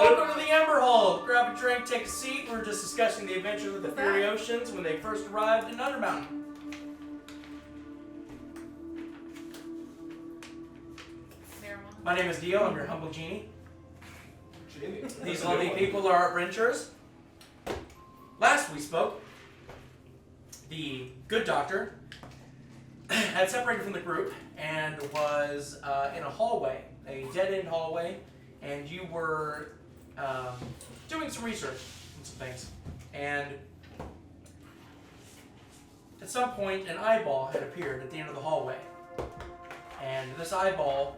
Welcome to the Ember Hold. Grab a drink, take a seat. We're just discussing the adventures of the Furiosians when they first arrived in Undermountain. My name is Dio. I'm your humble genie. These lovely people are our adventurers. Last we spoke, the good doctor had separated from the group and was in a hallway, a dead-end hallway, and you were doing some research on some things. And at some point, an eyeball had appeared at the end of the hallway. And this eyeball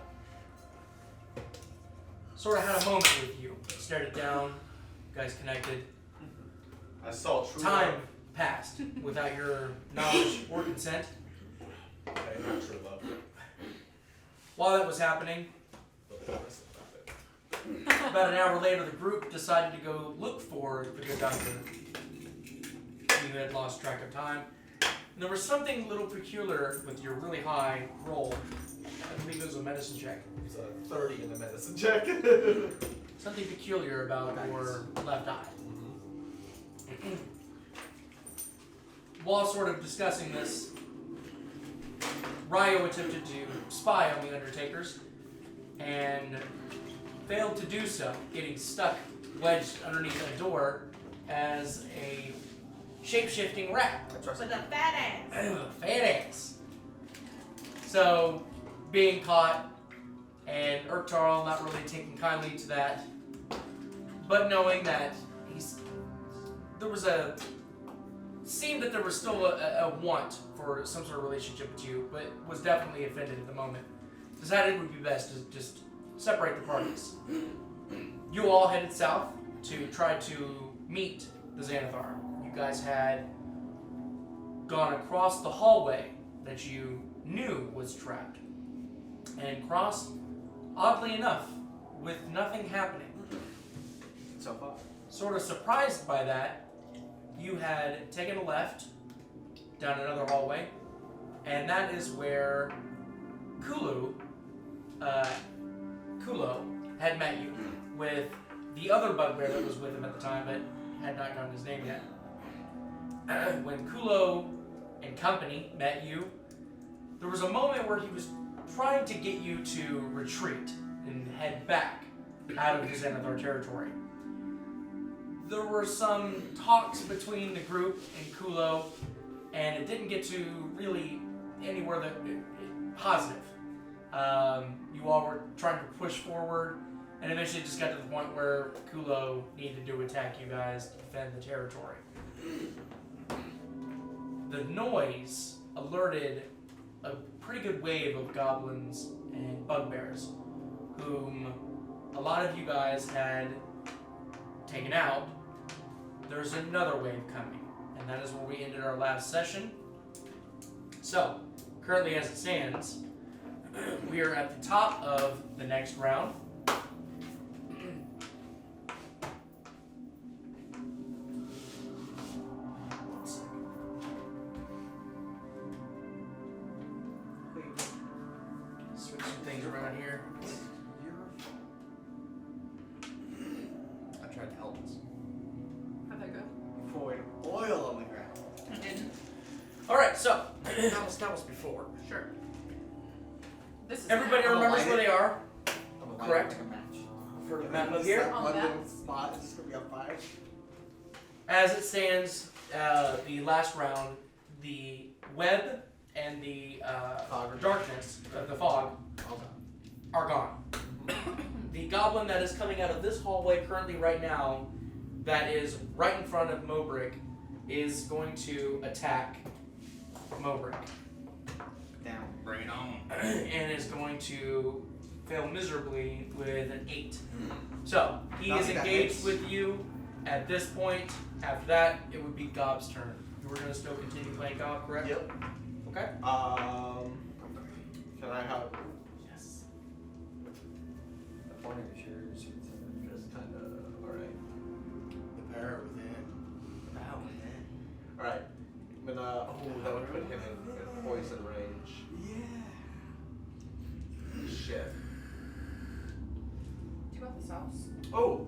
sort of had a moment with you. Stared it down, you guys connected. I saw true Time love. passed without your knowledge or consent. Okay, not true love. While that was happening, about an hour later, the group decided to go look for the good doctor. You had lost track of time. And there was something a little peculiar with your really high roll. I believe it was a medicine check. It's a 30 in the medicine check. Something peculiar about your left eye. While sort of discussing this, Ryo attempted to spy on the Undertakers and failed to do so, getting stuck, wedged underneath a door as a shape-shifting rat. With a fat ass. Fat ass. So, being caught, and Urktarl not really taking kindly to that, but knowing that seemed that there was still a want for some sort of relationship with you, but was definitely offended at the moment. Decided it would be best to just separate the parties. You all headed south to try to meet the Xanathar. You guys had gone across the hallway that you knew was trapped and crossed, oddly enough, with nothing happening. So far. Sort of surprised by that, you had taken a left down another hallway, and that is where Kulo had met you with the other bugbear that was with him at the time, but had not gotten his name yet. When Kulo and company met you, there was a moment where he was trying to get you to retreat and head back out of the Xanathar territory. There were some talks between the group and Kulo, and it didn't get to really anywhere that positive. You all were trying to push forward, and eventually just got to the point where Kulo needed to attack you guys to defend the territory. The noise alerted a pretty good wave of goblins and bugbears, whom a lot of you guys had taken out. There's another wave coming, and that is where we ended our last session. So, currently as it stands, we are at the top of the next round. Switch some things around here. I tried to help us. How'd that go? Poured oil on the ground. I didn't. Alright, so, that was before. Sure. This is Everybody now. remembers where they are. I'm Correct. Like a match. For the map of here. That On one that? little spot is just gonna be on fire. As it stands, the last round, the web and the darkness, the fog, are gone. The goblin that is coming out of this hallway currently right now, that is right in front of Mobrick, is going to attack Mobrick. Down. Bring it on. And is going to fail miserably with an 8. So, he is Nothing that engaged hits. with you at this point. After that, it would be Gob's turn. You were going to still continue playing Gob, correct? Yep. Okay. Can I have? Yes. The point of yours is kind of alright. The power within. Wow, man. Alright. I'm gonna. That would put him in poison range. Shit. Do you want the sauce? Oh,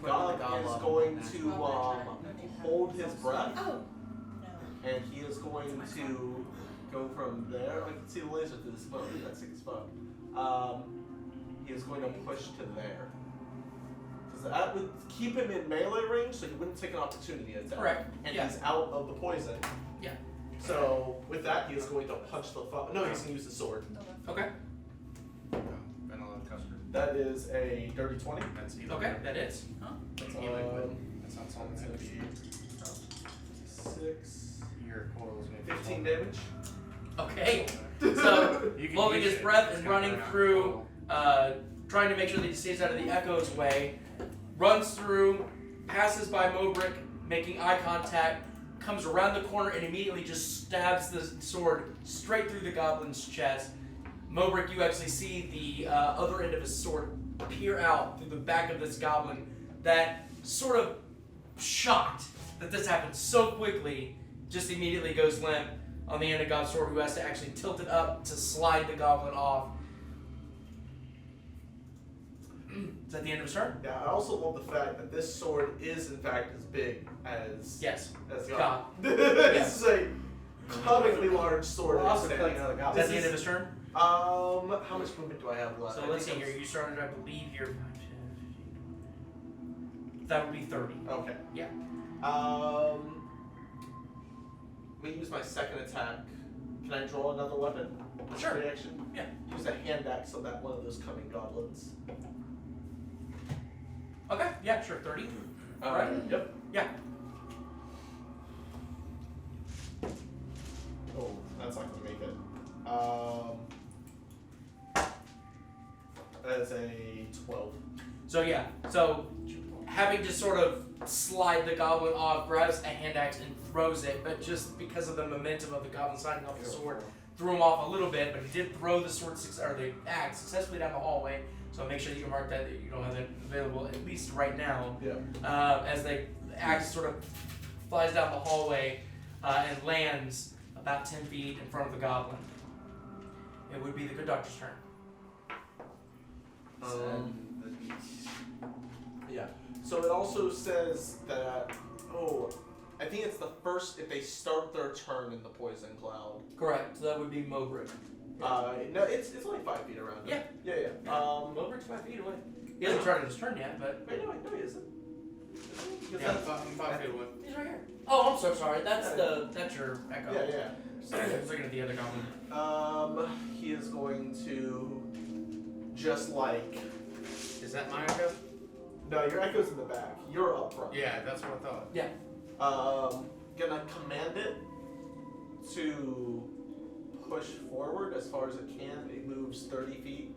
God is going to hold his breath, Oh, no. and he is going to go from there. I can see the laser through the smoke. That's sick as fuck. He is going to push to there. Because that would keep him in melee range, so he wouldn't take an opportunity attack. Correct. And Yeah. he's out of the poison. Yeah. So with that, he is going to punch the fuck. No, he's going to use the sword. Okay. Vanilla custard. That is a dirty 20. That's either. Okay, that is. That's Um, liquid. That's not something that could be. 6, Your coils maybe. 15 damage. Okay. So, You can holding use his it. breath It's and gonna running burn out through, coil. trying to make sure that he stays out of the echo's way, runs through, passes by Mobrick, making eye contact, comes around the corner and immediately just stabs the sword straight through the goblin's chest. Mobrick, you actually see the other end of his sword peer out through the back of this goblin, that sort of shocked that this happened so quickly, just immediately goes limp on the end of God's sword, who has to actually tilt it up to slide the goblin off. Is that the end of his turn? Yeah, I also love the fact that this sword is in fact as big as Yes. as God. God. This is a comically large sword. We're also standing killing out. other Is goblins. that the end of his turn? How much movement do I have left? So I let's see think here. You started, I believe, here. That would be 30. Okay. Yeah. I'm gonna use my second attack. Can I draw another weapon? Sure. Reaction? Yeah. Use a hand axe on that one of those coming goblins. Okay. Yeah. Sure. 30. Right. Yep. Yeah. Oh, that's not gonna make it. That's a 12. So yeah. So having to sort of slide the goblin off, grabs a hand axe and throws it, but just because of the momentum of the goblin sliding off the sword, threw him off a little bit. But he did throw the sword or the axe successfully down the hallway. So make sure that you mark that you don't have that available at least right now. Yeah. As the axe sort of flies down the hallway and lands about 10 feet in front of the goblin. It would be the good doctor's turn. Yeah. So it also says that, I think it's the first, if they start their turn in the poison cloud. Correct. So that would be Mobrick. No, it's only 5 feet around him. Yeah. Yeah. Mobrick's 5 feet away. He hasn't started his turn yet, but Wait, no, he isn't. Because Yeah, that's- I'm 5 feet away. he's right here. Oh, I'm so sorry. That's your echo. Yeah. Sorry, I was looking at the other goblin. He is going to just like. Is that my echo? No, your echo's in the back. You're up front. Yeah, that's what I thought. Yeah. Gonna command it to push forward as far as it can. It moves 30 feet.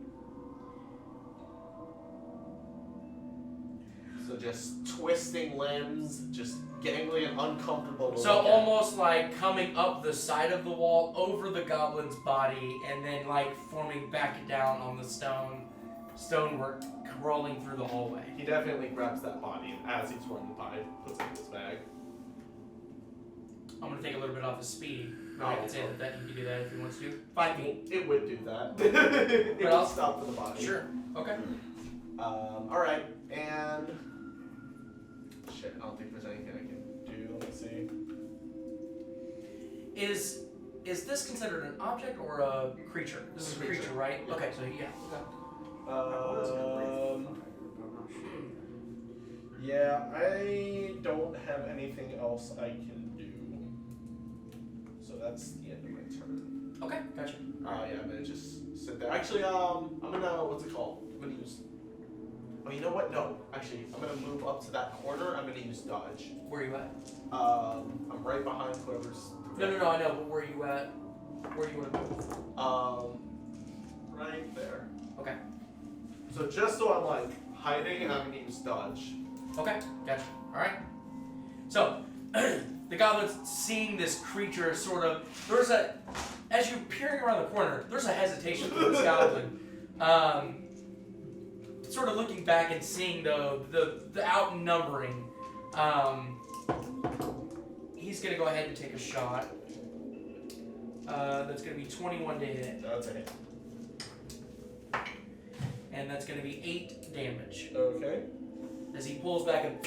So just twisting limbs, just gangly and uncomfortable to So look at. almost like coming up the side of the wall over the goblin's body, and then like forming back down on the stonework, rolling through the hallway. He definitely grabs that body, and as he's running by, puts it in his bag. I'm gonna take a little bit off his speed. Oh, I can say that he can do that if he wants to. 5 feet. It would do that. It But would I'll- stop for the body. Sure. Okay. Alright, and... Shit, I don't think there's anything I can do. Let me see. Is this considered an object or a creature? This is a creature, right? Yeah. Okay, so yeah. Yeah, I don't have anything else I can do. So that's the end of my turn. Okay, gotcha. Yeah, I'm gonna just sit there. Actually, I'm gonna, what's it called? I'm gonna use, oh, you know what? No, actually, I'm gonna move up to that corner. I'm gonna use dodge. Where are you at? I'm right behind whoever's. No, I know, but where are you at? Where do you want to move? Right there. Okay. So just so I'm like hiding, I'm gonna use dodge. Okay, gotcha. Alright. So, the goblin's seeing this creature sort of, as you're peering around the corner, there's a hesitation for this goblin. Sort of looking back and seeing the outnumbering. He's going to go ahead and take a shot. That's going to be 21 to hit. That's a hit. And that's going to be 8 damage. Okay. As he pulls back and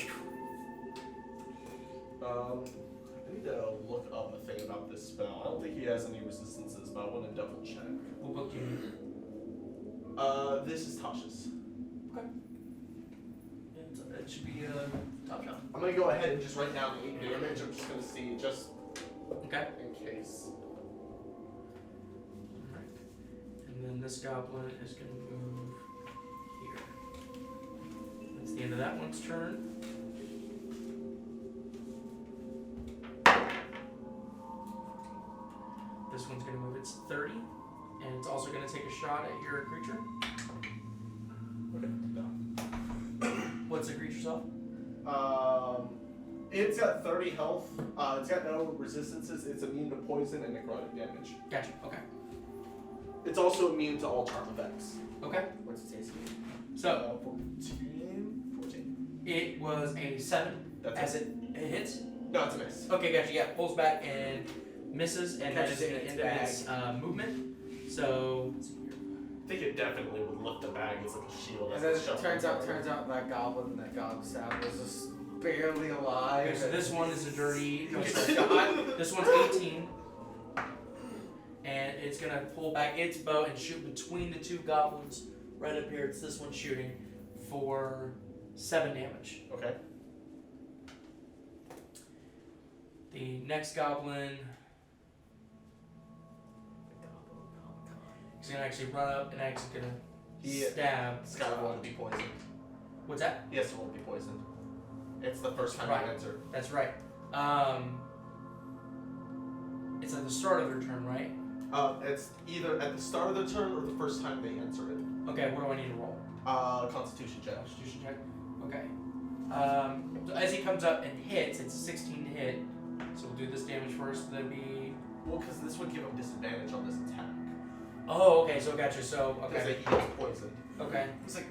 I need to look up a thing about this spell. I don't think he has any resistances, but I want to double check. what book do you need? This is Tasha's. Okay. It should be top shot. I'm gonna go ahead and just write down 8 damage. I'm just gonna see just Okay. in case. Alright. And then this goblin is going to move here. That's the end of that one's turn. This one's going to move its 30, and it's also going to take a shot at your creature. Okay. No. What's the creature's health? It's got 30 health. It's got no resistances. It's immune to poison and necrotic damage. Gotcha. Okay. It's also immune to all charm effects. Okay. What's its AC? So 14. it was a 7 That's as it. it hits. No, it's a miss. Okay, gotcha. Yeah, pulls back and misses, and that is Catches it the in end its of its movement. So I think it definitely would lift the bag. It's like a shield. And then it turns out that goblin, that goblin was just barely alive. okay, so this one is a dirty. No, Gets sorry. shot. This one's 18, and it's gonna pull back its bow and shoot between the two goblins right up here. It's this one shooting for 7 damage. Okay. The next goblin is gonna actually run up and actually gonna stab. This guy won't be poisoned. What's that? Yes, it won't be poisoned. It's the first time Right. I enter. That's right. It's at the start of their turn, right? It's either at the start of the turn or the first time they enter it. Okay, what do I need to roll? Constitution check. Constitution check. Okay. So as he comes up and hits, it's a 16 to hit. So we'll do this damage first. That'd be. Well, because this would give him disadvantage on this attack. Oh, okay. So gotcha. So Because okay. he gets poisoned. Okay. He's like,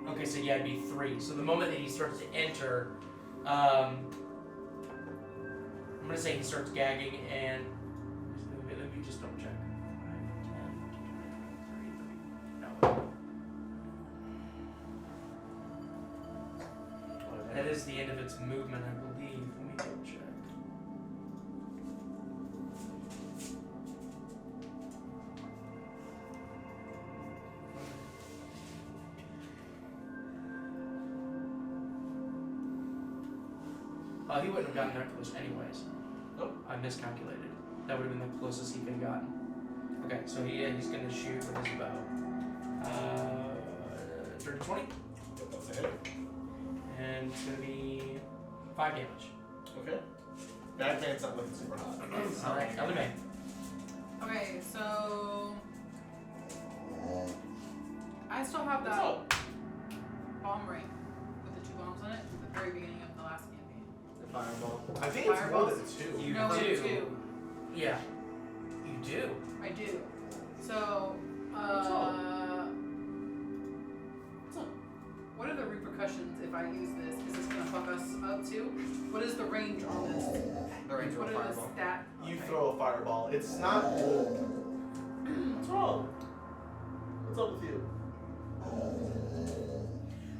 Okay. So yeah, it'd be 3. So the moment that he starts to enter, I'm gonna say he starts gagging and. Let me just double check. 5, 10, 30. No. That is the end of its movement, I believe. Let me double check. He wouldn't have gotten that close anyways. Nope. I miscalculated. That would have been the closest he could have gotten. Okay, so he's going to shoot with his bow. 30 20. that's a hit. And it's going to be 5 damage. Okay. Bad man's not looking super hot. Alright, Elimae. Okay, so I still have What's that up? bomb ring with the 2 bombs on it at the very beginning of the last campaign. The fireball. I think it's more Fireballs? than 2. You No, do. 2. Yeah. You do. I do. So, What's up? what are the repercussions if I use this? Is this gonna fuck us up too? What is the range on this? The range of What a are the fireball. stat? You okay. throw a fireball. It's not. What's wrong? What's up with you?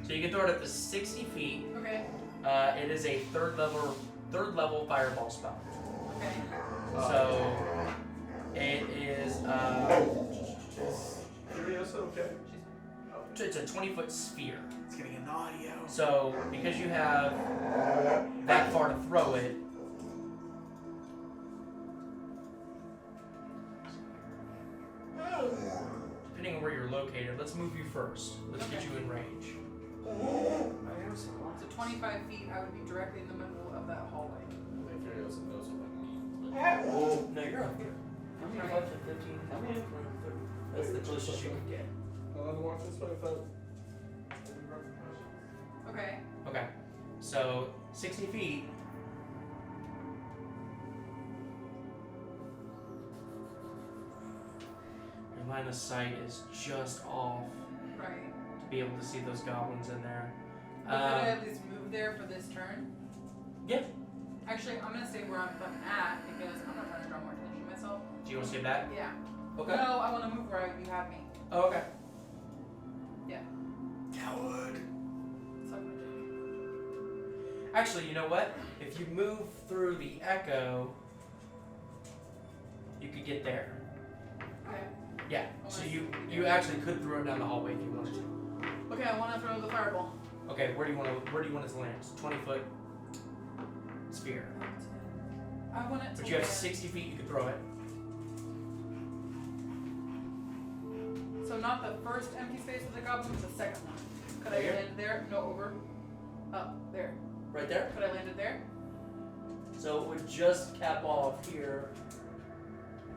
So you can throw it up to 60 feet. Okay. It is a third level fireball spell. Okay. So it is Furiosa, okay. it's a 20-foot sphere. It's getting an audio. So because you have that far to throw it, depending on where you're located, let's move you first. Let's get you in range. So 25 feet, I would be directly in the middle of that hallway. I think Furiosa knows what that means. No, you're up here. I'm gonna go up to 15. That's the closest you can get. I want to walk this way without. Okay. Okay. So 60 feet. Your line of sight is just off Right. to be able to see those goblins in there. But could I at least move there for this turn? Yeah. Actually, I'm gonna stay where I'm at because I'm not trying to draw more attention to myself. Do you want to say that? Yeah. Okay. No, I want to move where you have me. Oh, okay. Yeah. Actually, you know what? If you move through the echo, you could get there. Okay. Yeah. So you actually could throw it down the hallway if you wanted to. Okay, I want to throw the fireball. Okay. Where do you want it to land? It's a 20-foot sphere. I want it to But you have land. 60 feet. You could throw it. So not the first empty space with the goblin, but the second one. Could I Right here? land it there? No, over. Up there. Right there. Could I land it there? So it would just cap off here,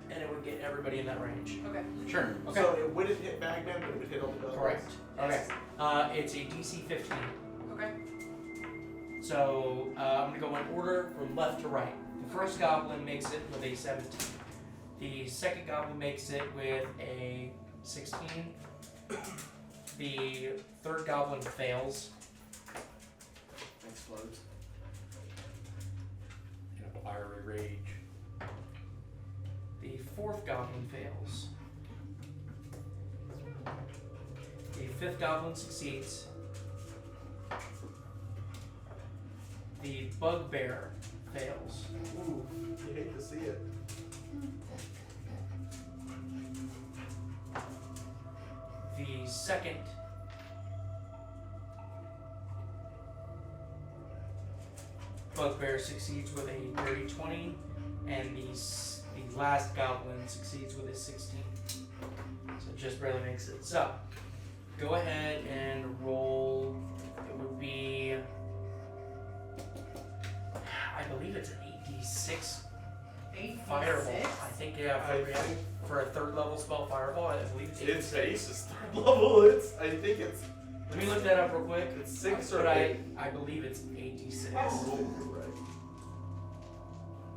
and it would get everybody in that range. Okay. Sure. Okay. So it wouldn't hit Bagman, but it would hit all the others. Correct. Okay. It's a DC 15. Okay. So I'm going to go in order from left to right. The first goblin makes it with a 17. The second goblin makes it with a 16. The third goblin fails. Explodes. In a fiery rage. The fourth goblin fails. The fifth goblin succeeds. The bugbear fails. Ooh, you hate to see it. The second bugbear succeeds with a dirty 20, and the last goblin succeeds with a 16. So it just barely makes it. So go ahead and roll. It would be, I believe it's an 8d6 fireball. I think for a third level spell fireball, I believe it's 8d6. Its base is third level. I think it's Let me look that up real quick. It's 6 but or 8. I believe it's 8d6. Oh, you're right.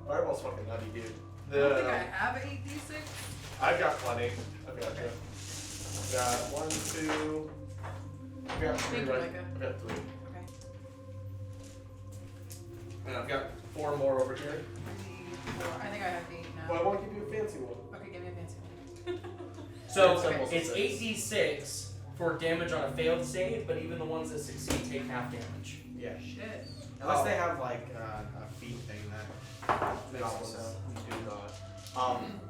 Fireball's fucking nutty, dude. I don't think I have 8d6. I've got plenty. I've got you. I've got 1, 2. I've got 3 Thank you, right. Micah. I've got 3. Okay. And I've got 4 more over here. 3, 4. I think I have 8 now. Well, I want to give you a fancy one. Okay, give me a fancy one. So It's it's almost 8d6 for damage on a failed save, but even the ones that succeed take half damage. Yeah. Shit. Unless they have like a feat thing that makes it Goblins so. do not.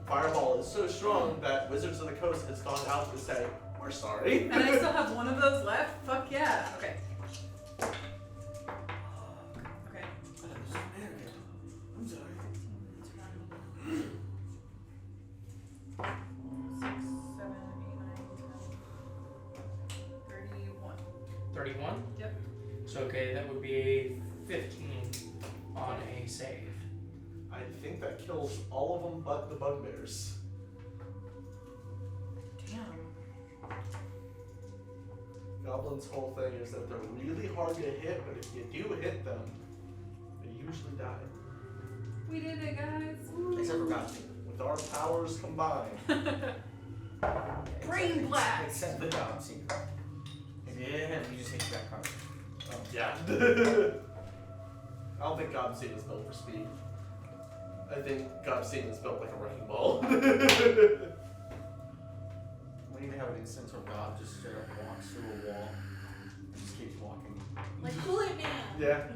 Fireball is so strong that Wizards of the Coast has gone out to say, we're sorry. And I still have one of those left? Fuck yeah. Okay. Okay. I'm sorry. 6, 7, 8, 9, 10. 31. 31? Yep. So okay, that would be a 15 on a save. I think that kills all of them but the bugbears. Damn. Goblin's whole thing is that they're really hard to hit, but if you do hit them, they usually die. We did it, guys. Except for Godspeed. With our powers combined. Brain black. Except for Godspeed. If you hit him, you just hit your back card. Yeah. I don't think Gobseed is built for speed. I think Gobseed is built like a wrecking ball. We need to have an instance where God just straight up walks through a wall and just keeps walking. Like Kool-Aid Man. Yeah.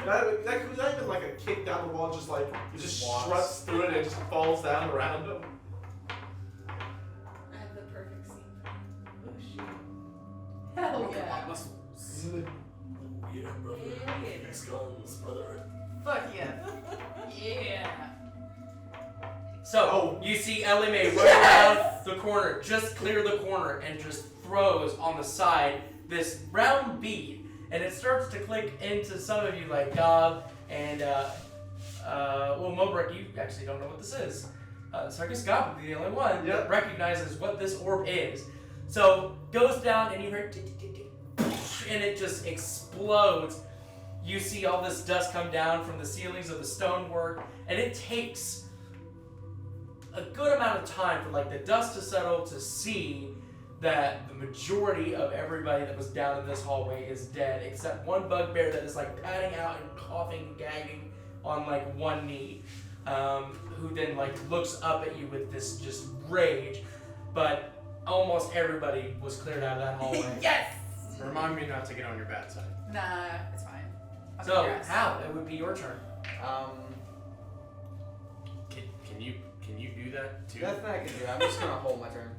That was not even like a kick down the wall, just like he just Walks. struts through it and just falls down around him. I have the perfect scene. Oh Hell yeah. Yeah, brother. Yeah. These guns, brother. Fuck yeah. Yeah. So you see Elimae run around the corner, just clear the corner, and just throws on the side this round bead, and it starts to click into some of you like Gob and well, Mobrick, you actually don't know what this is. So I guess Gob would be the only one that recognizes what this orb is. So goes down and you hear tick, tick, tick, tick, and it just explodes. You see all this dust come down from the ceilings of the stonework, and it takes a good amount of time for like the dust to settle to see that the majority of everybody that was down in this hallway is dead, except one bugbear that is like padding out and coughing and gagging on like one knee, who then like looks up at you with this just rage. But almost everybody was cleared out of that hallway. Yes! Remind me not to get on your bad side. Nah, it's fine. So, Yes. Hal, it would be your turn. Can you do that too? That's not I can do. I'm just gonna hold my turn.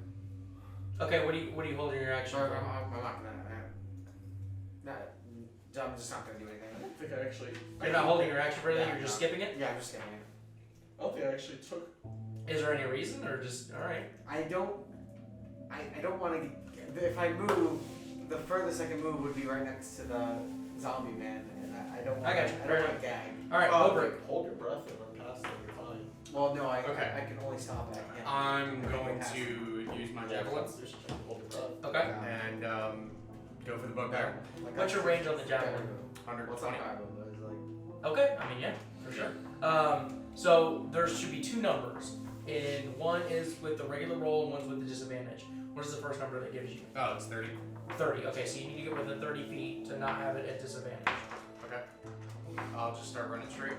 Okay, what are you holding your action I'm for? not gonna. I'm just not gonna do anything. I don't think I actually. You're not holding your action for anything, Yeah, you're just no. skipping it? Yeah, I'm just skipping it. I don't think I actually took. Is there any reason, or just, alright? I don't want to. If I move, the furthest I can move would be right next to the zombie man, and I don't want. I got you. I don't want to gag. Alright, Mobrick. Hold your breath and run past them. You're fine. Well, no, I can only stop at. Yeah. I'm going to use my javelin Hold your breath. Okay. and go for the bugbear. Like, What's your range on the javelin? 120. What's up, it's like. Okay, I mean, yeah, for sure. So there should be two numbers. And one is with the regular roll and one's with the disadvantage. What is the first number that gives you? Oh, it's 30. 30. Okay, so you need to get within 30 feet to not have it at disadvantage. Okay. I'll just start running straight.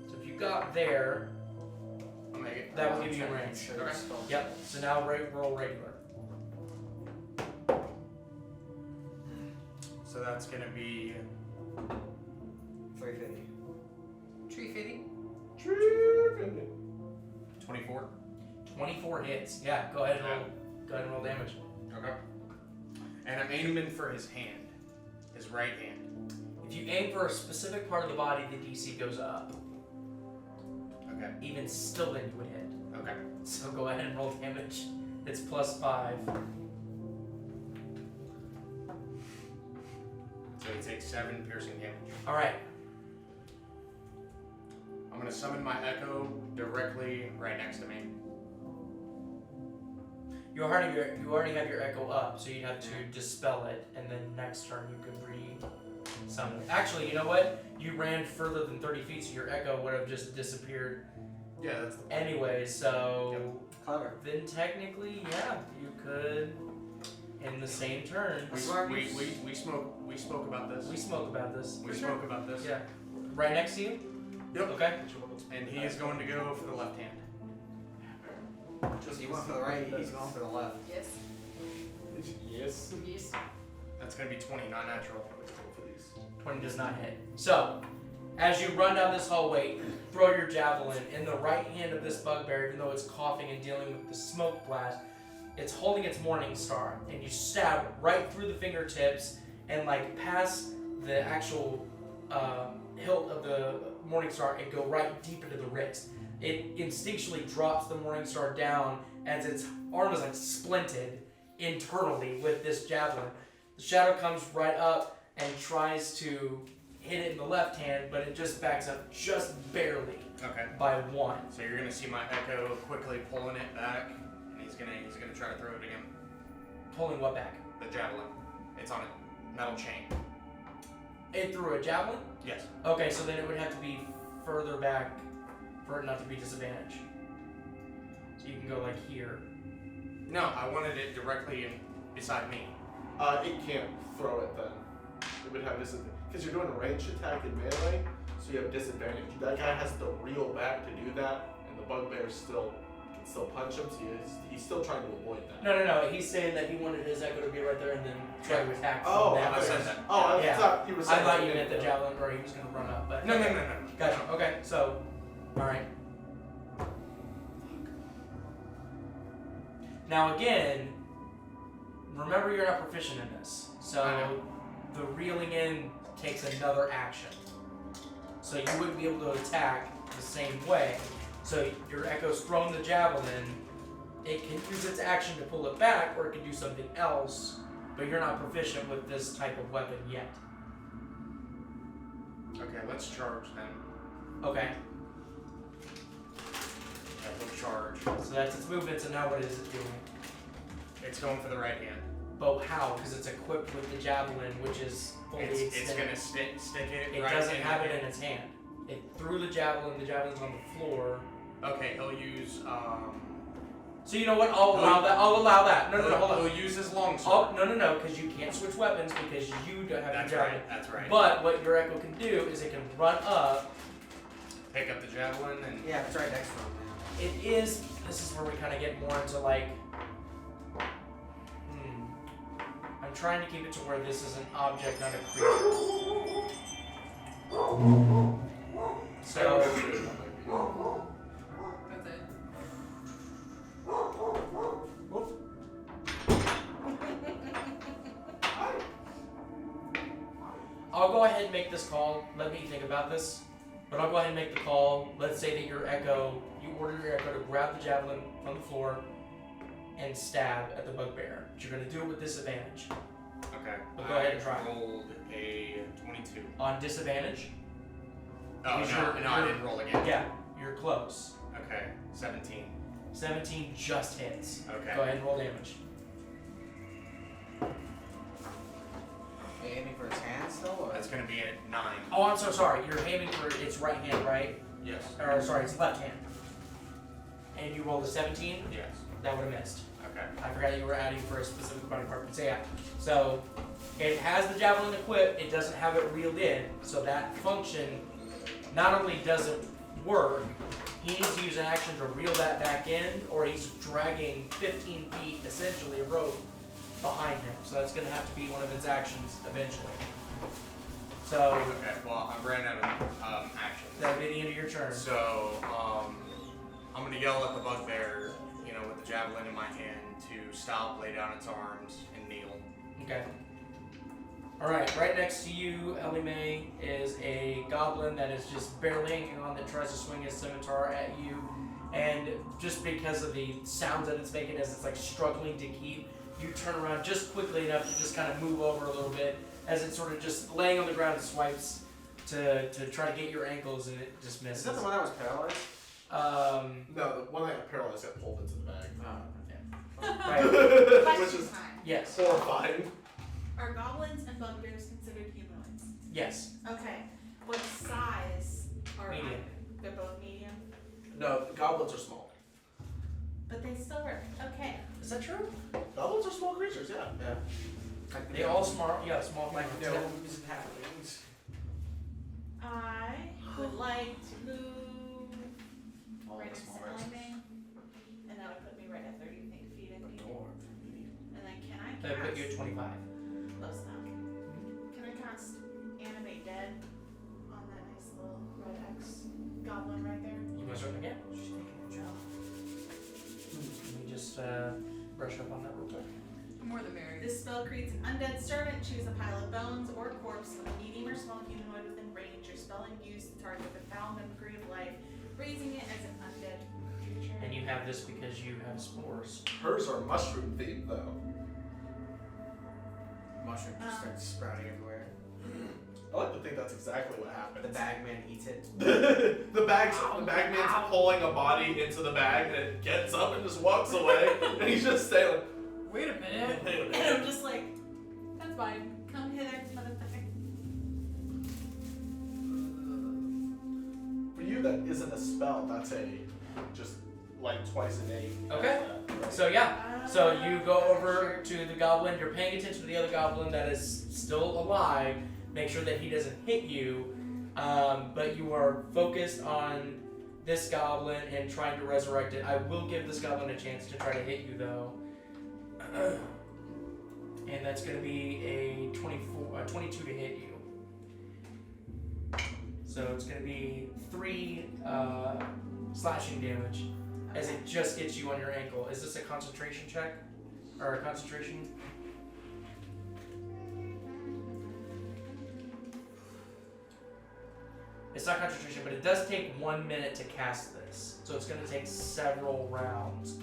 So if you got there, I'll make it. that will give you a range. Sure, Okay. still- Yep. So now roll regular. So that's gonna be 350. Tree fitting. 24. 24 hits. Yeah. Go ahead and roll. Go ahead and roll damage. Okay. And I'm aiming for his hand, his right hand. If you aim for a specific part of the body, the DC goes up. Okay. Even still, then you would hit. Okay. So go ahead and roll damage. It's +5. So he takes 7 piercing damage. All right. I'm gonna summon my echo directly right next to me. You already have your echo up, so you'd have to dispel it, and then next turn you could summon it. Actually, you know what? You ran further than 30 feet, so your echo would have just disappeared Yeah, that's the anyway. So Clever. then technically, yeah, you could in the same turn. We spoke about this. We spoke about this. We spoke about this. Yeah. Right next to you. Yep. Okay. And he is going to go for the left hand. Just he went for the right, he's going for the left. Yes. Yes. Yes. That's gonna be 20, not natural. 20 does not hit. So, as you run down this hallway, throw your javelin in the right hand of this bugbear, even though it's coughing and dealing with the smoke blast. It's holding its morningstar, and you stab right through the fingertips and like past the actual hilt of the morningstar and go right deep into the wrist. It instinctually drops the morningstar down as its arm is like splinted internally with this javelin. The shadow comes right up and tries to hit it in the left hand, but it just backs up just barely Okay. by 1. So you're gonna see my echo quickly pulling it back, and he's gonna try to throw it again. Pulling what back? The javelin. It's on a metal chain. It threw a javelin? Yes. Okay, so then it would have to be further back for it not to be disadvantage. So you can go like here. No, I wanted it directly beside me. It can't throw it then. It would have disadvantage. Because you're doing a ranged attack in melee, so you have disadvantage. That guy has to reel back to do that, and the bugbear can still punch him, so he's still trying to avoid that. No. He's saying that he wanted his echo to be right there and then try to attack from Oh, that I way. said that. Oh, I Yeah. thought you were I saying thought you meant the javelin, or he was going to run up. But No. Gotcha. Okay, so, alright. Now again, remember you're not proficient in this. I So know. the reeling in takes another action. So you wouldn't be able to attack the same way. So your echo's thrown the javelin, it can use its action to pull it back, or it can do something else, but you're not proficient with this type of weapon yet. Okay, let's charge then. Okay, Yeah, we'll charge. so that's its movement, so now what is it doing? It's going for the right hand. But how? Because it's equipped with the javelin, which is fully It's extended. gonna stick it. It right doesn't in have the it in hand. its hand. It threw the javelin's on the floor. Okay, he'll use So you know what? I'll allow that. I'll allow that. No, hold on. He'll use his longsword. No, because you can't switch weapons because you don't have That's the javelin. right. That's right. But what your echo can do is it can run up. Pick up the javelin and Yeah, it's right next to him now. It is. This is where we kind of get more into like. I'm trying to keep it to where this is an object, not a creature. So, That's it. I'll go ahead and make this call. Let me think about this. But I'll go ahead and make the call. Let's say that your Echo, you order your Echo to grab the javelin from the floor and stab at the Bugbear. But you're going to do it with disadvantage. Okay. But go ahead and try. I rolled a 22. On disadvantage? Oh, Because no, you're- I didn't roll again. Yeah, you're close. Okay, 17. 17 just hits. Okay. Go ahead and roll damage. Are you aiming for his hand still? Or? That's going to be a 9. Oh, I'm so sorry. You're aiming for its right hand, right? Yes. Or, sorry, its left hand. And you rolled a 17? Yes. That would have missed. Okay. I forgot you were adding for a specific body part. So yeah, so it has the javelin equipped, it doesn't have it reeled in, so that function not only doesn't work, he needs to use an action to reel that back in, or he's dragging 15 feet, essentially a rope, behind him. So that's going to have to be one of its actions eventually. So Okay, well, I ran out of actions. that would be the end of your turn. So, I'm going to yell at the Bugbear, you know, with the javelin in my hand to stop, lay down its arms, and kneel. Okay. Alright, right next to you, Elimae, is a goblin that is just barely hanging on that tries to swing his scimitar at you. And just because of the sounds that it's making as it's like struggling to keep, you turn around just quickly enough to just kind of move over a little bit as it's sort of just laying on the ground and swipes to try to get your ankles, and it just Is misses. that the one that was paralyzed? No, the one that got paralyzed got pulled into the bag. Right. Which Question is time. Yes. horrifying. Are goblins and bugbears considered humanoids? Yes. Okay. What size are Medium. They're both medium, No, goblins are small. but they still work. Okay. Is that true? Goblins are small creatures, yeah. Yeah. They all smart. Yeah, small. Like yeah. gnomes and halflings. I would like to move All right the next small to races. Elimae, and that would put me right at 30 feet. I think. Dwarves are medium. And then can I That cast? put you at 25. Close enough. Can I cast Animate Dead on that nice little red X goblin right there? You most certainly can. Let me just brush up on that real quick. The more the merrier. This spell creates an undead servant. Choose a pile of bones or corpse of a medium or small humanoid within range. Your spell imbues the target with foul memory of life, raising it as an undead creature. And you have this because you have spores. Hers are mushroom themed though. Mushrooms just start sprouting everywhere. I like to think that's exactly what The happened. bagman eats it. the bagman's pulling a body into the bag and it gets up and just walks away. And he's just staying like, Wait a minute. wait a And minute. I'm just like, that's fine. Come hither, motherfucker. For you, that isn't a spell. That's a just like twice a day. Okay. Right? So yeah, so you go over to the goblin. You're paying attention to the other goblin that is still alive. Make sure that he doesn't hit you, but you are focused on this goblin and trying to resurrect it. I will give this goblin a chance to try to hit you though, and that's going to be a 22 to hit you. So it's going to be 3 slashing damage. As it just gets you on your ankle. Is this a concentration check? Or a concentration? It's not concentration, but it does take 1 minute to cast this. So it's going to take several rounds.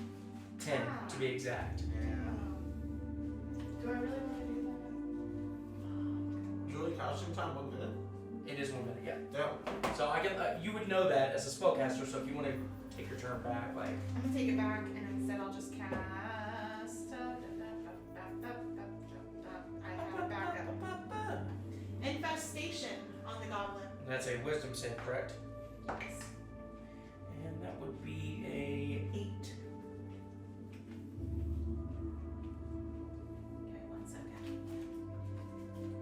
10 to be exact. Yeah. Do I really want to do that? Usually casting time 1 minute. It is 1 minute, yeah. Yeah. So I can. You would know that as a spellcaster, so if you want to take your turn back, like. I'm gonna take it back, and instead I'll just cast. I have backup. Infestation on the goblin. That's a wisdom save, correct? Yes. And that would be a 8. Okay, 1 second.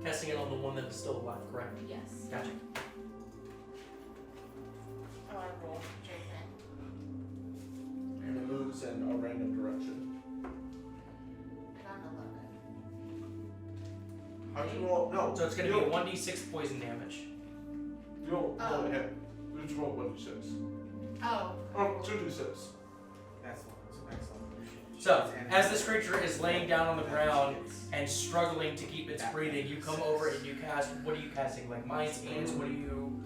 Casting it on the one that is still alive, correct? Yes. Gotcha. Oh, I rolled. Okay. And it moves in a random direction. I got an 11. How do you roll? No. So it's going to you be a don't- 1d6 poison damage. You don't Oh. roll a hit. You just roll 1d6. Oh. Oh, 2d6. That's excellent. So, as this creature is laying down on the ground and struggling to keep its breathing, you come over and you cast. What are you casting? Like Mind's Hands? What do you.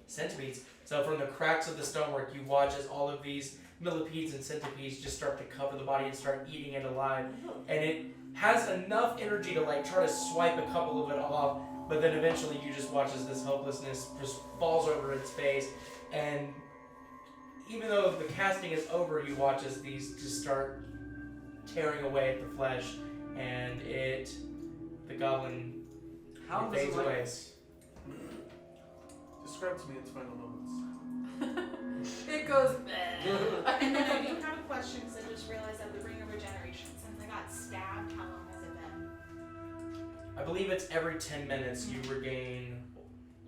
Centipedes. So from the cracks of the stonework, you watch as all of these millipedes and centipedes just start to cover the body and start eating it alive. And it has enough energy to like try to swipe a couple of it off, but then eventually you just watch as this hopelessness just falls over its face. And even though the casting is over, you watch as these just start tearing away at the flesh, and the goblin How it does it fades like away. Describe to me its final moments. It goes. And then I do have a question because I just realized that the Ring of Regeneration, since I got stabbed, how long has it been? I believe it's every 10 minutes you regain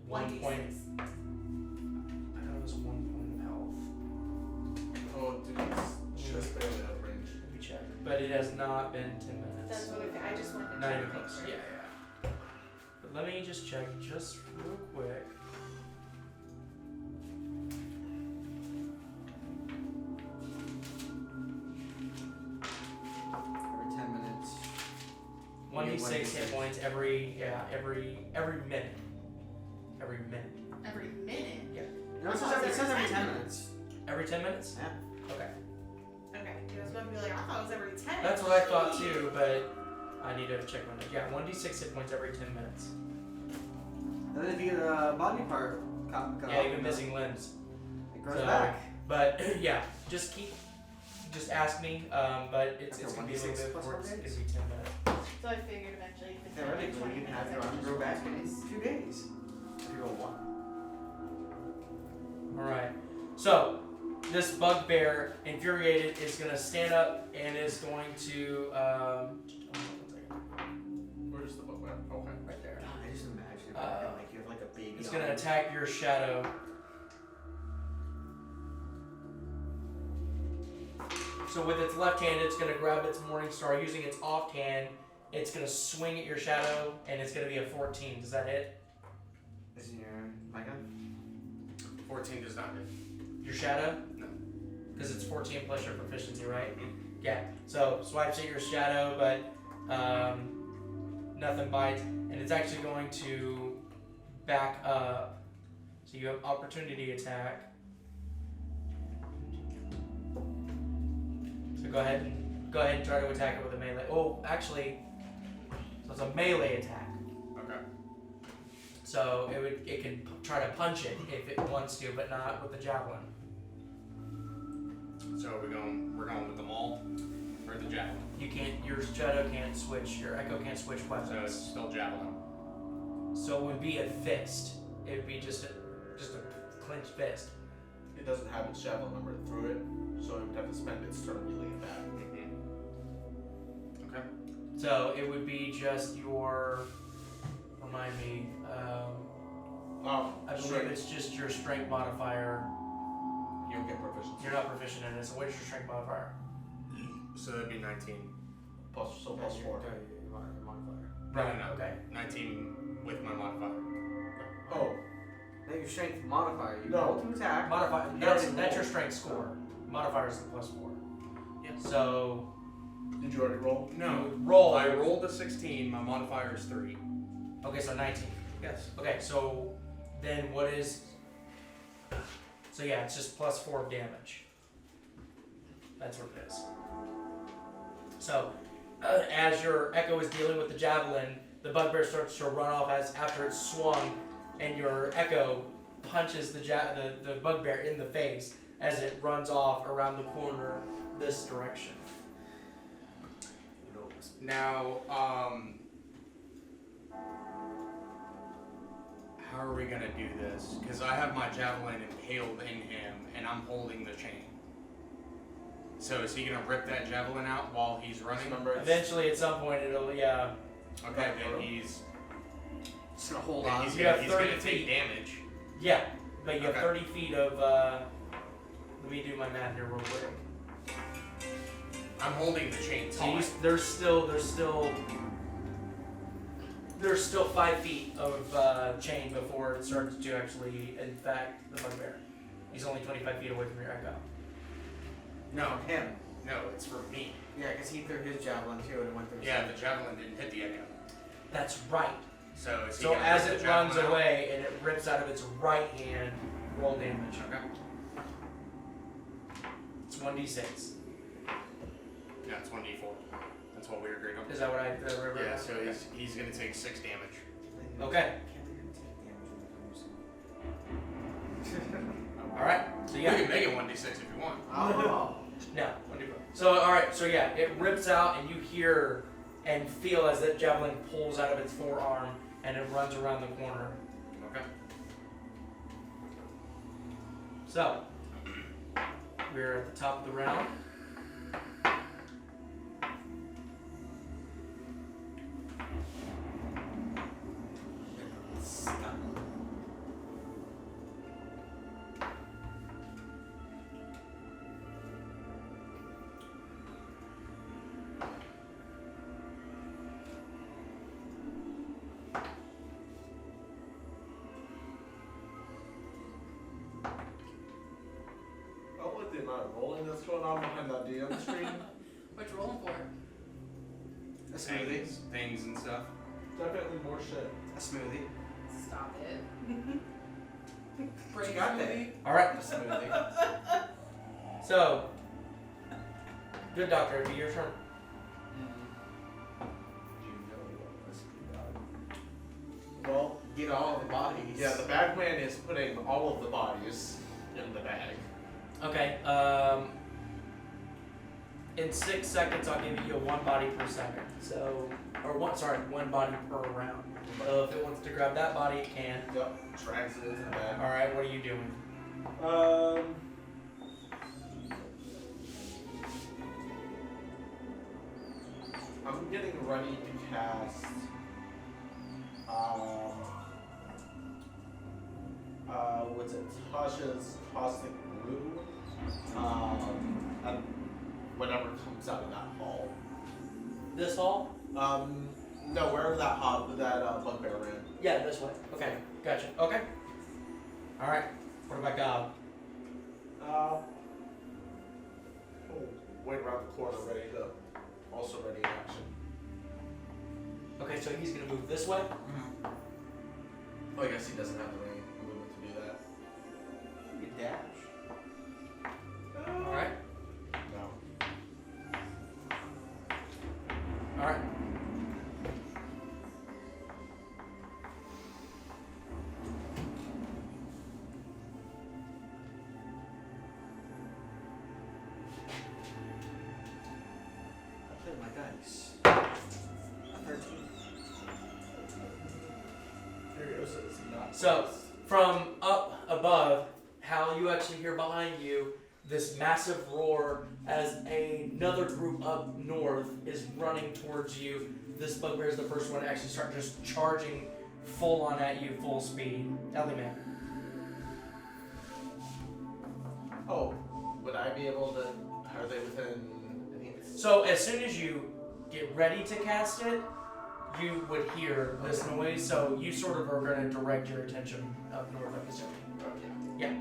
1 point. 1d6. I know it was 1 point of health. Oh, dude, it's just barely out of range. Let me check. But it has not been 10 minutes. That's what I just wanted to Not check. even close. Yeah, yeah. But let me just check just real quick. every 10 minutes? 1d6 hit points every minute. Every minute. Every minute? No, it says every 10 minutes. Every 10 minutes? Yeah. Okay. Okay. I was going to be like, I thought it was every 10. That's what I thought too, but I need to check on it. Yeah, 1d6 hit points every 10 minutes. And then if you get a body part cut Yeah, off, even missing limbs. it grows So, back. But yeah, just ask me. But it's After gonna be a little 1d6 bit plus before it's 4 gonna days? be 10 minutes. So I figured eventually if it's every Theoretically, 20 you can have minutes, your I arm could grow just back in use 2 days. If you roll 1. Alright. So this bugbear, infuriated, is gonna stand up and is going to Where's the bugbear? Okay. right there. God, I just imagine like you have like a baby. It's arm. gonna attack your shadow. So with its left hand, it's gonna grab its morningstar. Using its off hand, it's gonna swing at your shadow, and it's gonna be a 14. Does that hit? Is in your Micah? 14 does not hit. Your shadow? No. Because it's 14 plus your proficiency, right? Mhm. Yeah. So swipes at your shadow, but nothing bites, and it's actually going to back up. So you have opportunity attack. So go ahead and try to attack it with a melee. Oh, actually, so it's a melee attack. Okay. So it can try to punch it if it wants to, but not with the javelin. So we're going with the maul or the javelin. You can't. Your shadow can't switch. Your echo can't switch So weapons. it's still javelin. So it would be a fist. It would be just a clenched fist. It doesn't have its javelin number through it, so it would have to spend its turn reeling it back. Okay. So it would be just your. Remind me. I believe Strength. it's just your strength modifier. You don't get proficiency. You're not proficient in it. So what's your strength modifier? So that'd be 19. Plus 4. Your modifier. No. Okay. 19 with my modifier. Oh, No, your strength modifier. You No. roll to attack. Modifier. You That's already your rolled. strength score. Modifier is the +4. Yeah. So did you already roll? No. roll. I rolled a 16. My modifier is 3. Okay, so 19. Yes. Okay, so then what is? So yeah, it's just +4 of damage. That's what it is. So as your echo is dealing with the javelin, the bugbear starts to run off after it's swung, and your echo punches the bugbear in the face as it runs off around the corner this direction. Now, how are we gonna do this? Because I have my javelin impaled in him, and I'm holding the chain. So is he gonna rip that javelin out while he's running? Remember, it's Eventually, at some point, it'll Okay, then he's Just gonna hold then on. he's You gonna, have he's 30 gonna take feet. damage. yeah, but you have Okay. 30 feet of. Let me do my math here real quick. I'm holding the chain So taut. there's still 5 feet of chain before it starts to actually infect the bugbear. He's only 25 feet away from your echo. No, Him. no, it's for me. Yeah, because he threw his javelin too and it went through. Yeah, the javelin didn't hit the echo. That's right. So is he So gonna as rip it the javelin runs out? away and it rips out of its right hand, roll damage. Okay. It's 1d6. No, it's 1d4. That's what we agreed on. Is that what I remember? Yeah, so he's gonna take 6 damage. Okay. Alright. So You yeah. can make it 1d6 if you want. Oh. No. So alright, so yeah, it rips out and you hear and feel as that javelin pulls out of its forearm and it runs around the corner. Okay. So we're at the top of the round. I like the amount of rolling that's going on behind that DM screen. What you rolling for? A smoothie. Things and stuff. Definitely more shit. A smoothie. Stop it. What you got there? Alright, A smoothie. so good doctor, it'd be your turn. Well, Get all the bodies. yeah, the bagman is putting all of the bodies in the bag. Okay, in 6 seconds I'll give you 1 body per second. So, or 1 body per round. So if it wants to grab that body, it can. Yep, drags it into the bag. Alright, what are you doing? I'm getting ready to cast. What's it? Tasha's Caustic Blue. And whatever comes out of that hall. This hall? No, wherever that bugbear ran. Yeah, this way. Okay, gotcha. Okay. Alright, what about Gob? Wait around the corner, also ready in action. Okay, so he's gonna move this way. Oh, I guess he doesn't have the range movement to do that. You could dash. Alright. No. Alright. I played my dice. A 13. So, from up above, Hal, you actually hear behind you this massive roar as another group up north is running towards you. This bugbear is the first one to actually start just charging full on at you, full speed. Elimae. Oh, would I be able to? Are they within? So as soon as you get ready to cast it, you would hear this noise. So you sort of are going to direct your attention up north, I'm assuming. Yeah.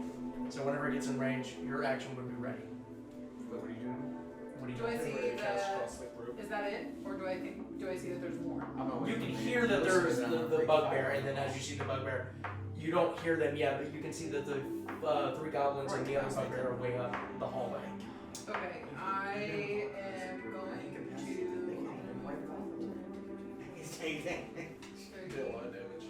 So whenever it gets in range, your action would be ready. What are you doing? What are you Do I doing? see Ready to cast the? Caustic Blue? Is that it, or do I see that there's more? You can hear that there's the bugbear, and then as you see the bugbear, you don't hear them yet, but you can see that the 3 goblins and the other bugbear are way up the hallway. Okay, I am going Did a lot of damage.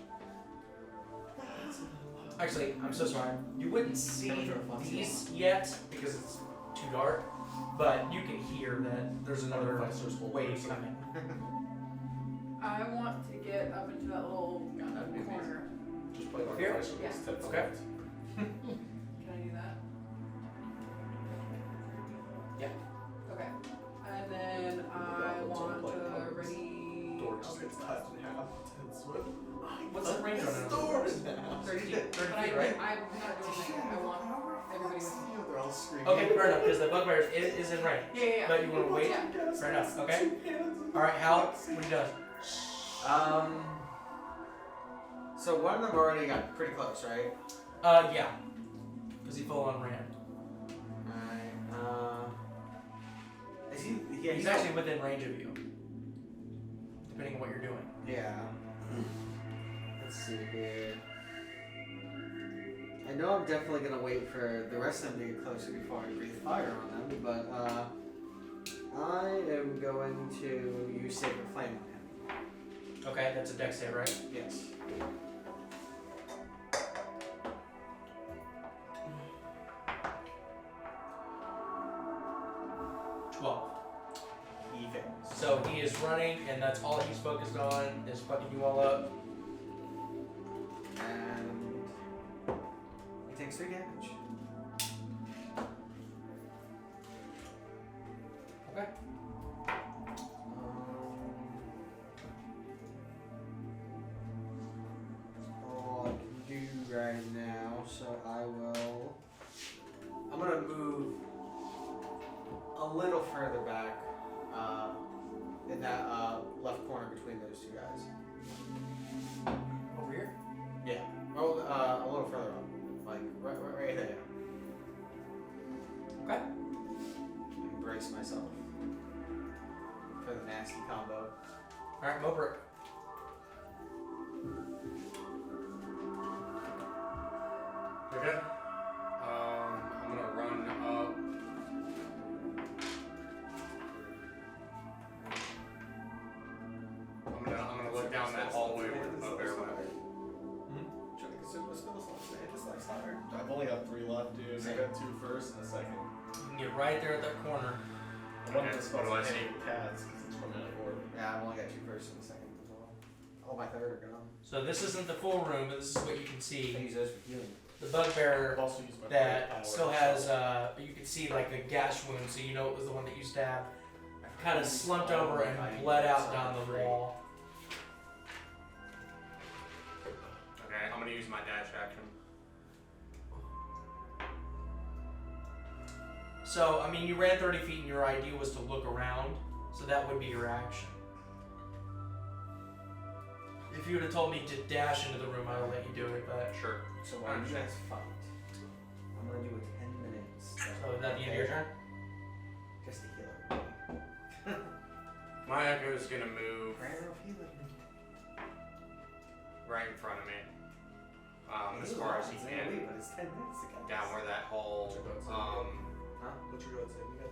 Actually, I'm so sorry. You wouldn't see these yet because it's too dark, but you can hear that there's another wave coming. I want to get up into that little corner. Just play on Here? Artificer Yeah. gets 10 Okay. seconds. Can I do that? Yep. Okay. And then I want to ready. Door just gets cut in half. It's what? What's the range on it? Door in half. 30 But feet, right? I'm not doing that. I want They're all screaming. Okay, fair enough, because the bugbear is in range. Yeah. But you want to wait? Yeah. Fair enough, okay. Alright, Hal, what are you doing? So one of them already got pretty close, right? Yeah. Because he full on ran. Alright, is he? Yeah, He's actually within range of you. Depending on what you're doing. Yeah. Let's see here. I know I'm definitely gonna wait for the rest of them to get closer before I breathe fire on them, but I am going to use Sacred Flame on him. Okay, that's a dex save, right? Yes. He fails. So he is running, and that's all he's focused on, is fucking you all up. And he takes 3 damage. Okay. All I can do right now, so I'm gonna move a little further back in that left corner between those 2 guys. Over here? Yeah. Oh, a little further up, like right there. Okay. Embrace myself for the nasty combo. Alright, Mobrick. Okay. I'm gonna run up. I'm gonna look down that hallway where the bugbear went. Trying to consider this last higher. I've only got 3 left, dude. I got 2 first and a second. You can get right there at that corner. I want Okay, this what do I to see? cats because it's from my order. Yeah, I've only got 2 first and a second as well. Oh, my third are gone. So this isn't the full room, but this is what you can I see. use those for healing. The bugbear I've also used my that power, still has, you can see like a gash wound, so you know it was the one that you stabbed. Kind of slumped over and bled out down the wall. Okay, I'm gonna use my dash action. So, I mean, you ran 30 feet and your idea was to look around, so that would be your action. If you would have told me to dash into the room, I would let you do it, but... Sure. So while you guys fight, I'm gonna do a 10 minutes. So is that the end of your turn? Just to heal everybody. My echo is gonna move Prayer of healing. right in front of me. As far as he can. But it's 10 minutes ago. Down where that whole, Huh? What's your god saving again?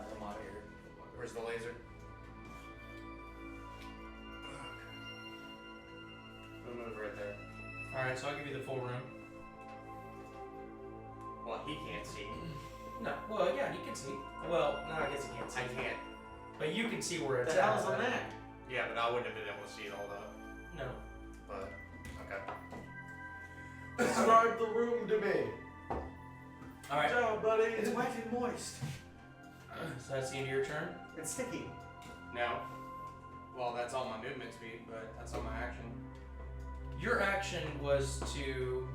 The moderator. where's the laser? We'll move right there. Alright, so I'll give you the full room. Well, he can't see. No, well, yeah, he can see. Well, no, I guess he can't see. I can't. But you can see where it's The at. hell's on that? Yeah, but I wouldn't have been able to see it all up. No. But, okay. Describe the room to me. Alright, Good job, buddy. It's wet and moist. so that's the end of your turn. It's sticky. Now, well, that's all my movement speed, but that's all my action. Your action was to...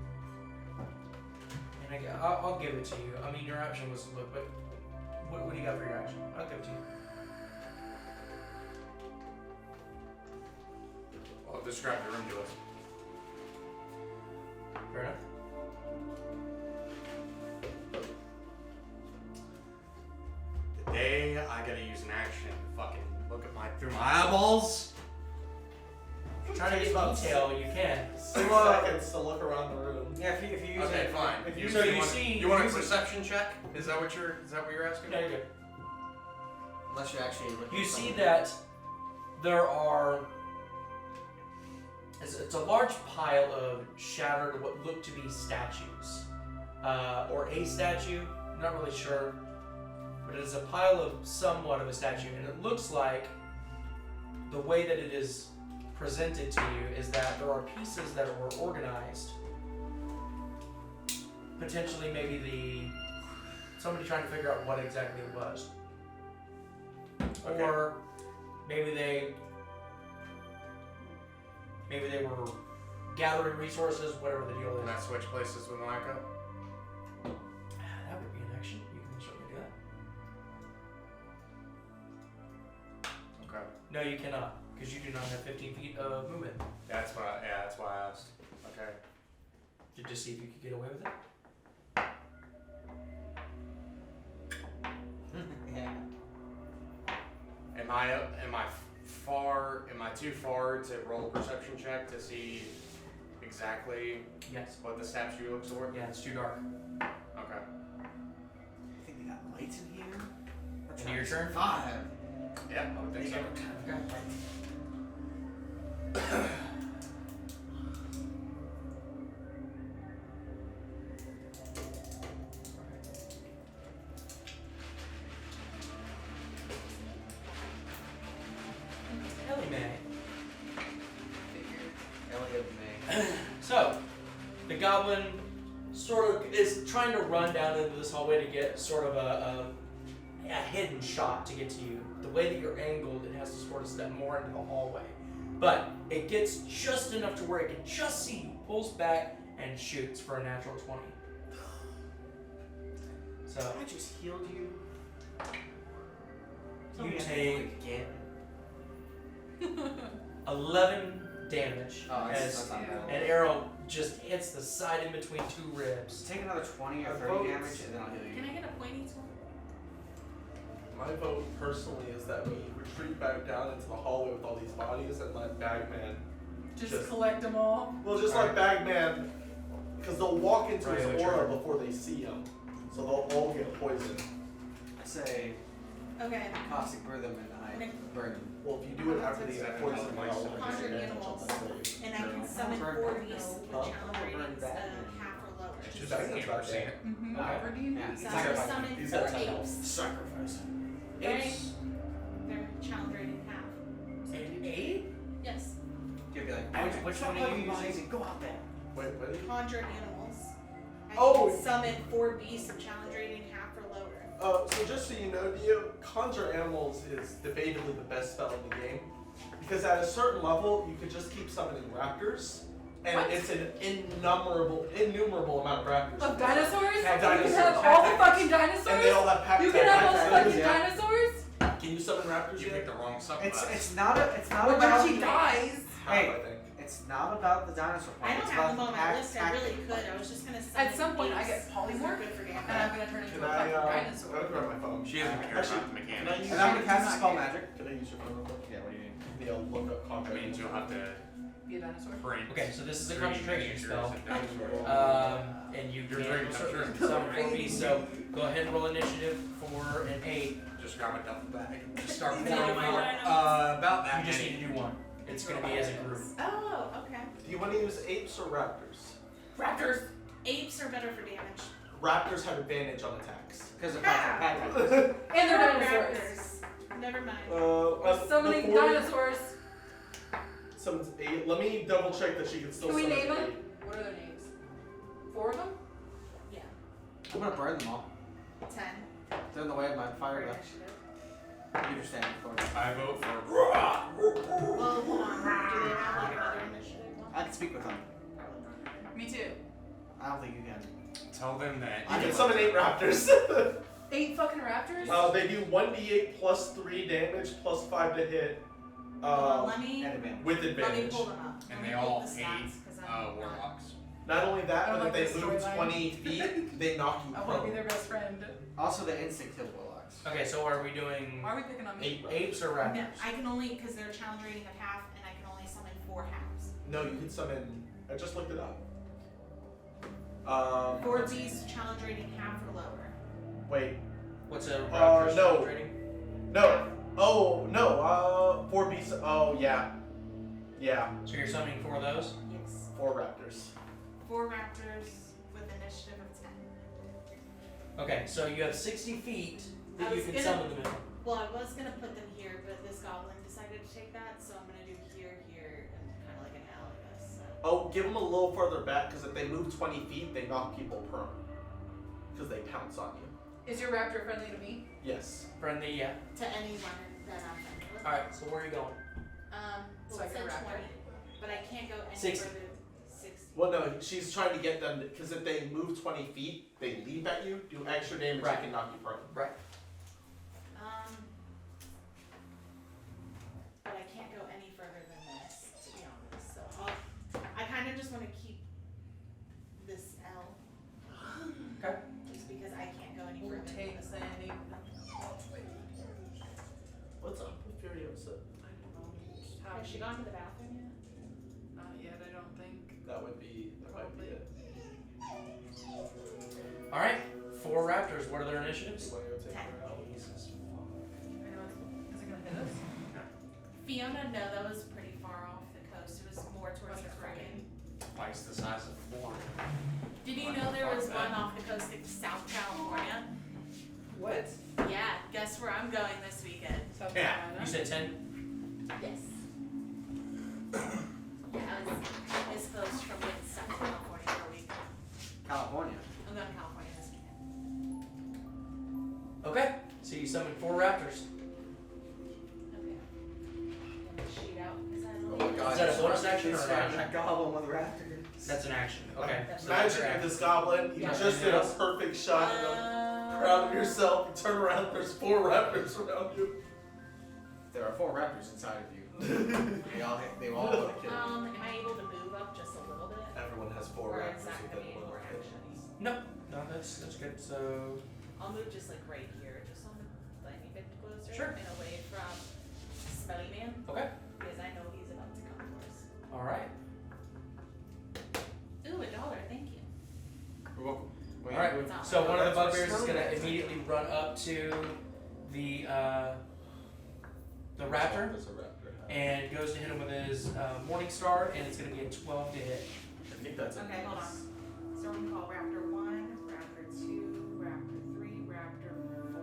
And I'll give it to you. I mean, your action was to look, but what do you got for your action? I'll give it to you. Well, describe the room to us. Fair enough. The day I gotta use an action to fucking look at through my eyeballs. Trying to get detail, you can. 6 seconds to look around the room. Yeah, if you use Okay, it. fine. If You, so you you want, see- you want a you see- perception check? Is that what you're asking? No, you're good. Unless you're actually looking You at see something. that there are... It's a large pile of shattered, what look to be statues. Or a statue, I'm not really sure. But it is a pile of somewhat of a statue. And it looks like the way that it is presented to you is that there are pieces that were organized. Potentially maybe somebody trying to figure out what exactly it was. Okay. Or maybe they were gathering resources, whatever the deal Can I is. switch places with Micah? No, you cannot, because you do not have 15 feet of movement. That's why I asked. Okay. To just see if you could get away with it. Yeah. Am I too far to roll a perception check to see exactly Yes. what the statue looks like? Yeah, it's too dark. Okay. I think they got lights in here. Into your turn? 5. Yeah, I would think so. Okay. Elimae. So, the goblin sort of is trying to run down into this hallway to get sort of a hidden shot to get to you. The way that you're angled, it has to sort of step more into the hallway. But it gets just enough to where it can just see you, pulls back, and shoots for a natural 20. So, I just healed you. you take 11 damage as not bad. an arrow just hits the side in between 2 ribs. Take another 20 or I 30 vote- damage, and then I'll heal Can you. I get a pointy tool? My vote personally is that we retreat back down into the hallway with all these bodies and let Bagman. Just collect them all. Well, just like Bagman, because they'll walk into Right, his which aura are- before they see him, so they'll all get poisoned. I say Okay. caustic brew them and I burn them. Well, if you do it after the poison, they'll all Conjure get animals. advantage on And I can summon Burn 4 them. beasts with Huh? challenge Burn ratings that. of half or lower. It's just That's I can't not foresee bad. it. Mm-hmm. Okay. Whatever do you Yeah. need? So He's I'm got gonna like- summon he's 4 got 10 apes. Sacrifice. Apes. Their challenge rating half. An 8? Yes. You'll be like, Which one are you using? Go out there. Wait, what? Conjure animals. I Oh! can summon 4 beasts of challenge rating half or lower. So just so you know, Dio, Conjure Animals is debatably the best spell in the game. Because at a certain level, you could just keep summoning raptors, and What? it's an innumerable amount of raptors. Of dinosaurs? You can Dinosaurs. have all the fucking And they dinosaurs? all have pack You can have those fucking yeah. dinosaurs? Can you summon raptors You yet? picked the wrong subclass. It's not What about when she dies? Half, Hey. I think. It's not about the dinosaur part. I don't it's have about them on the my list. I really tactic. could. I was just gonna summon At some point, I apes, get 'cause they're polymorph, good for damage. and I'm gonna turn into Can a I, fucking I'm dinosaur. gonna grab my phone. She doesn't care Actually, about the Can I mechanics. use And I'm gonna cast not spell care. magic. Can I use your phone real quick? Yeah, what do you need? Neil, look up That Conjure means you'll have to Be a dinosaur? print. Okay, so this is a 3 concentration miniatures spell. and dinosaurs. And you You're can right, I'm sure. summon 4 beasts, so go ahead and roll initiative for an 8. Just grab a duffel bag and just Start Is pouring that them my out. dino? about that You just many. need to do one. It's going to be as a group. Oh, okay. Do you want to use apes or raptors? Raptors. Apes are better for damage. Raptors have advantage on attacks. Because of Ah. Patrick. And they're Not dinosaurs. raptors. Never mind. Summoning before you- dinosaurs. Summons 8. Let me double check that she can still Can we summon name 8. them? What are their names? 4 of them? Yeah. I'm gonna burn them all. 10. They're in the way of my For fire breath. initiative. You understand, of course. I vote for. Well, hold on. Do they have like another initiative one? I can speak with them. Me too. I don't think you can. Tell them that. You can summon 8 raptors. 8 fucking raptors? They do 1d8 plus 3 damage plus 5 to hit. Hold on, let me And advantage. With let me advantage. pull them up. And Let they me pull all the hate stats, 'cause I'm not- warlocks. Not only that, I but like if this they move storyline. 20 feet, they knock you I want to be prone. their best friend. Also, the instinct kill warlocks. Okay, so are we doing Are we picking on me? apes or raptors? No, I can only, because they're challenge rating of half, and I can only summon 4 halves. No, you can summon. I just looked it up. 4 beasts, challenge rating half or lower. Wait. What's a raptor's no. rating? No. Oh, no. 4 beasts. Oh, yeah. Yeah. So you're summoning 4 of those? Yes. 4 raptors. 4 raptors with initiative of 10. Okay, so you have 60 feet that I you was can gonna- summon them in. Well, I was gonna put them here, but this goblin decided to take that, so I'm gonna do here, and kind of like an L, I guess. So. Oh, give them a little further back because if they move 20 feet, they knock people prone. Because they pounce on you. Is your raptor friendly to me? Yes. Friendly, yeah. To anyone that I'm friendly with. Alright, so where are you going? Well, So I it can said raptor. 20, but I can't go any 60. further. 60. Well, no, she's trying to get them because if they move 20 feet, they leap at you, do extra damage, Right. they can knock you prone. Right. Fiona, no, that was pretty far off the coast. It was more towards the Caribbean. Twice the size of Florida. Did you know there was one off the coast of South California? What? Yeah, guess where I'm going this weekend? South Yeah, Carolina? You said 10? Yes. Yeah, it's close from being South California for a week. California. I'm going to California this weekend. Okay. So you summoned 4 raptors. Okay. Shoot out. Is that Oh my God. Is that a bonus action or an It's action? that goblin with raptors. That's an action. Okay. So that's Imagine your if action. this goblin, you Yeah. just did a perfect shot and proud of yourself. You turn around, there's 4 raptors around you. There are 4 raptors inside of you. They all want to kill you. am I able to move up just a little bit? Everyone has 4 Or is raptors that going to within be 1 more hit. actions? No, that's good. So I'll move just like right here, just on the like a bit closer. Sure. And away from Smelly Man, okay. because I know he's about to come for us. All right. Ooh, $1, thank you. You're welcome. All right. It's not So one of the That's bugbears is what's gonna coming. immediately run up to the raptor There's a raptor. and goes to hit him with his morningstar, and it's gonna be a 12 to hit. I think that's a Okay, hold miss. on. So we're gonna call Raptor 1, Raptor 2, Raptor 3, Raptor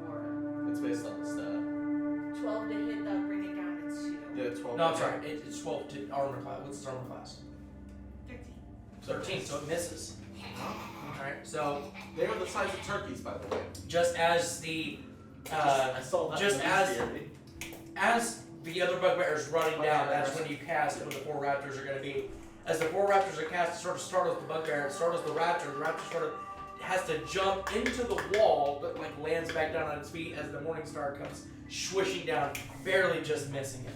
4. It's based on the stat. 12 to hit, that'll bring it down to 2. Yeah, 12. No, I'm sorry. It's 12 to armor class. What's its armor class? 13. 13. So it misses. All right. So They are the size of turkeys, by the way. just as the I saw that. just in the as- theory. as the other bugbear is running down, that's when you cast who the 4 raptors are going to be. As the 4 raptors are cast, it sort of startles the bugbear, it startles the raptor. The raptor sort of has to jump into the wall, but like lands back down on its feet as the morningstar comes swishing down, barely just missing it.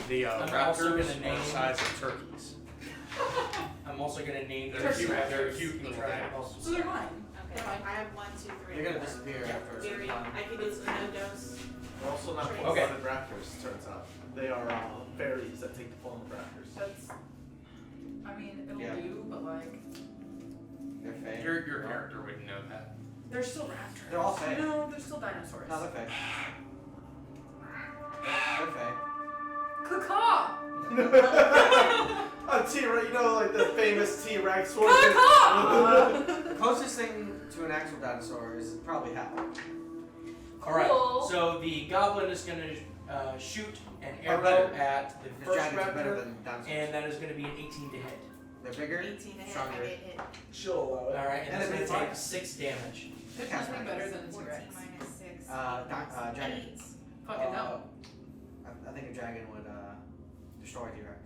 The I'm also raptors gonna are name- the size of turkeys. I'm also going to name They're the cute. raptors. They're cute little Try things. also So they're mine. Okay, I have 1, 2, 3. They're gonna disappear after a certain Very, time. I can do some no dose. They're also not Okay. full-blooded raptors, turns out. They are fairies that take the form of raptors. That's. I mean, it'll Yeah. do, but like. They're fake. Your character wouldn't know that. They're still raptors. They're all fake. No, they're still dinosaurs. No, they're fake. They're fake. Caw! A T-Rex, you know, like the famous T-Rex one. The closest thing to an actual dinosaur is probably Hal. All right. Cool. So the goblin is going to shoot an Or arrow better. at the The first dragons are better raptor, than dinosaurs. and that is going to be an 18 to hit. They're bigger, 18 to hit, I stronger. get hit. She'll allow All it. right, and And it's it going to makes take fire. 6 damage. It must be better than a 14 T-Rex. minus 6. Dragon. 8. Fucking no. I think a dragon would destroy T-Rex.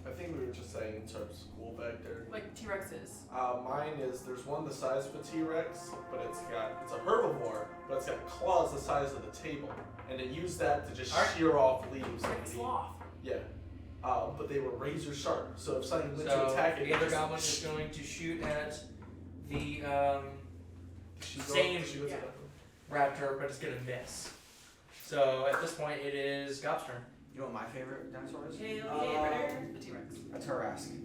I think we were just saying in terms of school back there. Like T-Rexes. Mine is, there's one the size of a T-Rex, but it's a herbivore, but it's got claws the size of the table. And it used that to just Alright. shear off leaves. It's like a and sloth. Yeah. But they were razor sharp, so if something went to So attack it, the other just- goblin is going to shoot at the she same- goes, she goes yeah. raptor, but it's going to miss. So at this point, it is Gob's turn. You know what my favorite dinosaur is? Hail Gator. The T-Rex. A Tarask. You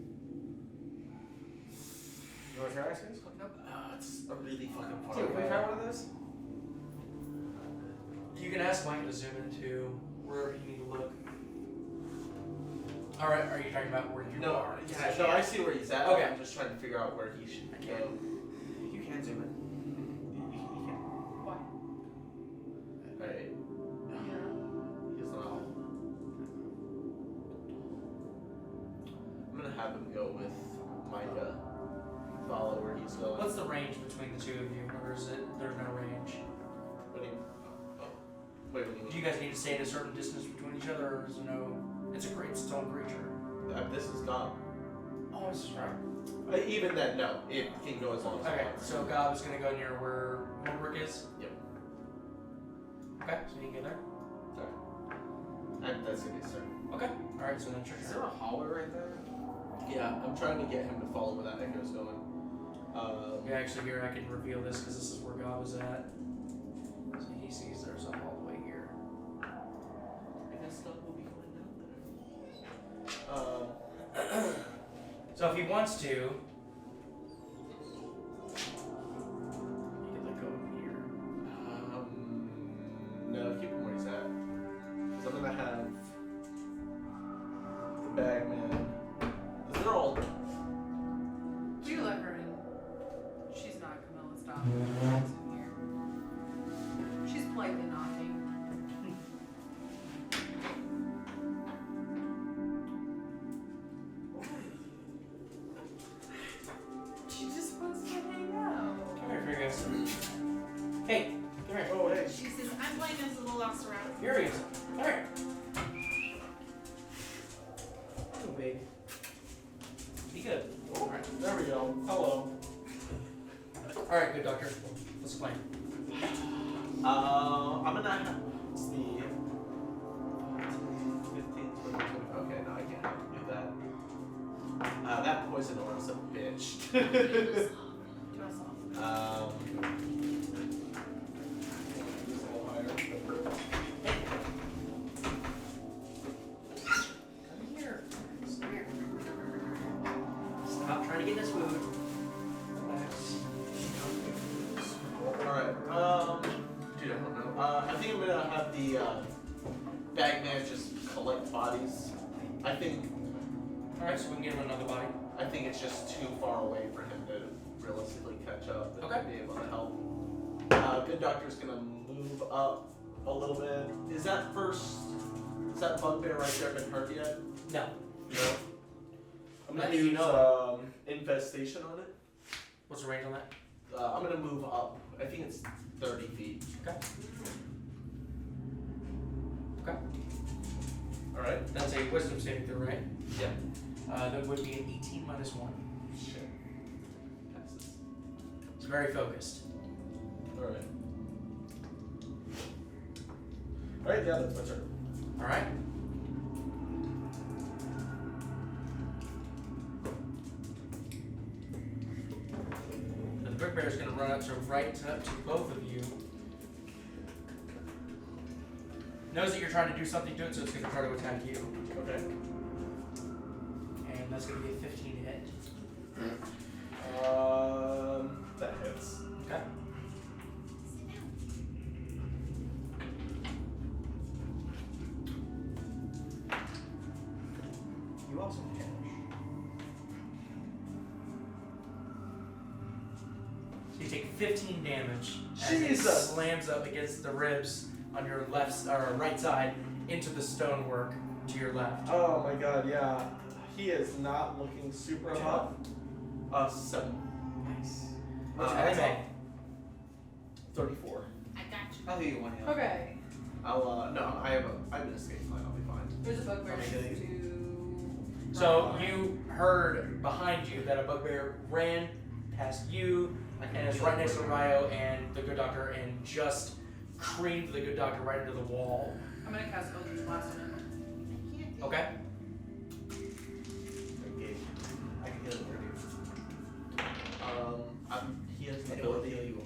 know what a Tarask is? Nope. It's a really fucking fun. Dude, have we found one of those? You can ask Mike to zoom into wherever you need to look. All right, are you talking about where you No, are? yeah, no, I see where he's at. Okay. I'm just trying to figure out where he should go. You can zoom in. You can. Why? Alright. He's not. I'm gonna have him go with Micah. Follow where he's going. What's the range between the two of you, or is it there's no range? What do you? Oh. Wait, what do you Do mean? you guys need to stay at a certain distance between each other, or is there no? It's a great stone creature. This is gone. Oh, this is right. Even then, no. It can go as long as it Okay, wants. so Gob is gonna go near where Mobrick is. Yep. Okay, so you can get there. And that's gonna be his turn. Okay. All right, so then your Is turn. there a hallway right there? Yeah, I'm trying to get him to follow where that echo's going. Yeah, actually, here I can reveal this because this is where God was at. So he sees there's a hallway here. I guess stuff will be going down there. So if he wants to, he can let go of here. No, keep him where he's at. Because I'm gonna have Slightly knocking. She just wants to hang out. Come here, Furios. Hey, come here. Oh, hey. She says, I'm playing as a little Velociraptor. Furios. Come here. Oh, baby. Be good. Alright. There we go. Hello. Alright, good doctor. Let's play. I'm gonna have. Let's see. 15, 20, 20. Okay, no, I can't do that. That poison aura's a bitch. Do us all. Come here. Come here. Stop trying to get this food. Relax. Alright, dude, I don't know. I think I'm gonna have the Bagman just collect bodies. I think Alright, so we can get him another body. it's just too far away for him to realistically catch up and Okay. be able to help. Good Doctor's gonna move up a little bit. Is that Bugbear right there been hurt yet? No. No. I'm How gonna do you use know infestation on it. What's the range on that? I'm gonna move up. I think it's 30 feet. Okay. Okay. Alright. That's a wisdom saving throw, right? Yeah. That would be an 18 minus 1. Shit. Passes. It's very focused. Alright. Alright, yeah, that's my turn. Alright. The Bugbear is going to run up to both of you. Knows that you're trying to do something to it, so it's going to try to attack you. Okay. And that's going to be a 15 to hit. That hits. Okay. You also perish. So you take 15 damage as it Jesus! slams up against the ribs on your left or right side into the stonework to your left. Oh my god, yeah. He is not looking super hot. 7. Nice. Elimae. 34. I got you. I'll give you one heal. Okay. No, I have an escape plan, I'll be fine. There's a bugbear next Okay. to. So you heard behind you that a bugbear ran past you and is right next to Ryo and the good doctor and just creamed the good doctor right into the wall. I'm gonna cast Eldritch Blast on him. I can't do Okay. Okay. I can heal it for you. He has an And it will ability. heal you.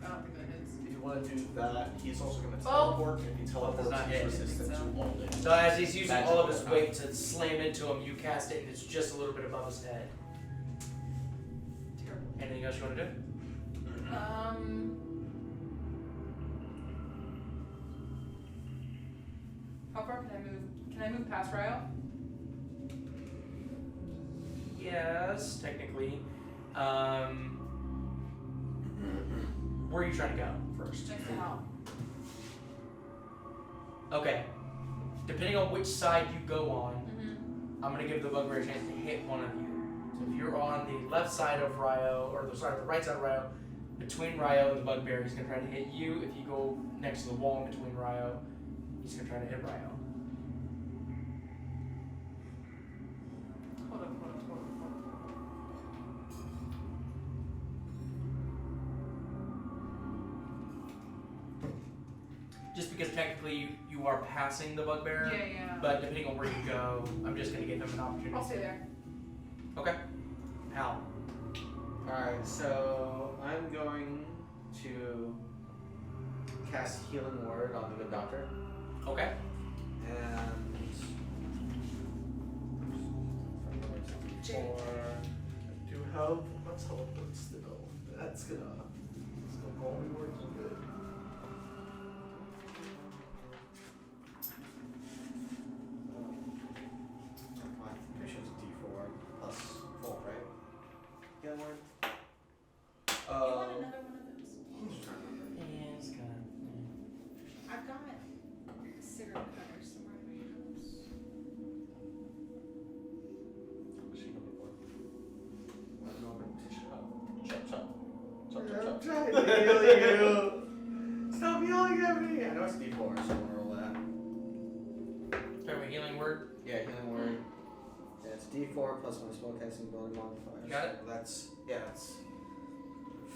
I don't think that hits. If you want to do that, he's also going to Oh. teleport. If he teleports, Does not he's hit. resistant So. to all damage. So as he's using Magic all of his attack. weight to slam into him, you cast it and it's just a little bit above his head. Terrible. Anything else you want to do? How far can I move? Can I move past Ryo? Yes, technically. Where are you trying to go first? Next to Hal. Okay. Depending on which side you go on, Mm-hmm. I'm gonna give the bugbear a chance to hit one of you. So if you're on the left side of Ryo, or the right side of Ryo, between Ryo and the bugbear, he's gonna try to hit you. If you go next to the wall in between Ryo, he's gonna try to hit Ryo. Hold up. Just because technically you are passing the bugbear, Yeah. but depending on where you go, I'm just gonna give him an opportunity. I'll stay there. Okay. Hal. Alright, so I'm going to cast Healing Word on the good doctor. Okay. And Do you have a teleport still? That's gonna all be working good. my mission is D4 plus 4, right? Healing Word? You want another one of those? I'm just trying to remember. Yeah, it's kind I've got a cigarette cutter somewhere in my house. What's she looking for? Chop, Chop, chop. Chop, I'm chop, chop. trying to heal you. Stop yelling at me. I know it's D4, so I'm gonna roll that. Start with healing word. Yeah, healing word. Yeah, it's D4 plus my spellcasting ability modifier. Got it? So that's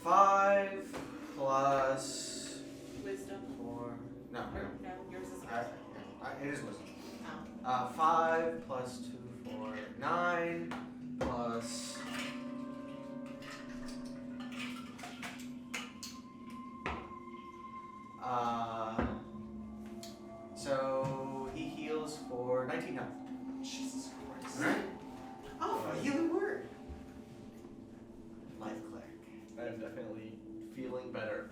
5 plus Wisdom. 4. No, Or, no, yours is it is wisdom. Oh. 5 plus 2, 4, 9 plus. So he heals for 19 health. Jesus Christ. Alright. Oh, a healing word. Life cleric. I am definitely feeling better.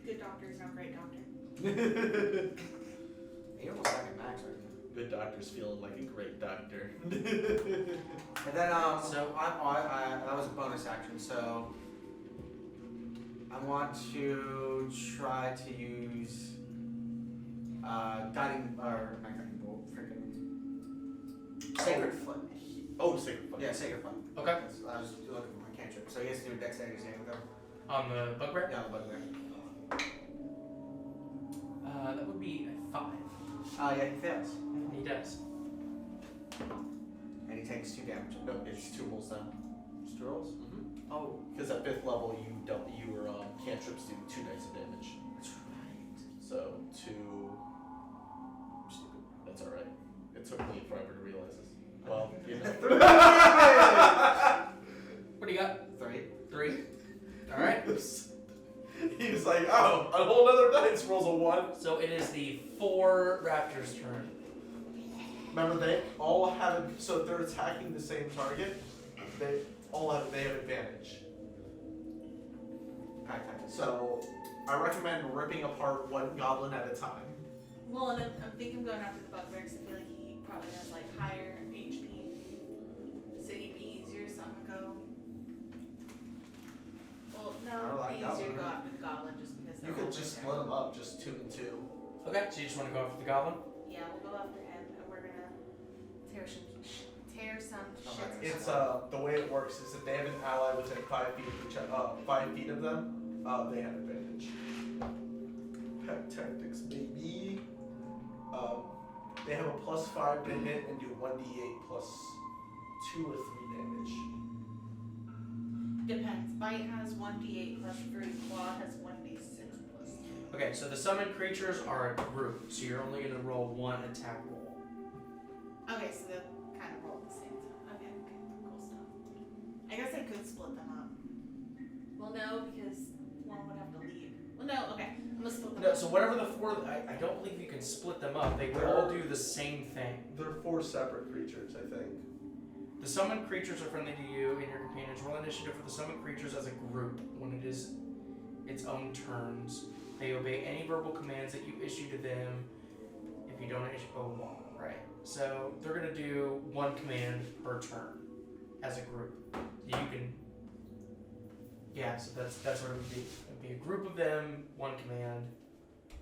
Good doctor is no great doctor. You're almost back at max right now. Good doctor's feeling like a great doctor. And then So- I that was a bonus action, so I want to try to use guiding or not guiding bolt, freaking sacred foot. Oh, sacred flame. Yeah, sacred foot. Okay. I was looking for my cantrip, so he has to do a dexterity saving throw. On the bugbear. Yeah, bugbear. That would be a 5. Yeah, he fails, He does. and he takes 2 damage. No, it's 2 rolls now. Just 2 rolls. Mm-hmm. Oh, Because at 5th level, your cantrips do 2 dice of damage. that's right. So 2. I'm stupid. That's alright. It took me forever to realize this. Well, you know. What do you got? 3. 3. All right. He was like, oh, a whole other dice rolls a 1. So it is the 4 raptors' turn. Remember, they all have, so if they're attacking the same target, they have advantage. So I recommend ripping apart one goblin at a time. Well, and I'm thinking going after the bugbear because I feel like he probably has like higher HP. So he'd be easier to something go. Well, no, I like it'd be easier to go goblin. after the goblin just because they're You could all just right split there. them up, just 2 and 2. Okay. So you just want to go after the goblin? Yeah, we'll go after him and we're gonna tear some Okay. shit. It's the way it works is if they have an ally within 5 feet of each other, 5 feet of them, they have advantage. Pack tactics, baby. They have a +5 to hit and do 1d8 plus 2 or 3 damage. Depends. Bite has 1d8 plus 3. Claw has 1d6 plus 3. Okay. So the summoned creatures are a group. So you're only going to roll 1 attack roll. Okay, so they'll kind of roll at the same time. Okay, cool stuff. I guess I could split them up. Well, no, because one would have to leave. Well, no, okay. I'm gonna split them No. up. So whatever the 4, I don't believe you can split them up. They would all do the same thing. They're 4 separate creatures, I think. The summoned creatures are friendly to you and your companions. Roll initiative for the summoned creatures as a group when it is its own turns. They obey any verbal commands that you issue to them. If you don't issue, right. So they're gonna do 1 command per turn as a group. You can, yeah. So that's what it would be. It would be a group of them, 1 command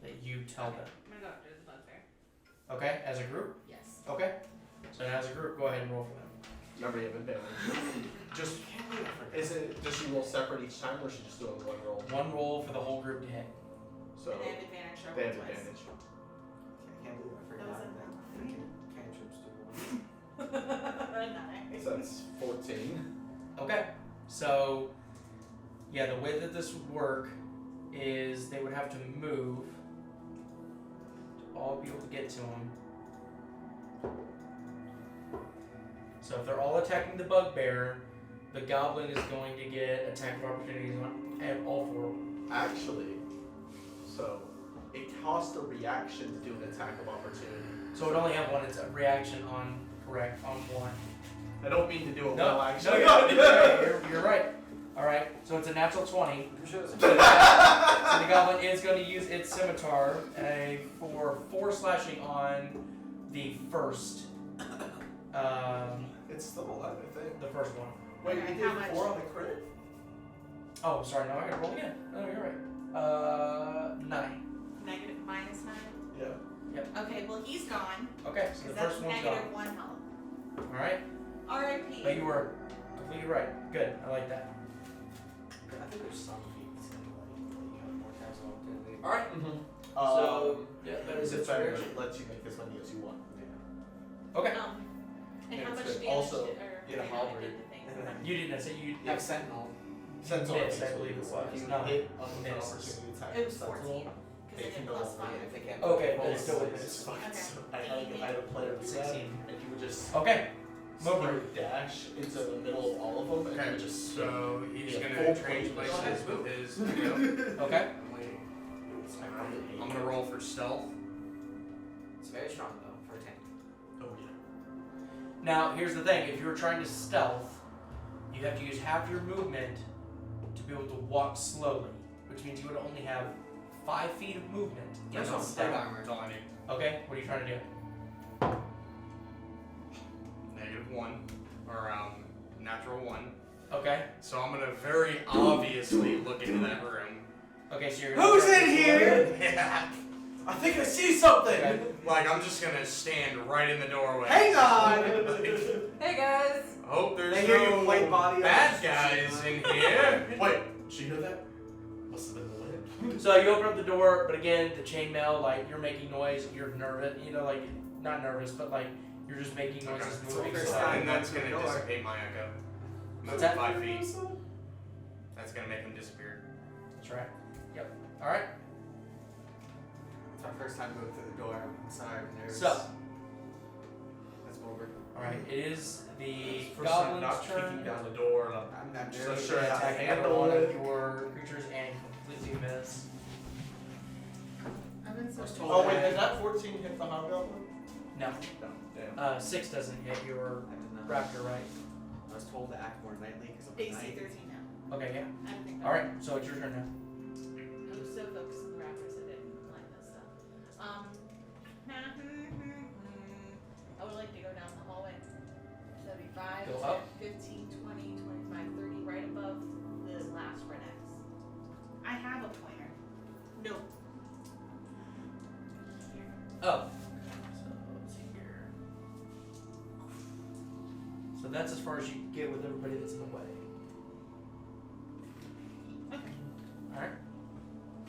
that you tell them. I'm gonna go after the bugbear. Okay, as a group. Yes. Okay. So now as a group, go ahead and roll for them. Remember, you have advantage. Just, does she roll separate each time, or is she just doing 1 roll? 1 roll for the whole group to hit. So And they have advantage. So I they have roll twice. advantage. I can't believe I That forgot was that. a- Freaking cantrips do. Nice. So that's 14. Okay, so yeah, the way that this would work is they would have to move to all be able to get to him. So if they're all attacking the bugbear, the goblin is going to get attack of opportunities on all 4 of them. Actually, so it costs a reaction to do an attack of opportunity. So it would only have 1 reaction on on 1. I don't mean to do it No, well, no, actually. you're right. All right, so it's a natural 20. I'm sure it's So the goblin is going to use its scimitar for 4 slashing on the first. It's It's still alive, I think. The first one. Wait, Okay, you did how much? 4 on the crit? Oh, sorry. No, I gotta roll again. No, you're right. 9. Negative minus 9. Yeah. Okay, well he's gone. Okay, so the Because that's first one's negative gone. 1 health. All right. R.I.P. But you were completely right. Good. I like that. I think there's some feats that you have more attacks on opportunity. All right. Mm-hmm. So yeah, that is it's inspiration. it lets you make as many as you want. Okay. And Yeah, how it's much good. damage Also, did, or get a damage halberd. did the thing? You didn't say you You have Sentinel. Sentinel Miss, I believe it was. You No. hit on an Miss. opportunity attack. It was Sentinel. 14. Because They I can did go plus over 5. If they can't. Okay, Oh, then it's still it's with miss. fine. Okay. So I had a player do that, 16. and he would just Okay. so he Mobrick. would dash into the middle of all of them, and he Okay, would just so he's Yeah, gonna full trade plate. places with his. Okay. I'm waiting. I'm gonna roll for stealth. It's very strong though for a tank. Oh yeah. Now here's the thing: if you were trying to stealth, you have to use half your movement to be able to walk slowly, which means you would only have 5 feet of movement in That's not stealth. plate armor. That's all I need. Okay. What are you trying to do? -1 or natural 1. Okay. So I'm gonna very obviously look into that room. Okay. So you're. Who's in here? Yeah. I think I see something. Okay. Like I'm just gonna stand right in the doorway. Hang on. Hey guys! Hope there's They hear you no play body bad on- guys in here. Wait, did you know that? Must have been the wind. So you open up the door, but again, the chainmail, like you're making noise, you're nervous, you know, like not nervous, but like you're just making noises, Okay. moving. First stuff. time. And that's gonna Door. dissipate my echo. Move What's that? 5 feet. That's gonna make him disappear. That's right. Yep. All right. It's my first time going through the door. I'm sorry, I'm nervous. So, That's over. all right, it is the First time goblin's not turn. kicking down the door, and I'm not So nervous. sure Yeah, how to attacking every handle one of it. your creatures and completely miss. I've been so Was Oh told wait, that- did that 14 hit the hobgoblin? No. No. Damn. 6 doesn't hit your I did not. raptor, right? I was told to act more nightly because I'm a AC knight. 13 now. Okay, yeah. I don't think All right, so it's your turn now. I was so focused on the raptors I didn't like this stuff. I would like to go down the hallway. So that'd be 5, Go 10, up. 15, 20, 25, 30, right above the last red X. I have a pointer. No. Here. Oh. So let's see here. So that's as far as you can get with everybody that's in the way. Okay. All right.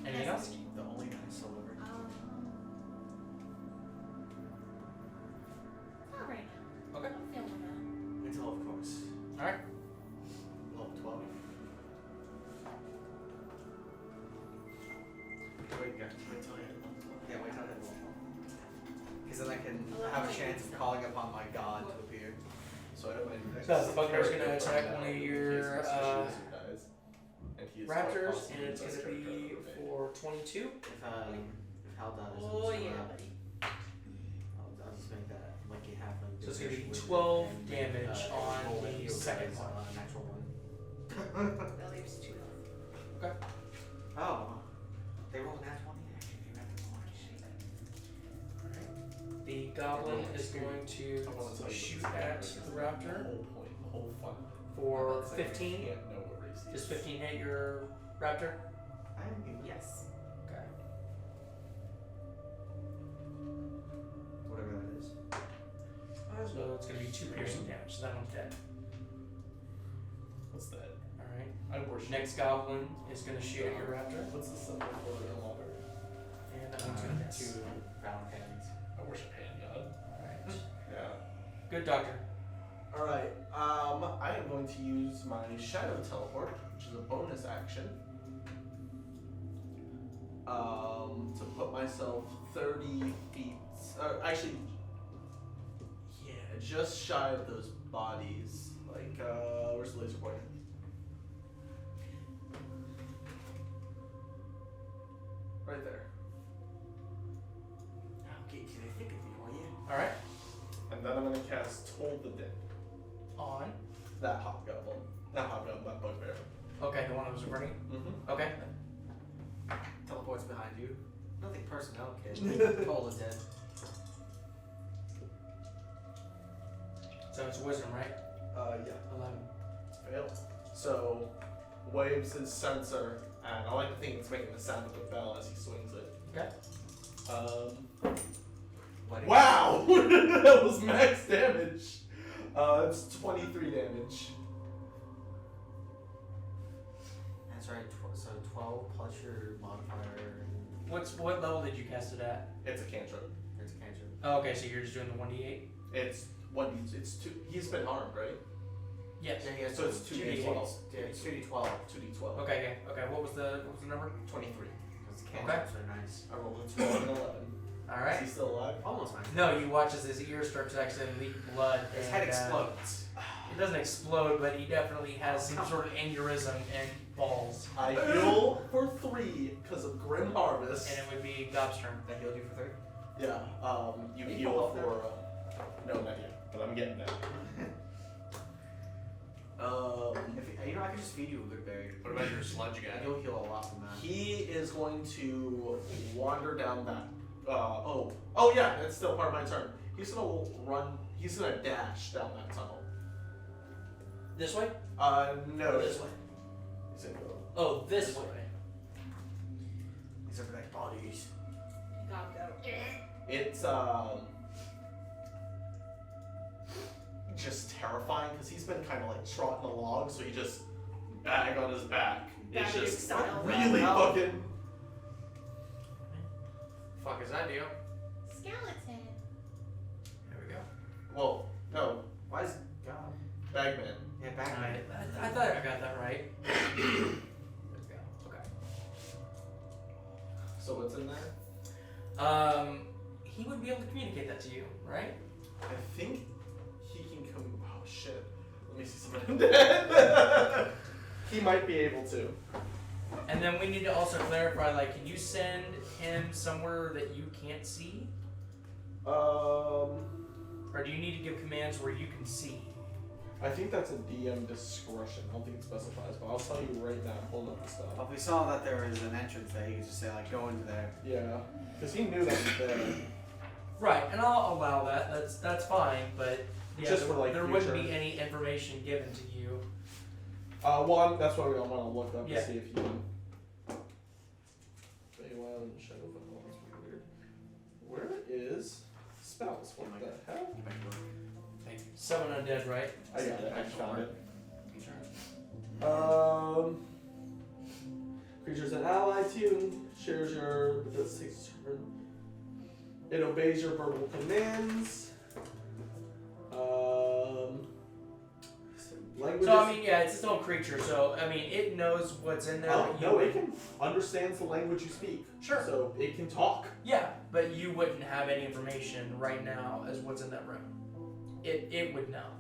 Anything Yes. else? The only nice silver. Not right now. Okay. I'm feeling that. Until, of course. All right. Level 12. Wait, yeah. Wait till I hit level 12. Yeah, wait till I hit level 12. Because then I can have a chance of calling upon my god to appear. So I have my next So the Bugbear's gonna character attack right one now. of In your, case my specialist dies. And he is Raptors, awesome. and it's Best gonna be character ever made. for 22. If Hal dies, Oh I'm just yeah, gonna- buddy. I'll just make that lucky halfling. So it's gonna be with 12 and, damage on roll the that he second dies, one. Natural one. That leaves 2 health. Oh. They roll a natural one? Yeah, you have to watch. The goblin is going to I wanna tell you shoot what's at happening. the raptor The whole point, the whole fun of it. for It's like 15. I can't know what race he Does is. 15 hit your raptor? I didn't even Yes. Okay. whatever that is. So it's gonna be 2 piercing damage. So that one's dead. What's that? All right. I worship. Next goblin is gonna shoot at your raptor, What's the symbol for Ilmater? and that one's gonna miss. 2 round hands. I worship hand god. Alright. Yeah. Good doctor. Alright, I am going to use my Shadow Teleport, which is a bonus action, to put myself 30 feet, actually, yeah, just shy of those bodies. Like, where's the laser pointer? Right there. Okay, can I think of you, will you? All right. And then I'm going to cast Toll the Dead. On. That hobgoblin. Not hobgoblin, that bugbear. Okay, the one that was running. Mm-hmm. Okay. Teleports behind you. Nothing personnel, kid. Toll the dead. So That's wisdom, right? Yeah. 11. Fail. So, waves his sensor, and I like to think it's making the sound of a bell as he swings it. Okay. Wow! That was max damage. It's 23 damage. That's right. So 12 plus your modifier. What level did you cast it at? It's a cantrip. It's a cantrip. Oh, okay, so you're just doing the 1d8? It's 1d. It's 2. He's been harmed, right? Yes. Yeah, So it's 2d12. Yeah, it's 2d12. 2d12. Okay, okay. What was the number? 23. Because cantrips are nice. I rolled a 12 and 11. Is Alright. he still alive? Almost nice. No, you watch as his ear starts to actually leak blood. His and, head explodes. It doesn't explode, but he definitely has some sort of aneurysm and falls. I heal for 3 because of Grim Harvest. And it would be Gob's turn. That healed you for 3? Yeah, you You heal fall for, no, not yet, but I'm getting there. If you know, I can just feed you a good berry. What about your sludge guy? You'll heal a lot from that. He is going to wander down that, oh yeah, that's still part of my turn. He's gonna dash down that tunnel. This way? No. This way. He's gonna go. Oh, this way. These are like bodies. Gob go. It's, just terrifying because he's been kind of like trotting along, so he just bag on his back. It's Bag just style. really fucking. Fuck is that deal? Skeleton. There we go. Well, no, Why is God? Bagman. Yeah, back. I thought I got that right. There we go. Okay. So what's in there? He would be able to communicate that to you, right? I think he can come. Oh shit! Let me see something. He might be able to. And then we need to also clarify, like, can you send him somewhere that you can't see? Or do you need to give commands where you can see? I think that's a DM discretion. I don't think it specifies, but I'll tell you right now. Hold up the stuff. If we saw that there was an entrance there, you could just say like, go into there. Yeah, because he knew that was there. Right, and I'll allow that. That's fine, but yeah, Just for, like, there future. wouldn't be any information given to you. That's why we don't want to look up Yeah. to see if you can. Wailed and Shadowfell. That's weird. Where is spells? What the hell? Thank you. Summon undead, right? I got it. I found it. Sure. Creature's an ally to you. Shares your. It does take a turn. It obeys your verbal commands. Languages. So I mean, yeah, it's its own creature. So I mean, it knows what's in there. Oh, but you no, it wouldn't- can understands the language you speak. Sure. So it can talk. Yeah, but you wouldn't have any information right now as what's in that room. It would know.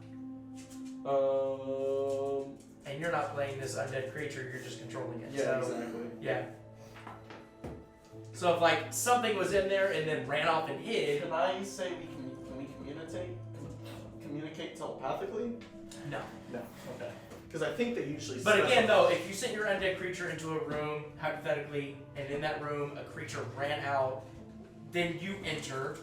And you're not playing this undead creature. You're just controlling it. Yeah, so, exactly. Yeah. So if like something was in there and then ran off and hid, Can I say can we communicate telepathically? no. No. Okay. Because I think they usually. But again, specify- though, if you sent your undead creature into a room, hypothetically, and in that room a creature ran out, then you enter,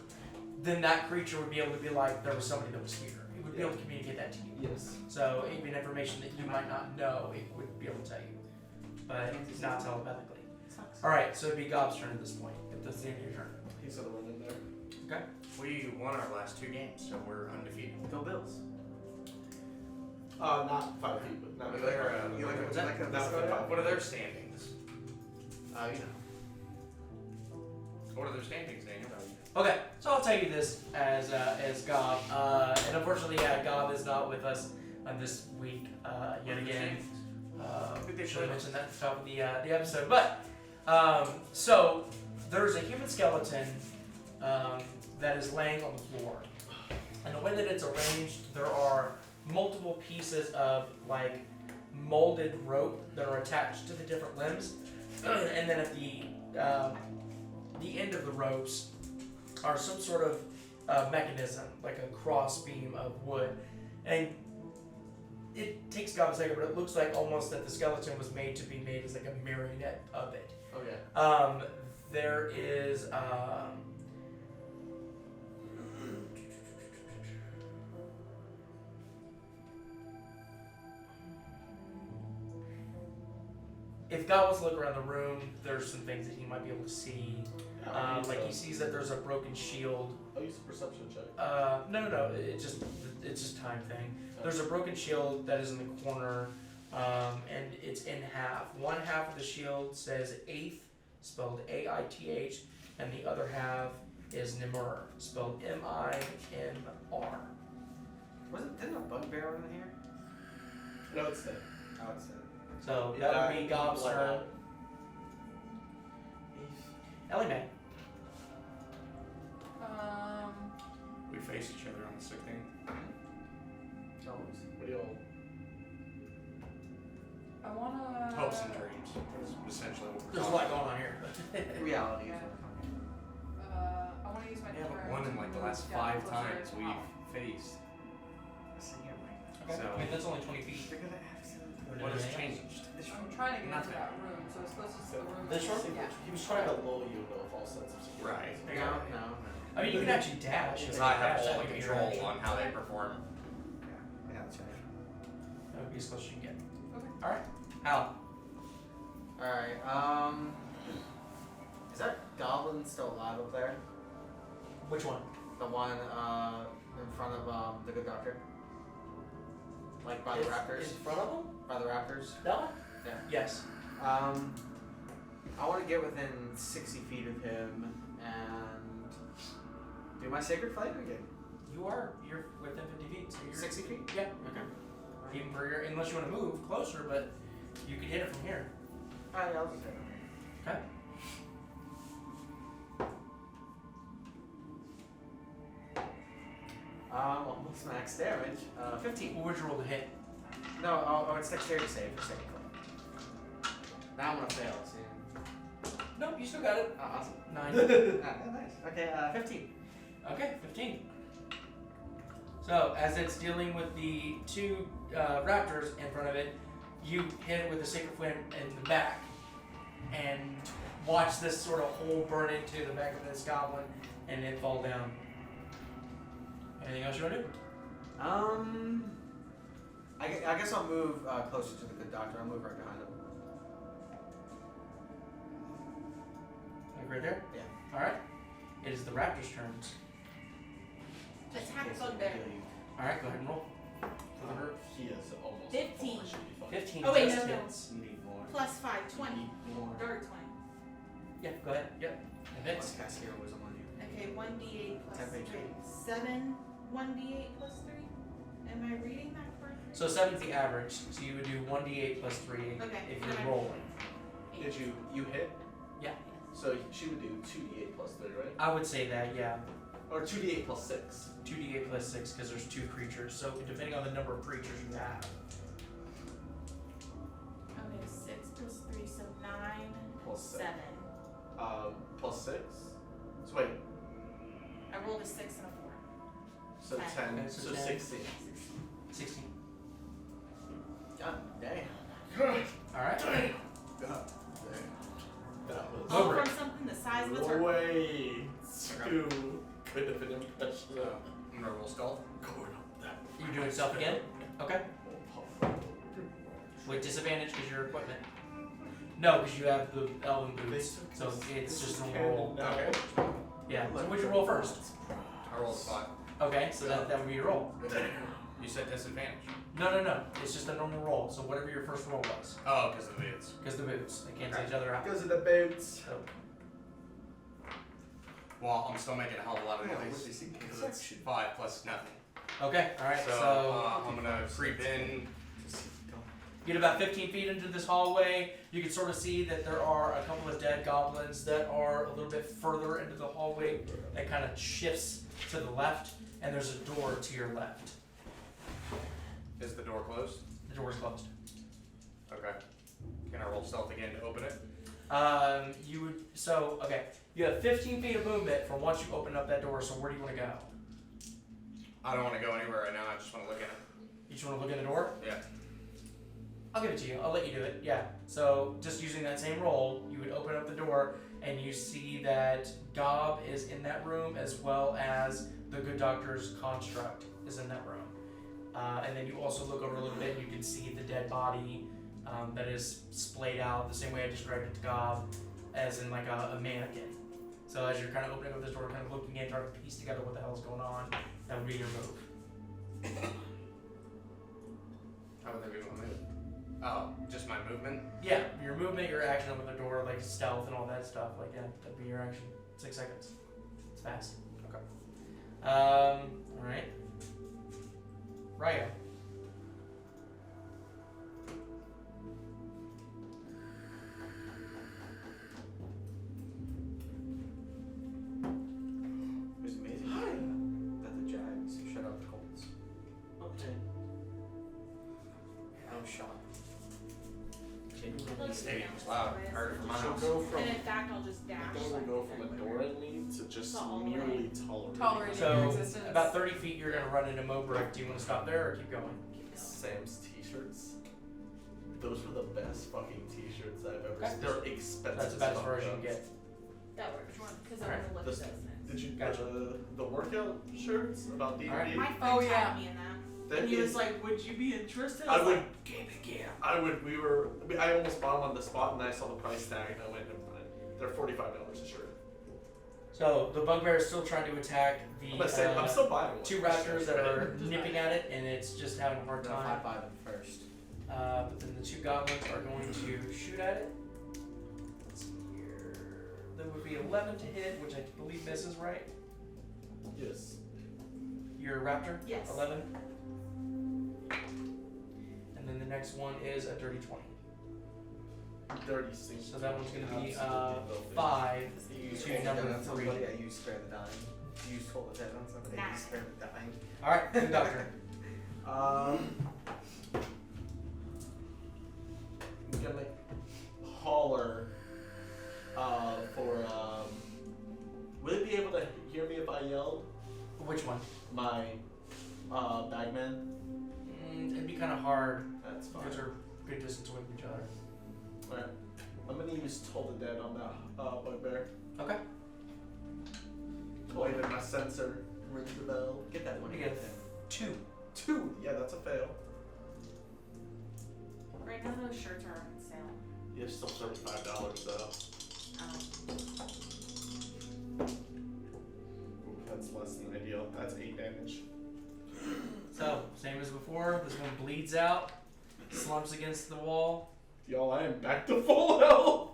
then that creature would be able to be like, there was somebody that was here. It would be able to communicate that to you. Yes. So even information that you might not know, it would be able to tell you. But not telepathically. Sucks. Alright, so it'd be Gob's turn at this point, if that's the end of your turn. He's gonna run in there. Okay. We won our last 2 games, so we're undefeated. Go Bills. Not 5 feet, but not You like what's that? What are their standings? You know. What are their standings, Daniel? Okay, so I'll tell you this as Gob, and unfortunately, yeah, Gob is not with us this week yet again. Should have mentioned that at the top of the episode, but so there's a human skeleton that is laying on the floor, and the way that it's arranged, there are multiple pieces of like molded rope that are attached to the different limbs, and then at the end of the ropes are some sort of mechanism, like a cross beam of wood. And it takes God a second, but it looks like almost that the skeleton was made to be made as like a marionette of it. Okay. There is if God wants to look around the room, there's some things that he might be able to see. Like he sees that there's a broken shield. I'll use a perception check. No. It's just time thing. There's a broken shield that is in the corner, and it's in half. One half of the shield says Aith, spelled A-I-T-H, and the other half is Nimur, spelled M-I-M-R. Didn't a Bugbear in here? No, it's dead. Oh, it's So that would be Gob's turn. Elimae. We face each other on the 16th. What do y'all? I wanna. Hopes and dreams. That's essentially what we're There's a talking lot about. going on here. reality. Yeah. I want to use my We haven't turn won in to like the move last down 5 closer times to we've Hal. faced. Okay. So- I mean, that's only 20 feet. They're gonna absolutely. What has Anything else? changed? I'm trying to get Nothing. into that room, so it's closest to the room. This room? Yeah. He was trying to lull you into a false sense of security. Right. No. I mean, you can actually dash. Because If I you have dash, all that the would be your control action. on how they perform. Yeah, that's right. That would be as close as you can get. Okay. Alright. Hal. Alright, is that goblin still alive up there? Which one? The one, in front of, the good doctor? Like by the raptors? In front of him? By the raptors? That one? Yeah. Yes. I want to get within 60 feet of him and do my sacred flame again. You're within 50 feet, so you're 60 feet? Yeah. Okay. Even for your, unless you want to move closer, but you can hit it from here. Alright, I'll just hit him. Okay. Almost max damage. 15. What would you roll to hit? No, it's dexterity save for sacred flame. Now I'm gonna fail, see? Nope, you still got it. Oh, awesome. 9. Nice. Okay, 15. Okay, 15. So, as it's dealing with the two raptors in front of it, you hit it with a sacred flame in the back, and watch this sort of hole burn into the back of this goblin, and it fall down. Anything else you want to do? I guess I'll move closer to the good doctor. I'll move right behind him. Like right there? Yeah. Alright. It is the raptor's turn. Attack Okay, so Bugbear. heal you. Alright, go ahead and roll. For the hurt. He is almost. 15. Should be fine. 15 Oh, wait, just no. hits. You need more. Plus 5, 20. You need more. Or 20. Yeah, go ahead. Yep. It hits. Let's cast Hero Wisdom on you. Okay, 1d8 plus 10 3. page. 7, 1d8 plus 3. Am I reading that correctly? So 7's the average, so you would do 1d8 plus 3 Okay, if then you're I- rolling. Did you hit? Yeah. So she would do 2d8 plus 3, right? I would say that, yeah. Or 2d8 plus 6. 2d8 plus 6 because there's 2 creatures, so depending on the number of creatures you have. Okay, 6 plus 3, so 9, Plus 6. 7. Plus 6? So wait, I rolled a 6 and a 4. so 10, Okay, so so 10. 16. 16. God damn. Alright. God that was All Mobrick. from something the size of a turtle. way too good of an impression. So, I'm gonna roll stealth. Going up that. You're doing stealth again? Okay. With disadvantage because your equipment. No, because you have the elven boots, so it's just normal roll. Okay. Yeah. So what'd you roll first? I rolled a 5. Okay, so that would be your roll. You said disadvantage. No. It's just a normal roll. So whatever your first roll was, Oh, because of the boots. because the boots they cancel each other out. Because of the boots. So Well, I'm still making a hell of a lot of Yeah, noise. what is he- Because it's 5 plus nothing. okay, all right. So, So I'm gonna creep in. get about 15 feet into this hallway. You can sort of see that there are a couple of dead goblins that are a little bit further into the hallway that kind of shifts to the left, and there's a door to your left. Is the door closed? The door's closed. Okay. Can I roll stealth again to open it? You would, so, okay. You have 15 feet of movement from once you open up that door, so where do you want to go? I don't want to go anywhere right now. I just want to look at it. You just want to look in the door? Yeah. I'll give it to you. I'll let you do it. Yeah. So just using that same roll, you would open up the door and you see that Gob is in that room as well as the good doctor's construct is in that room. And then you also look over a little bit and you can see the dead body that is splayed out the same way I described it to Gob, as in like a mannequin. So as you're kind of opening up this door, kind of looking in, trying to piece together what the hell's going on, that would be your move. How would that be my move? Oh, just my movement? Yeah, your movement, your action over the door, like stealth and all that stuff, like yeah, that'd be your action. 6 seconds. It's fast. Okay. Alright. Ryo. It was amazing that the Jags shut out the Colts. Okay. I was shocked. The stadium was loud. Heard it from my She'll house. go from. And in fact, I'll just dash. I think we'll go from a door I lead to just All the merely way. tolerating. Tolerating your So, existence. about 30 feet, you're going to run into Mobrick. Do you want to stop there or keep going? Sam's t-shirts. Those were the best fucking t-shirts I've ever Okay. seen. They're expensive. That's about as fuck, far as you can though. get. That works. Because I'm Alright, gonna look this- at those next. Did you Gotcha. the workout shirts about D&D? Alright. My friend Oh, yeah. tagged me in that. That And he is- was like, would you be interested? I was would. like, give it, yeah. I almost bought them on the spot and I saw the price tag and I went, never mind. They're $45 a shirt. So, the Bugbear is still trying to attack I'm gonna say, I'm still buying one. 2 raptors that are nipping at it, and it's just having a hard I'm gonna time. high five him first. But then the 2 goblins are going to shoot at it. Let's see here. That would be 11 to hit, which I believe misses, right? Yes. Your raptor? Yes. 11. And then the next one is a dirty 20. Dirty sink. So that one's going to be Absolutely filthy. 5 You use to hold number it on 3. somebody, I use spare the dying. You use hold the dead on somebody, I use spare the dying. Alright, good doctor. I'm gonna holler for would it be able to hear me if I yelled? Which one? My bagman? It'd be kind of hard That's fine. because they're a good distance away from each other. Alright. I'm gonna use Toll the Dead on that bugbear. Okay. Wait, and my sensor rings the bell. Get that one. You get 2. 2. Yeah, that's a fail. Right now, those shirts are on sale. Yeah, it's still $35 though. Ooh, that's less than ideal. That's 8 damage. So, same as before, this one bleeds out, slumps against the wall. Y'all, I am back to full health.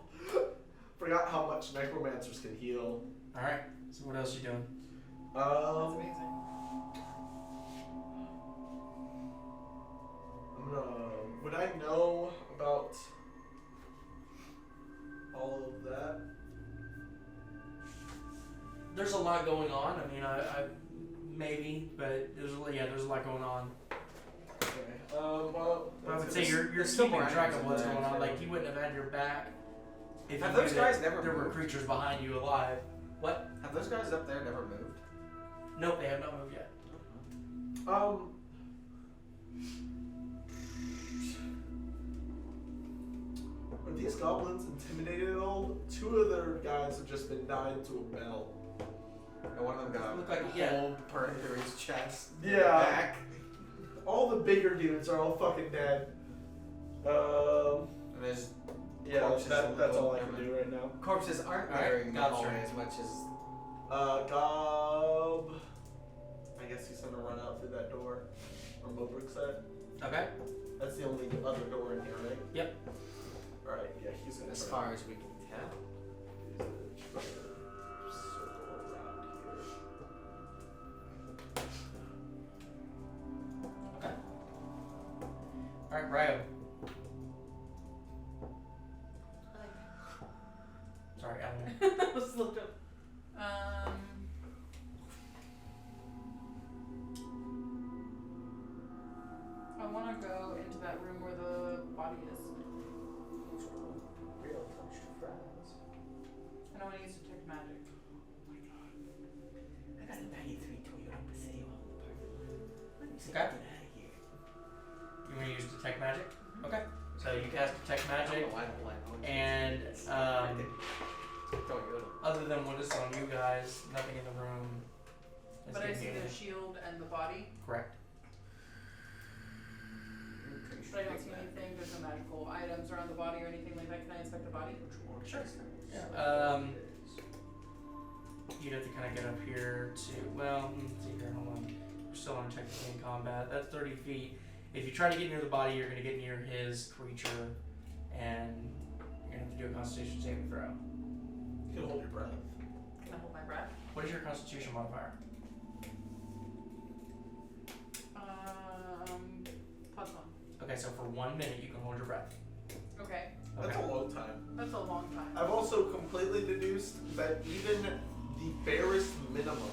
Forgot how much necromancers can heal. Alright, so what else you doing? That's Um, amazing. I'm gonna. Would I know about all of that? There's a lot going on. I mean, I maybe, but there's a lot going on. Okay. Well, I would that's say gonna- you're still keeping more track of items what's in going there, on. so- Like, you wouldn't have had your back if Have you those knew guys that never there were moved? creatures behind you alive. What? Have those guys up there never moved? Nope, they have not moved yet. Are these goblins intimidated at all? 2 of their guys have just been tied to a bell. And one of them got Look like- a yeah. hole burned through his chest. Yeah. Back. All the bigger dudes are all fucking dead. And there's Yeah, corpses in the that's all I book. can do right now. Corpses aren't Alright, burying the Gob's hallway turn. as much as Gob. I guess he's gonna run out through that door. Or Mobrick said. Okay. That's the only other door in here, right? Yep. Alright, yeah, he's gonna as try far to- as we can tell. he's gonna try to circle around here. Okay. Alright, Ryo. Sorry, Elimae. I was looked up. I want to go into that room where the body is. Real touch to fries. And I want to use detect magic. I got a 93 Toyota Paseo on the parking lot. Let me see Okay. if I can get out of here. You want to use detect magic? Okay. So you cast detect I magic, don't know why I don't like orange. and Toyota. other than what is on you guys, nothing in the room is But I giving see you the shield and the body. correct. But I don't see anything. There's no magic magical items around the body or anything like that. Can I inspect the body? Sure. Yeah. You'd have to kind of get up here to, well, let's see here, hold on. We're still on technically in combat. That's 30 feet. If you try to get near the body, you're going to get near his creature, and you're going to have to do a Constitution saving throw. You can hold your breath. Can I hold my breath? What is your Constitution modifier? +1. Okay, so for 1 minute, you can hold your breath. Okay. That's a long time. That's a long time. I've also completely deduced that even the barest minimum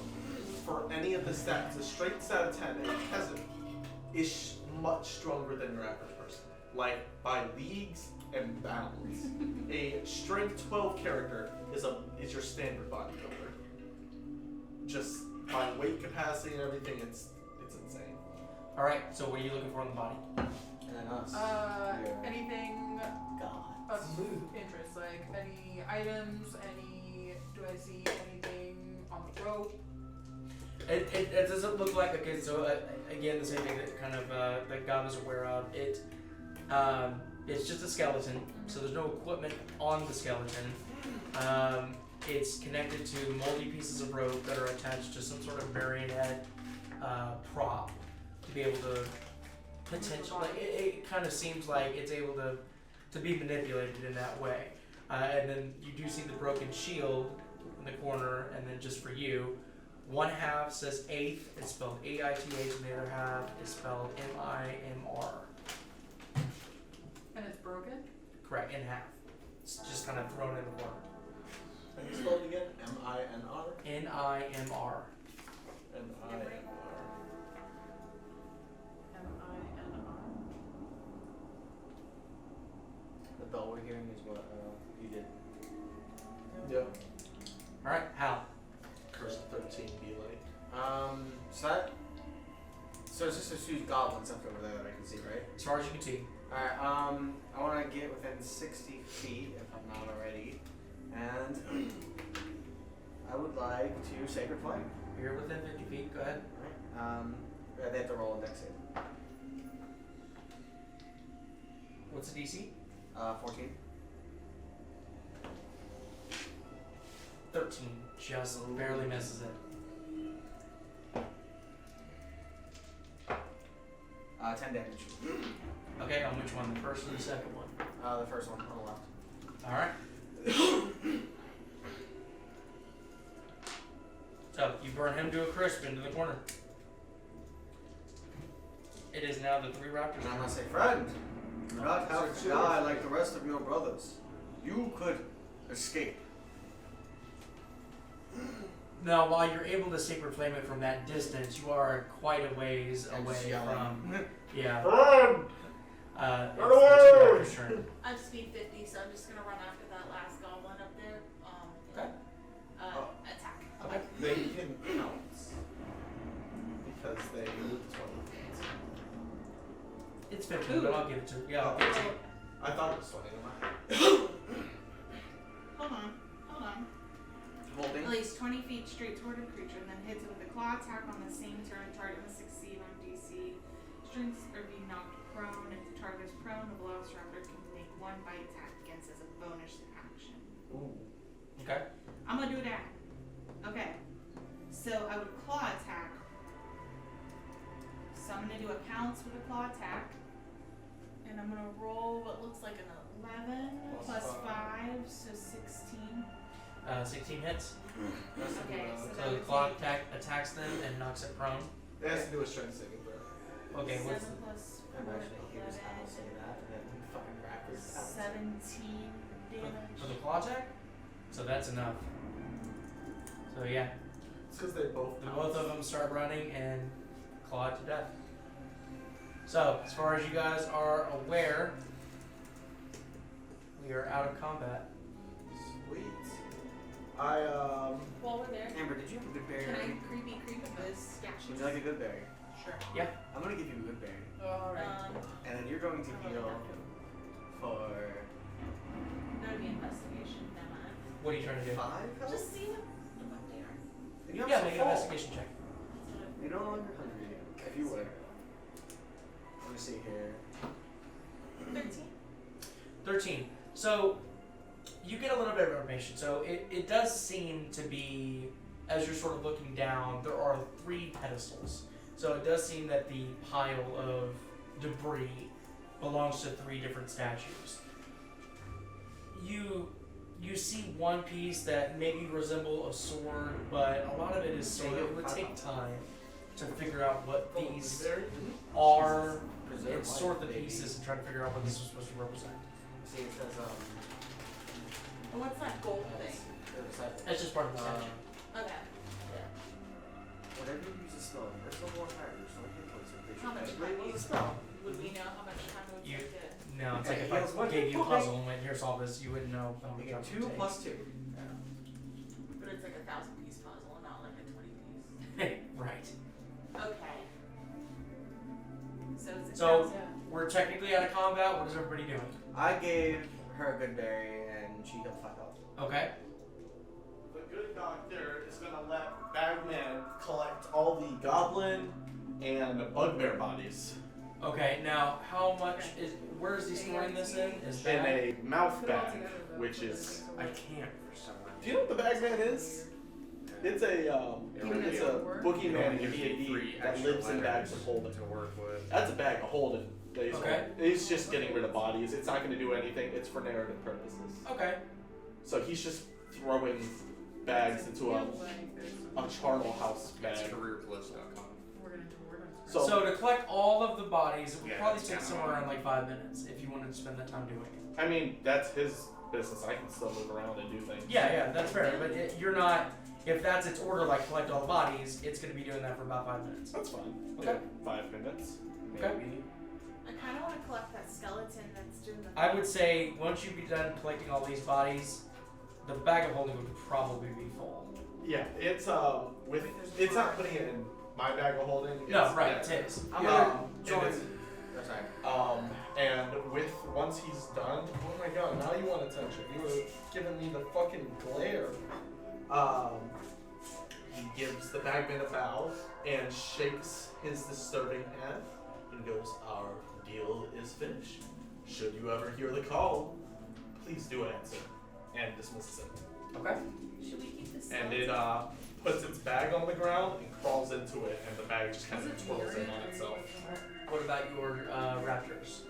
for any of the stats, a straight stat of 10, a peasant, is much stronger than your average person. Like, by leagues and bounds. A strength 12 character is your standard bodybuilder. Just by weight capacity and everything, it's insane. All right, so what are you looking for in the body? And us. Anything God. of interest, like any items, do I see anything on the rope? It doesn't look like, okay, so again, the same thing that kind of that God is aware of. It's just a skeleton, so there's no equipment on the skeleton. It's connected to moldy pieces of rope that are attached to some sort of marionette prop to be able to potentially, it kind of seems like it's able to be manipulated in that way. And then you do see the broken shield in the corner, and then just for you, one half says eighth, it's spelled A-I-T-H, and the other half is spelled M-I-M-R. And it's broken? Correct, in half. It's just kind of thrown in the corner. And you spell it again? M-I-N-R? N-I-M-R. M-I-N-R. M-I-N-R. The bell we're hearing is what you did. Yeah. Alright, Hal. Curse of 13 be like. So it's just a few goblins up over there that I can see, right? As far as you can see. Alright, I want to get within 60 feet, if I'm not already, and I would like to Sacred Flame. You're within 50 feet, go ahead. They have to roll a dex save. What's the DC? 14. 13. Just barely misses it. 10 damage. Okay, on which one? The first or the second one? The first one on the left. Alright. So, you burn him to a crisp into the corner. It is now the 3 raptors. And I'm gonna say, friend, do not have to die like the rest of your brothers. You could escape. Now, while you're able to sacred flame it from that distance, you are quite a ways I'm away just yelling. from. Yeah. Run! It's the Run away! 2 raptors' turn. I have speed 50, so I'm just gonna run after that last goblin up there. Okay. Attack. Okay. They can pounce. Because they move 20 feet. It's 15, but I'll give it to you. Yeah, I'll give it to you. I thought it was 20. Hold on. Holding. At least 20 feet straight toward a creature, and then hits it with a claw attack on the same turn. Target must succeed on DC strengths or be knocked prone. If the target is prone, the velociraptor can make 1 bite attack against as a bonus action. Ooh. Okay. I'm gonna do that. Okay. So I would claw attack. So I'm gonna do a pounce with a claw attack. And I'm gonna roll what looks like an 11 plus 5, so 16. 16 hits. Okay, so that So the would claw take attacks them and knocks it prone. It has to do a strength saving throw. Okay, 7 what's plus I'm 4, actually here to have 11, say that, and then fucking rappers. 17 damage. for the claw attack? So that's enough. So yeah, It's because they both the both of them start running and claw it to death. So as far as you guys are aware, we are out of combat. Sweet. While we're there, Amber, did you have a good berry? can I already? creepy this? Yeah, Would you like a good berry? Sure. I'm gonna give you a good berry, Alright. and then you're going to heal for That'd be investigation, never mind. What are you trying to do? 5 health. Just see what they are. And you have Yeah, some make an full. investigation check. You're no longer hungry, if you would. Let me see here. 13. 13. So you get a little bit of information. So it does seem to be, as you're sort of looking down, there are 3 pedestals. So it does seem that the pile of debris belongs to 3 different statues. You see one piece that maybe resemble a sword, but a lot of it is sort of, it would take time to figure out what these are and sort the pieces and try to figure out what this is supposed to represent. See, it says, And what's that gold thing? That's just part of the statue. Okay. whenever you use a spell, there's no more fire, there's no hit points. How much time do you spell? Would we know how much time it would take to? No, it's like Yeah, if heals I one gave hit you a point. puzzle and went, here, solve this, you wouldn't know how You much get time 2 it plus 2. But it's like a 1,000-piece puzzle and not like a 20-piece. Right. Okay. So it's a So, 1,000. we're technically out of combat. What is everybody doing? I gave her a good berry and she healed 5 health. Okay. The good doctor is gonna let Bagman collect all the goblin and bugbear bodies Okay, now how much is, where is he storing this in? Is in that? a mouth Put it all bag, together, though, which so is. it's I like can't for some reason. Do you know what the Bagman is? It's a It only it's gives- a It only boogeyman in gives you D&D 3 that extra lives in bags letters of holding. to work with. That's a bag of holding. that he's Okay. holding. He's just getting rid of bodies. It's not going to do anything. It's for narrative purposes. Okay. So he's just throwing bags into a feels like there's charnel house bag. It's careerplus.com. we're gonna do more. So- So to collect all of the bodies, it would Yeah, probably that's take kinda somewhere hard. around like 5 minutes if you wanted to spend that time doing it. I mean, that's his business. I can still move around and do things. Yeah, that's fair. But you're not. If that's its order, like collect all the bodies, it's going to be doing that for about 5 minutes. That's fine. Okay. 5 minutes. Okay. Maybe. I kind of want to collect that skeleton that's doing the. I would say once you be done collecting all these bodies, the bag of holding would probably be full. Yeah, it's with it's not putting it in my bag of holding. It's, No, right, yeah. it is. I'm Yeah. gonna And join. it's- Oh, sorry. And with once he's done, oh my god, now you want attention. You were giving me the fucking glare. He gives the bagman a bow and shakes his disturbing hand and goes, "Our deal is finished. Should you ever hear the call, please do answer." And dismisses it. Okay. Should we keep this? And it puts its bag on the ground and crawls into it, and the bag just kind Is of it twirls in weird? on itself. What about your raptors?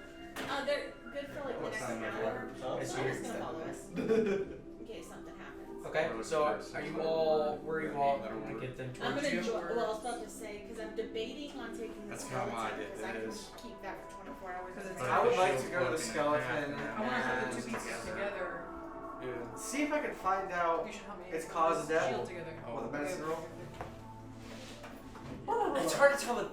They're good for like the What's next that mean? hour. Oh, It's They're weird. just gonna follow us in case something happens. Okay, so are you all, where are you all, I get them I'm towards gonna you? well, I was about to say because I'm debating on taking the That's kinda skeleton why I did because I can this. keep that for 24 hours. Because and it's then- I would like to Shield go to the broken in skeleton half. I want to put the and two pieces together. see if I can find out You should help me. its put cause this of death. shield together. with a medicine roll. It's hard to tell the.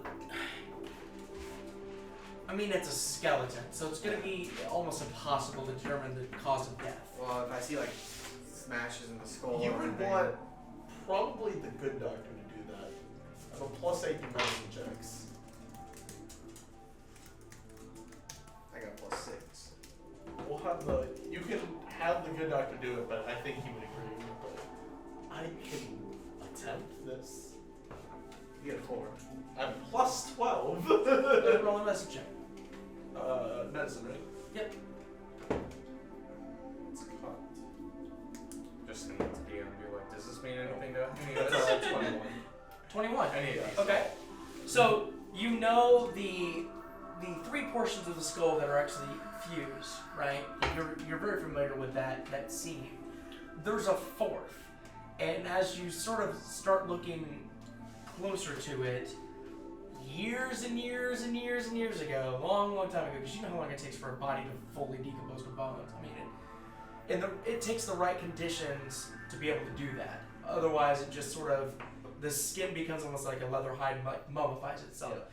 I mean, it's a skeleton, so it's going to be almost impossible to determine the cause of death. Well, if I see like smashes in the skull, You or would anything, want probably the good doctor to do that. I have a +8 in medicine checks. I got +6. We'll have you can have the good doctor do it, but I think he would agree. But I can attempt this. You get a 4. I'm +12. Roll a message check. Medicine, right? Yep. It's cut. Just gonna let the DM be like, does this mean anything to any of That's us? 21. 21. Any of these? Okay. So you know the 3 portions of the skull that are actually fused, right? You're very familiar with that seam. There's a 4th, and as you sort of start looking closer to it, years and years and years and years ago, long time ago, because you know how long it takes for a body to fully decompose to bones. I mean, it takes the right conditions to be able to do that. Otherwise, it just sort of, the skin becomes almost like a leather hide and like mummifies itself. Yeah.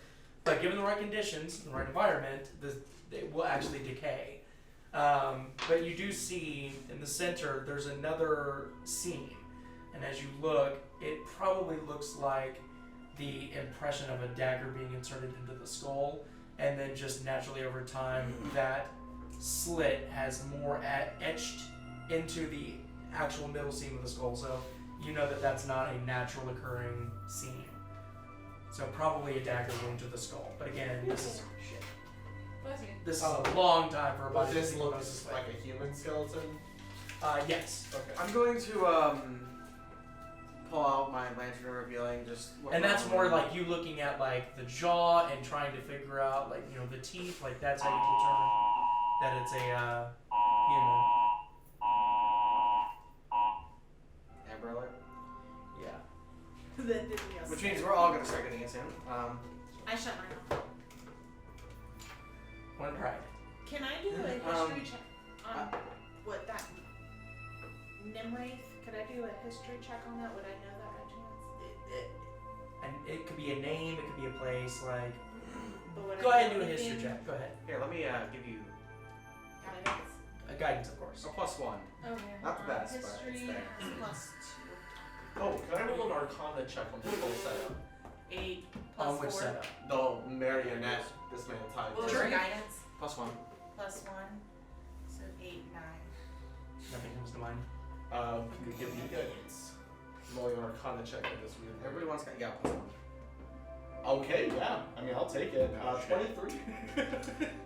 But given the right conditions, the right environment, it will actually decay. But you do see in the center, there's another seam. And as you look, it probably looks like the impression of a dagger being inserted into the skull. And then just naturally over time, that slit has more etched into the actual middle seam of the skull. So you know that that's not a natural occurring seam. So probably a dagger wound to the skull. But again, this is Bless you. This is a long time for a body. This to go looks this way. like a human skeleton. Yes. Okay. I'm going to pull out my lantern revealing just. And that's more like you looking at like the jaw and trying to figure out like the teeth. Like that's how you determine that it's a human. Amber Alert. Yeah. Then did we Which means we're all gonna start getting it soon. I shut my mouth. One pride. Can I do a history check on what that Nimwraith? Could I do a history check on that? Would I know that by chance? And it could be a name. It could be a place. Like But would go I ahead and know do a history anything? check. Go ahead. Here, let me give you Guidance. A guidance, of course. a +1. Okay. Not the best, but it's history there. is +2. Oh, can I roll an Arcana check on the full setup? 8 On plus which 4. setup? The marionette this man tied. What was Sure. your guidance? +1. +1. So 8, 9. Nothing comes to mind. Can you give me guidance? I'm rolling an Arcana check on this weird. Everyone's got +1. Okay, yeah. I mean, I'll take it. Oh, shit. 23.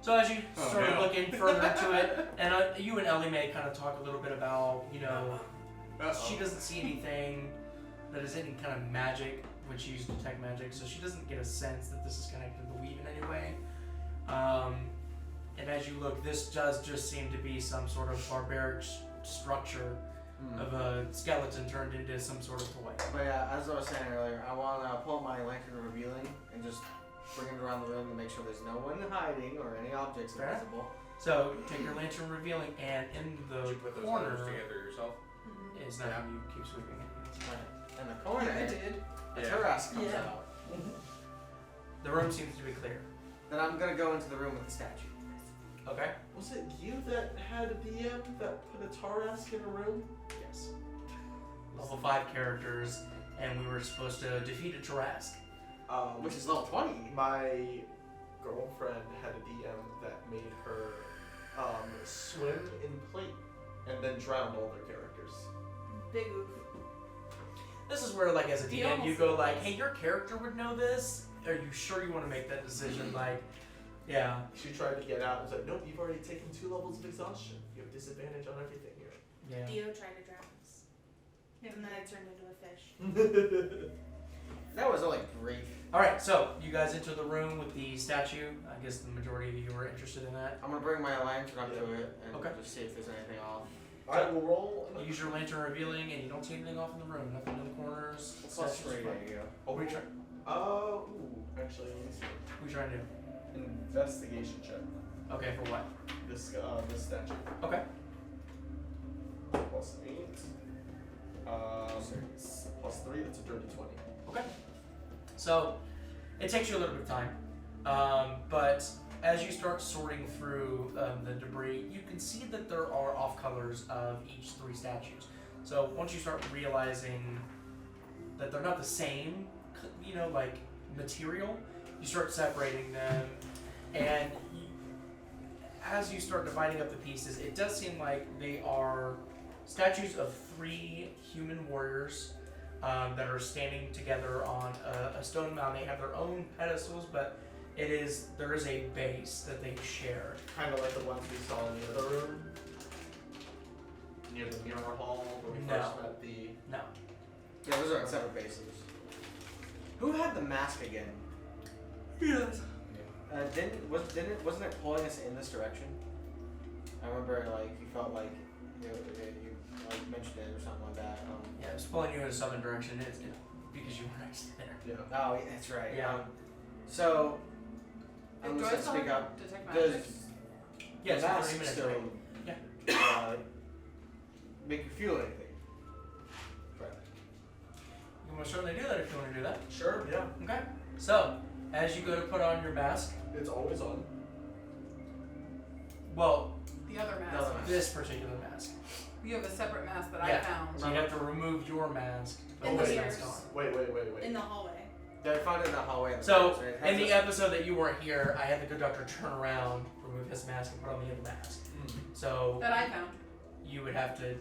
So as you Oh, start no. looking further into it, and you and Elimae kind of talk a little bit about, she doesn't see anything that is any kind of magic when she uses detect magic, so she doesn't get a sense that this is connected to the weave in any way. And as you look, this does just seem to be some sort of barbaric structure of a skeleton turned into some sort of toy. But yeah, as I was saying earlier, I want to pull out my lantern revealing and just bring it around the room to make sure there's no one hiding or any objects Fair. invisible. So take your lantern revealing, and in Did the you put those corner letters together yourself? is not how you keep sweeping it. Right. In the corner, I did. a Yeah. terrace comes Yeah. out. The room seems to be clear. Then I'm gonna go into the room with the statue. Okay. Was it you that had a DM that put a Tarask in a room? Yes. Level 5 characters, and we were supposed to defeat a Tarask. Which is level 20. My girlfriend had a DM that made her swim in plate and then drowned all their characters. Big oof. This is where, like, as a You DM, you almost go know like, this. "Hey, your character would know this. Are you sure you want to make that decision?" Like, yeah, She tried to get out and was like, nope, you've already taken 2 levels of exhaustion. You have disadvantage on everything here. yeah. Dio tried to drown us. And then I turned into a fish. That was only brief. All right, so you guys enter the room with the statue. I guess the majority of you were interested in that. I'm gonna bring my lantern up to it and Okay. just see if there's anything off. I will roll. You use your lantern revealing, and you don't see anything off in the room. Nothing in the corners. +3, Statue's there fine. you go. Oh, What are you try- actually, let me see. what are you trying to do? Investigation check. Okay, for what? This statue. Okay. Plus 8. Plus 3, that's a dirty 20. Okay. So, it takes you a little bit of time, but as you start sorting through the debris, you can see that there are off colors of each 3 statues. So once you start realizing that they're not the same, like material, you start separating them, and as you start dividing up the pieces, it does seem like they are statues of 3 human warriors that are standing together on a stone mound. They have their own pedestals, but there is a base that they share. Kind of like the ones we saw in the other room. Near the mirror hall where we No. first met the... No. Yeah, those are separate bases. Who had the mask again? Yes. Wasn't it pulling us in this direction? I remember you felt like you mentioned it or something like that. Yeah, it was pulling you in a southern direction. It's because you were next to there. Yeah. Oh, yeah, that's right. Yeah. So Did I'm Joyce just gonna tell speak her up. to detect magic? Does Yes, the for mask 30 minutes. still Yeah. make you feel anything? You most certainly do that if you want to do that. Sure, yeah. Okay. So, as you go to put on your mask, It's always on. well, The other mask. The other mask. this particular mask. You have a separate mask that Yeah. I found. So you have to remove your mask to put In this the mask mirrors. on. Wait. In the hallway. Yeah, I found it in the hallway. So, right? It has in the a- episode that you weren't here, I had the good doctor turn around, remove his mask, and put on the other mask. So, That I found. you would have to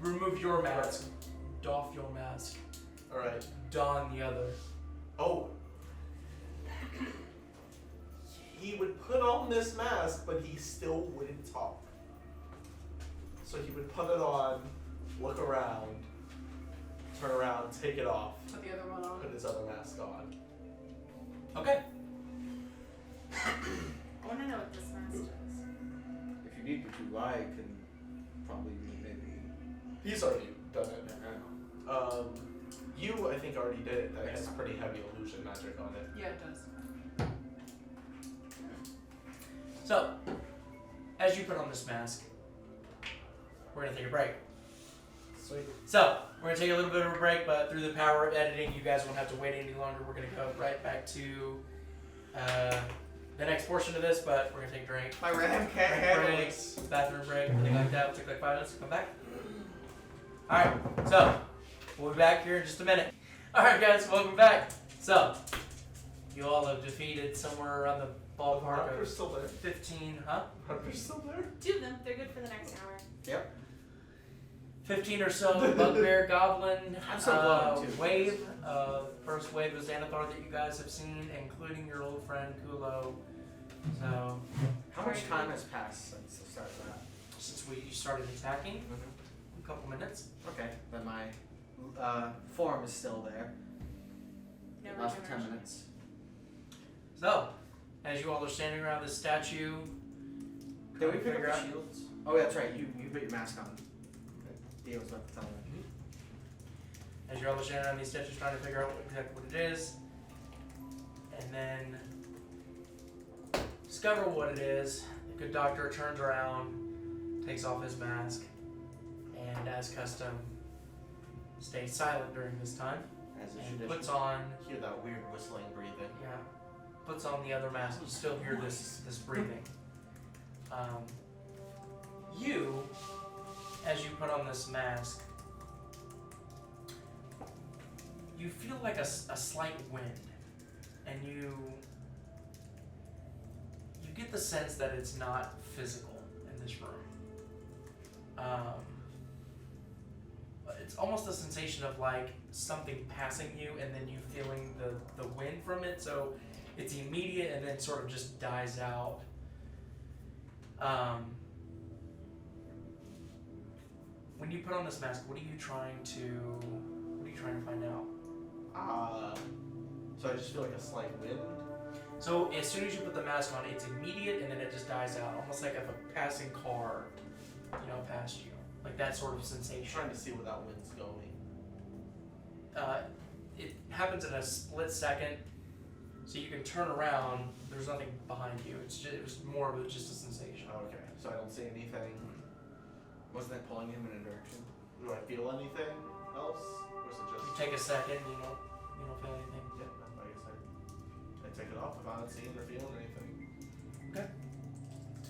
remove your mask, doff your mask, Alright. don the other. Oh. he would put on this mask, but he still wouldn't talk. So he would put it on, look around, turn around, take it off, Put the other one on. put his other mask on. Okay. I want to know what this mask does. If you need me to, I can probably maybe. He's already done it. I don't know. You, I think, already did it. That has pretty heavy illusion magic on it. Yeah, it does. So, as you put on this mask, we're going to take a break. Sweet. So, we're going to take a little bit of a break, but through the power of editing, you guys won't have to wait any longer. We're going to go right back to the next portion of this, but we're going to take a drink. My ram can't Drink handle break, this. bathroom break, anything like that. We'll take like 5 minutes, come back. Alright, so, we'll be back here in just a minute. Alright guys, welcome back. So, you all have defeated somewhere around the ballpark Harper's of still there. 15, huh? Harper's still there. 2 of them. They're good for the next hour. Yep. 15 or so Bugbear, Goblin, I'm so glowing, too. wave. First wave of Xanathar that you guys have seen, including your old friend Kulo. So, How much time has passed since the start of that? since you started attacking, a couple minutes. Okay, then my form is still there. No Last for 10 regeneration. minutes. So, as you all are standing around this statue, Did we trying to pick figure up out- the shields? Oh, that's right. You put your mask on. Dia was about to tell me. as you're all standing around these statues trying to figure out exactly what it is, and then discover what it is, the good doctor turns around, takes off his mask, and as custom, stays silent during this time, As a and tradition. puts on, Hear that weird whistling breathing. yeah, puts on the other mask. You still hear this breathing. You, as you put on this mask, you feel like a slight wind, and you get the sense that it's not physical in this room. It's almost a sensation of like something passing you and then you feeling the wind from it, so it's immediate and then sort of just dies out. When you put on this mask, what are you trying to find out? So I just feel like a slight wind. So as soon as you put the mask on, it's immediate and then it just dies out, almost like if a passing car, passed you, like that sort of I'm sensation. trying to see where that wind's going. It happens in a split second, so you can turn around. There's nothing behind you. It was more of just a sensation. Oh, okay. So I don't see anything. Wasn't it pulling him in a direction? Do I feel anything else? Or is it You just... take a second, you don't feel anything. Yeah, I guess I take it off if I'm not seeing or feeling anything. Okay.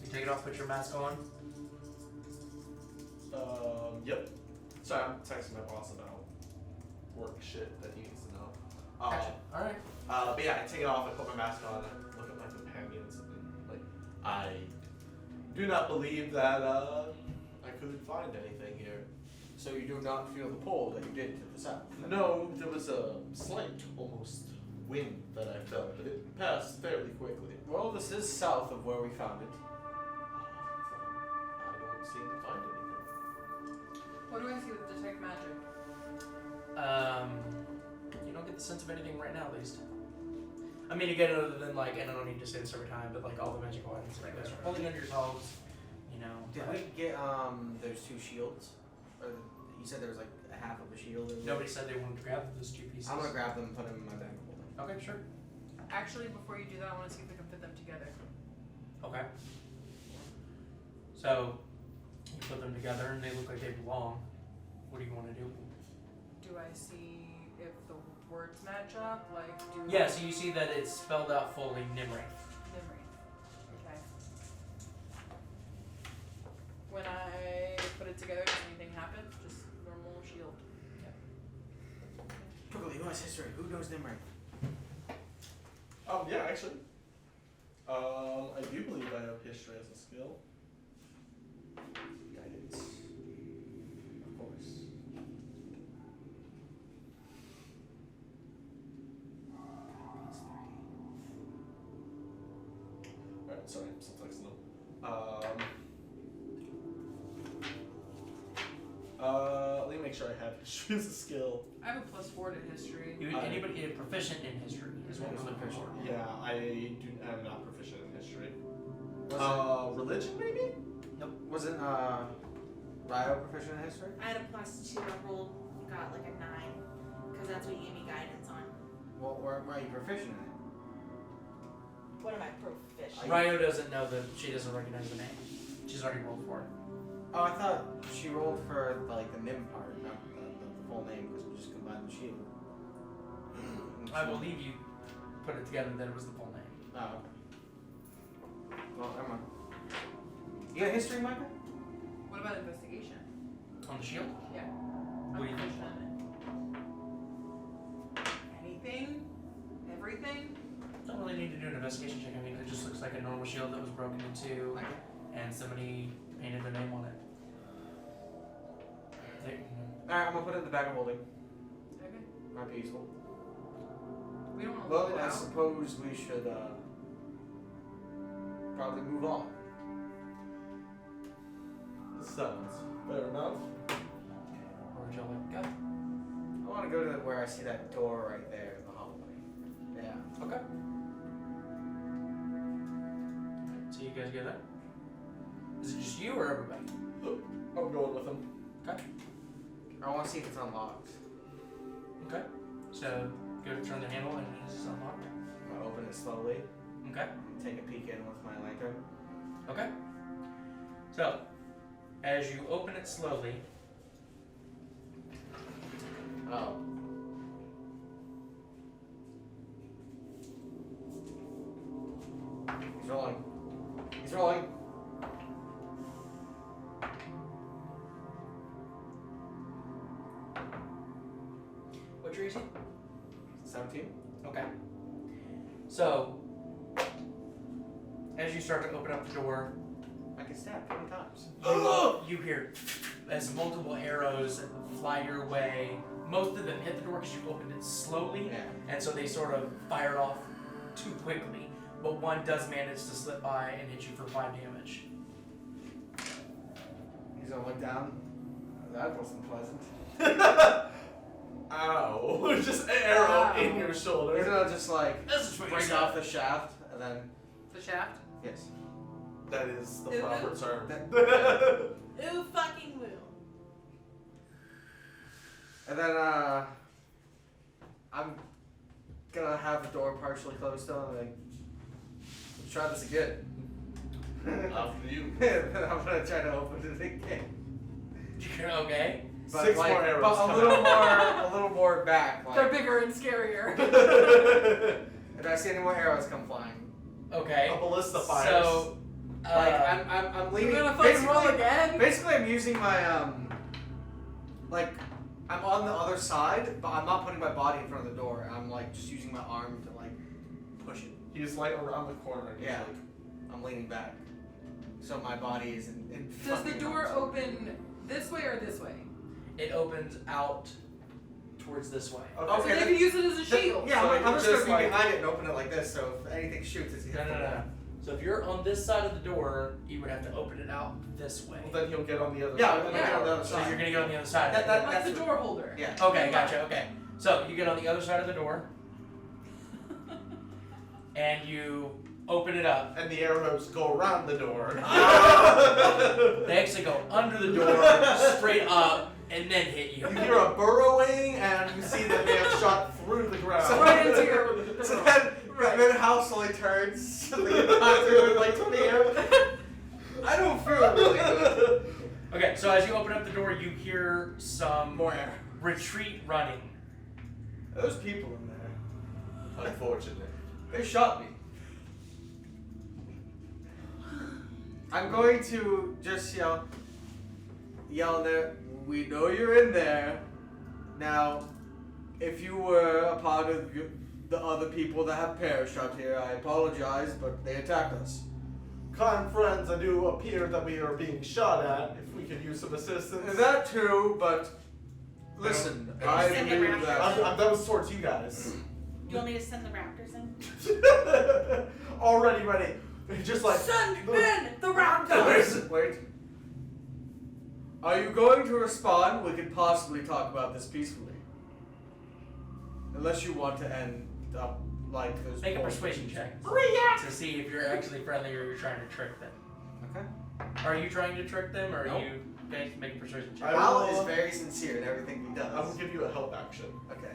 You take it off, put your mask on. Yep. Sorry, I'm texting my boss about work shit that he needs to know. Gotcha. All right. But yeah, I take it off, I put my mask on, I look at my companions, and like, I do not believe that I could find anything here. So you do not feel the pull that you did to the south? No, there was a slight, almost wind that I felt, but it passed fairly quickly. Well, this is south of where we found it. I don't seem to find anything. What do I see with detect magic? You don't get the sense of anything right now, at least. I mean, again, other than like, and I don't need to say this every time, but like all the magical items that you guys are holding under yourselves, Did we get those 2 shields? Or you said there was like a half of a shield. Nobody said they wanted to grab those 2 pieces. I'm gonna grab them and put them in my bag. Hold on. Okay, sure. Actually, before you do that, I want to see if we can fit them together. Okay. So, you put them together and they look like they belong. What do you want to do? Do I see if the words match up? Like, do Yeah, so you see that it's spelled out fully Nimrith. Memory. Okay. When I put it together, does anything happen? Just normal shield. Quickly, who has history? Who knows them right? Yeah, actually. I do believe I have history as a skill. Guidance. Of course. sure I have history as a skill. I have a +4 to history. Anybody proficient in history is what we're looking for. Yeah, I'm not proficient in history. Was Religion maybe? Wasn't Ryo proficient in history? I had a +2. I got like a 9 because that's what you gave me guidance on. Well, where are you proficient in it? What am I proficient? Ryo doesn't know that she doesn't recognize the name. She's already rolled for it. Oh, I thought she rolled for like the nim part, not the full name, because we just combined the shield. I believe you put it together that it was the full name. Oh. Well, never mind. You got history, Micah? What about investigation? On the shield? Yeah. What do you think? Anything? Everything? Don't really need to do an investigation check. I mean, it just looks like a normal shield that was broken into, and somebody painted their name on it. Alright, I'm gonna put it in the bag of holding. Okay. Might be useful. We don't want to Well, leave it I out. suppose we should probably move on. Sounds fair enough. Where would y'all like to go? I want to go to where I see that door right there in the hallway. Yeah. Okay. So you guys go there? Is it just you or everybody? I'm going with him. Okay. I want to see if it's unlocked. Okay. So go to turn the handle and it's unlocked. I'll open it slowly. Okay. And take a peek in with my lantern. Okay. So as you open it slowly, Oh. He's rolling. He's rolling. what's your AC? 17. Okay. So as you start to open up the door, I can stab 20 times. you hear as multiple arrows fly your way. Most of them hit the door because you opened it slowly, Yeah. and so they sort of fired off too quickly. But one does manage to slip by and hit you for 5 damage. He's gonna look down. That wasn't pleasant. Ow. Just an arrow in your He's shoulder. gonna just like This is for break yourself. off the shaft and then The shaft? yes. That is the Ooh. proper term. Ooh, fucking woo. And then I'm gonna have the door partially closed still and like let's try this again. After you. And I'm gonna try to open it again. You're okay? But 6 like, more arrows. but come a little more back. They're Like, bigger and scarier. if I see any more arrows come flying. Okay. A ballista fires. So, Like I'm We're leaning. gonna fucking roll Basically, again? basically I'm using my like I'm on the other side, but I'm not putting my body in front of the door. I'm like just using my arm to like push it. He's like around the corner. And he's Yeah. like, I'm leaning back, so my body is in Does the fucking door arms. open this way or this way? it opens out towards this way. okay. So they can use it as a Then- shield. Yeah, So I'm it's just gonna just be like- behind it and open it like this. So if anything shoots, it's No, no, no. So if you're on this side of the door, you would have to open it out this way. Well, then he'll get on the other Yeah, side. I'm gonna Yeah. get on the other So side. you're gonna go on the other side. That- that- Like the that's door holder. Yeah. Okay, gotcha. Okay. So you get on the other side of the door, and you open it up. And the arrows go around the door. They actually go under the door, straight up, and then hit you. You hear a burrowing, and you see that they have shot through the ground. So Right into your- So then House slowly turns to the entire like 20 arrows. I don't feel really good. Okay, so as you open up the door, you hear some More arrows. retreat running. There's people in there. Unfortunately. They shot me. I'm going to just yell there. We know you're in there. Now, if you were a part of the other people that have perished out here, I apologize, but they attacked us. Kind friends, I do appear that we are being shot at. If we could use some assistance. That too, but listen, I Send the believe raptors. that. that was towards you guys. You want me to send the raptors in? Already ready. Just like Send in the raptors! Wait. Are you going to respond? We could possibly talk about this peacefully. Unless you want to end up like those. Make a poor persuasion things. check to see if you're actually friendly or you're trying to trick them. Okay. Are you trying to trick them, or Nope. are you going to make a persuasion check? Al is very sincere in everything he I will does. give you a help action. Okay.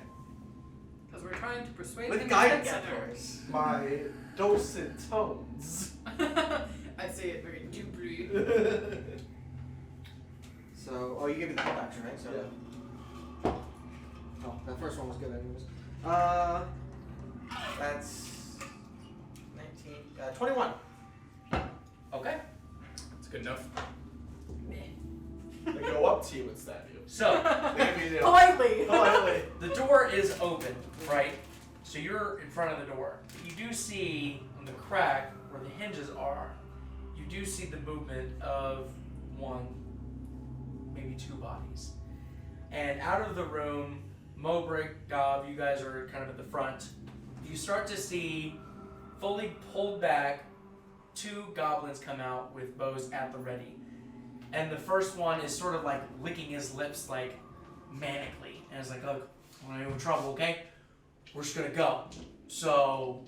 Because we're trying to persuade With him guidance, of together. course. My dulcet tones. I say it very dubly. So, you give me the help action, right? So. Yeah. Oh, that first one was good, anyways. That's 19, 21. Okay. It's good enough. They go up to you and stab you. So They give you the Politely. politely. the door is open, right? So you're in front of the door. You do see on the crack where the hinges are, you do see the movement of one, maybe two bodies. And out of the room, Mobrick, Gob, you guys are kind of at the front. You start to see, fully pulled back, two goblins come out with bows at the ready. And the first one is sort of like licking his lips like manically. And it's like, look, we're not in trouble, okay? We're just gonna go. So,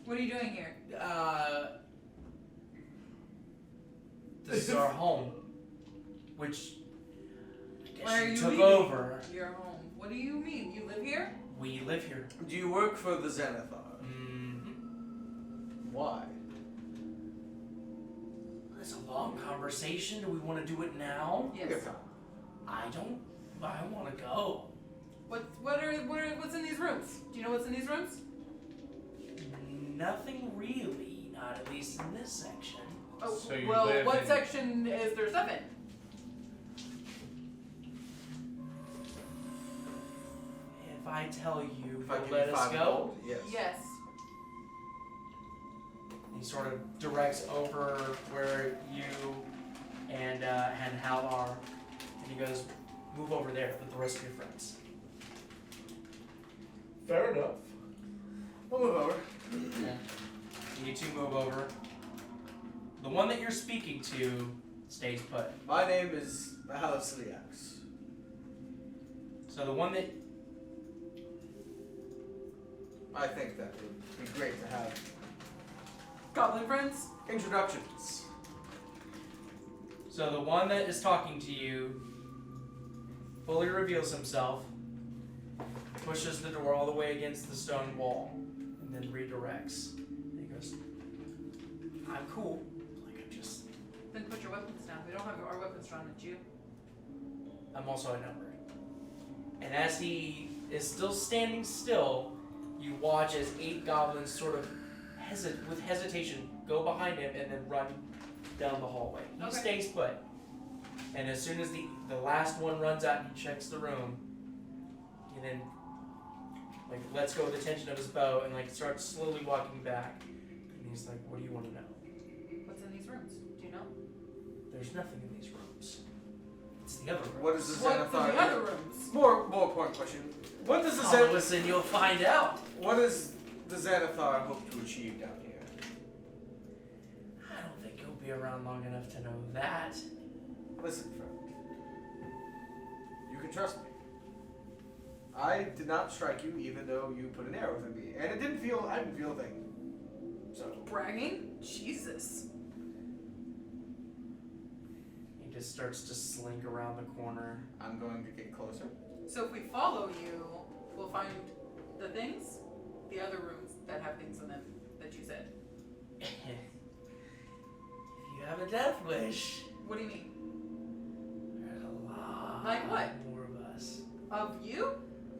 What are you doing here? this is our home. Which I Why are guess you you took leaving? over. Your home. What do you mean? You live here? We live here. Do you work for the Xanathar? Mm-hmm. Why? It's a long conversation. Do we want to do it now? Yes. Good time. I want to go. What's in these rooms? Do you know what's in these rooms? Nothing really. Not at least in this section. Oh, So you well, live what in- section is there stuff in? If I tell you, If I you'll give let you us 5 go. gold? Yes. Yes. He sort of directs over where you and Hal are, and he goes, "Move over there with the rest of your friends." Fair enough. We'll move over. Yeah. You two move over. The one that you're speaking to stays put. My name is Halaseliax. So the one that I think that would be great to have Goblin friends? introductions. So the one that is talking to you fully reveals himself, pushes the door all the way against the stone wall, and then redirects. And he goes, "I'm cool. Like I'm just. Then put your weapons down. We don't have our weapons drawn at you. I'm also outnumbered." And as he is still standing still, you watch as 8 goblins sort of with hesitation go behind him and then run down the hallway. He Okay. stays put. And as soon as the last one runs out and he checks the room, he then lets go of the tension of his bow and starts slowly walking back. And he's like, "What do you want to know?" What's in these rooms? Do you know? There's nothing in these rooms. It's the other room. What is the What's in Xanathar? the other rooms? More important question. What does the Oh, listen, you'll find out. What does the Xanathar hope to achieve down here? I don't think you'll be around long enough to know that. Listen, friend. You can trust me. I did not strike you even though you put an arrow through me. And I didn't feel a thing. So Bragging? Jesus. He just starts to slink around the corner. I'm going to get closer. So if we follow you, we'll find the things? The other rooms that have things in them that you said. If you have a death wish, What do you mean? there's a lot Like what? more of us. Of you?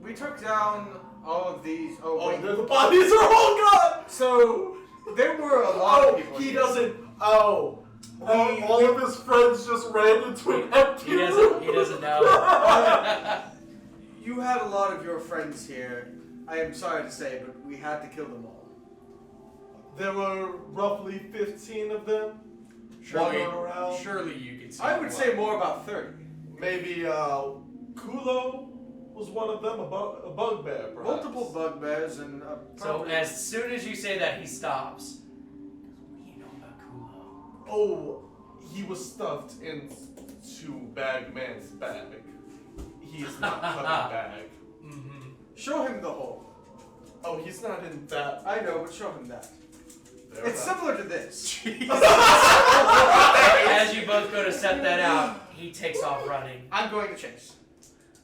We took down all of these. Oh, Oh, wait. the bodies are all gone! So there were a lot of people. He here. doesn't. Oh. All of his friends just ran into an empty He room. doesn't know. You had a lot of your friends here. I am sorry to say, but we had to kill them all. There were roughly 15 of them Surely, wandering around. surely you could see. I would the say blood. more about 30. Maybe Kulo was one of them, a bugbear, perhaps. Multiple bugbears and So probably- as soon as you say that, he stops. What do you know about Kulo? Oh, he was stuffed into Bagman's bag. He is not coming back. Mm-hmm. Show him the hole. Oh, he's not in that. I know, but show him that. There It's now. similar to this. As you both go to set that out, he takes off running. I'm going to chase.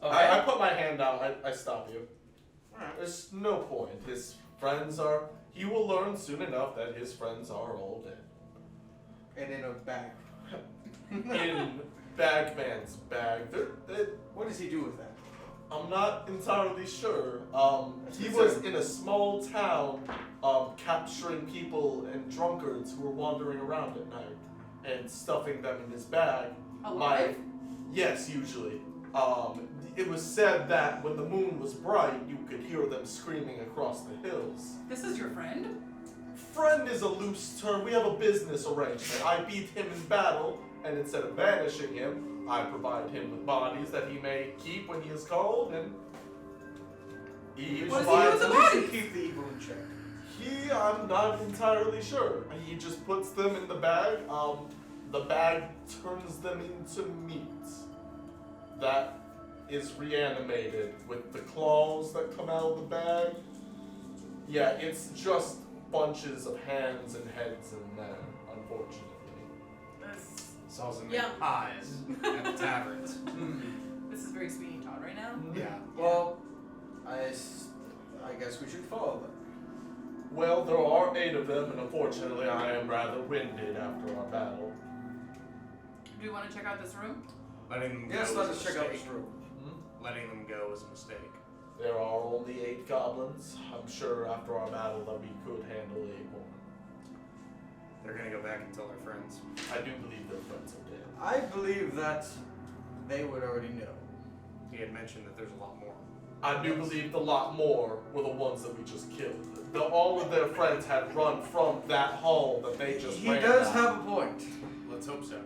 Okay. I put my hand out. I stop you. Alright. There's no point. His friends are. He will learn soon enough that his friends are all dead. And in a bag. In Bagman's bag. What does he do with that? I'm not entirely sure. He That's was it. in a small town, capturing people and drunkards who were wandering around at night and stuffing them in his bag. Alive? Yes, usually. It was said that when the moon was bright, you could hear them screaming across the hills. This is your friend? Friend is a loose term. We have a business arrangement. I beat him in battle, and instead of banishing him, I provide him with bodies that he may keep when he is called, and he What does he do provides. with the At least you bodies? keep the evil in check. I'm not entirely sure. He just puts them in the bag. The bag turns them into meat that is reanimated with the claws that come out of the bag. Yeah, it's just bunches of hands and heads in there, unfortunately. This, Sells them Yeah. pies at the taverns. this is very Sweeney Todd right now. Yeah. Well, I guess we should follow them. Well, there are 8 of them, and unfortunately I am rather winded after our battle. Do you want to check out this room? Letting them Yes, go let was us a check out this mistake. room. Letting them go was a mistake. There are only 8 goblins. I'm sure after our battle that we could handle 8 more. They're gonna go back and tell their friends. I do believe their friends are dead. I believe that they would already know. He had mentioned that there's a lot more. I do believe the lot more were the ones that we just killed. All of their friends had run from that hall that they just He ran does out. have a point. Let's hope so.